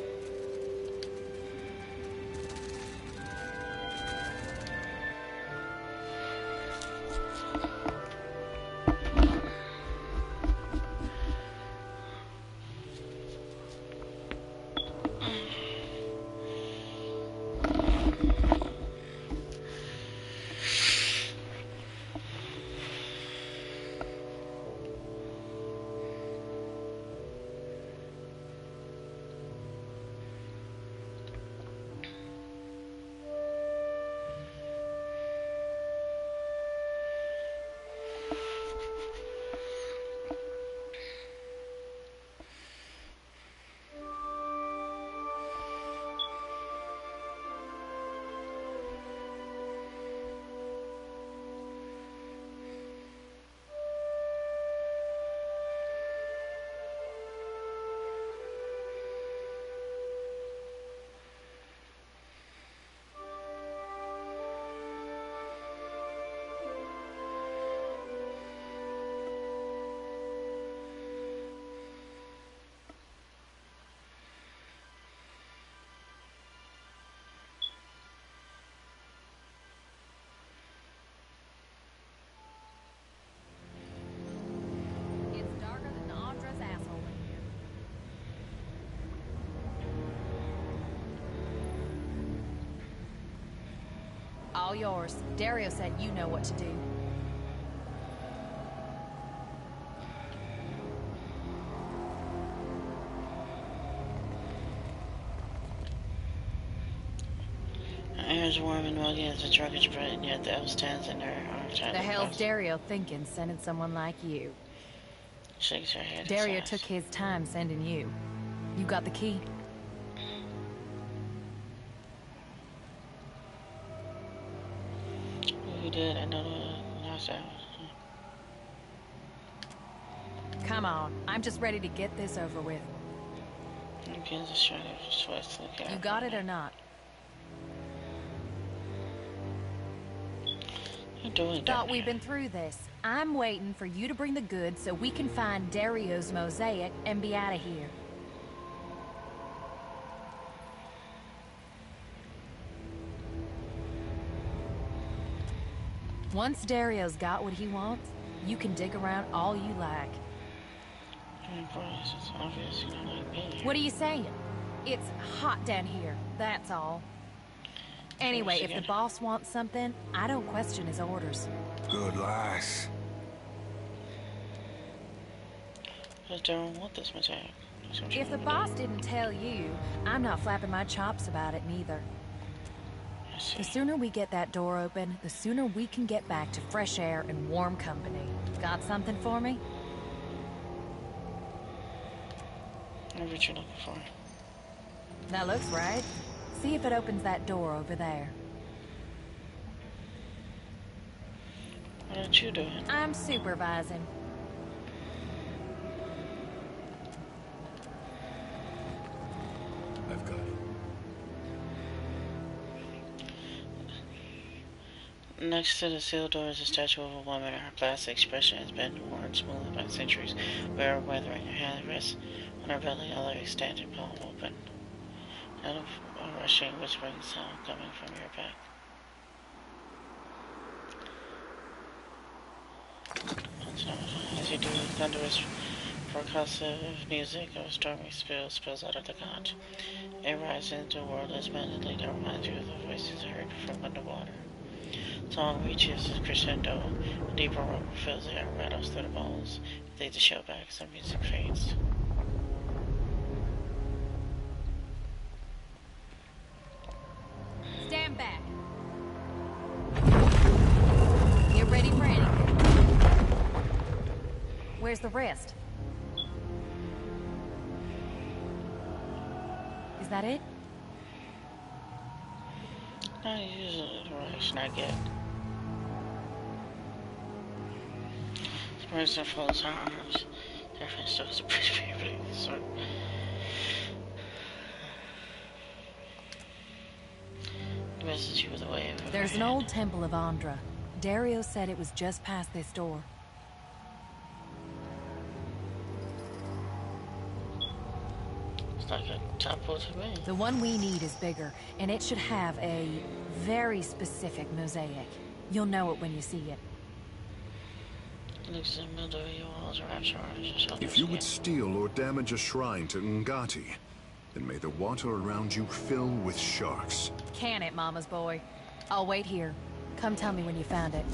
All yours. Dario said you know what to do. Air's warm and muggy as the truck is bright, and yet the elf stands in her arms. The hell's Dario thinking, sending someone like you? Shakes her head. Dario took his time sending you. You got the key? You did. I know that. Come on. I'm just ready to get this over with. You got it or not? Thought we'd been through this. I'm waiting for you to bring the goods so we can find Dario's mosaic and be out of here. Once Dario's got what he wants, you can dig around all you like. What are you saying? It's hot down here, that's all. Anyway, if the boss wants something, I don't question his orders. Good lass. I don't want this mosaic. If the boss didn't tell you, I'm not flapping my chops about it neither. The sooner we get that door open, the sooner we can get back to fresh air and warm company. Got something for me? What are you looking for? That looks right. See if it opens that door over there. What aren't you doing? I'm supervising. I've got it. Next to the sealed door is a statue of a woman. Her plastic expression has been worn smoothly by centuries. Bare weathering, her hand rests on her belly, a leather extended palm open. Out of a rushing, whispering sound coming from your back. As you do, thunderous, percussive music of stormy spills out of the conch. It rises into a wordless melody that reminds you of the voices heard from underwater. Song reaches its crescendo, a deeper rumble fills the air, rattles through the bones. They the show back, some music fades. Stand back. Get ready for anything. Where's the rest? Is that it? Not usually the reaction I get. This person folds her arms. Their face shows a pretty sort. He misses you with a wave. There's an old temple of Andra. Dario said it was just past this door. It's like a temple to me. The one we need is bigger, and it should have a very specific mosaic. You'll know it when you see it. Looks in the middle of your walls around shoulders. If you would steal or damage a shrine to Ngati, then may the water around you fill with sharks. Can it, Mama's boy? I'll wait here. Come tell me when you found it.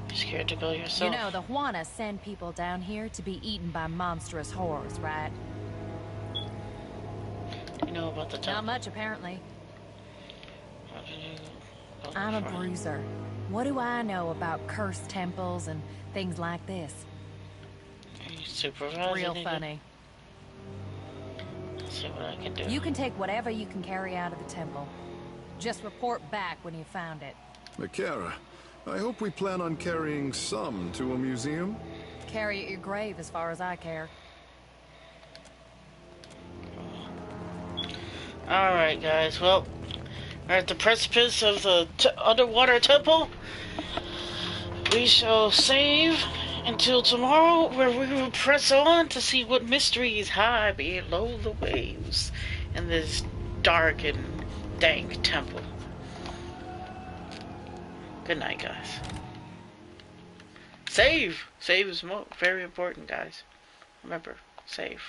You're scared to go yourself. You know, the Juana send people down here to be eaten by monstrous horrors, right? You know about the temple? Not much, apparently. How did you go I'm a before? bruiser. What do I know about cursed temples and things like this? You supervise Real anything? funny. Let's see what I can do. You can take whatever you can carry out of the temple. Just report back when you found it. Makara, I hope we plan on carrying some to a museum. Carry it your grave as far as I care. Alright, guys. Well, we're at the precipice of the underwater temple. We shall save until tomorrow, where we will press on to see what mysteries hide below the waves in this dark and dank temple. Good night, guys. Save! Save is very important, guys. Remember, save.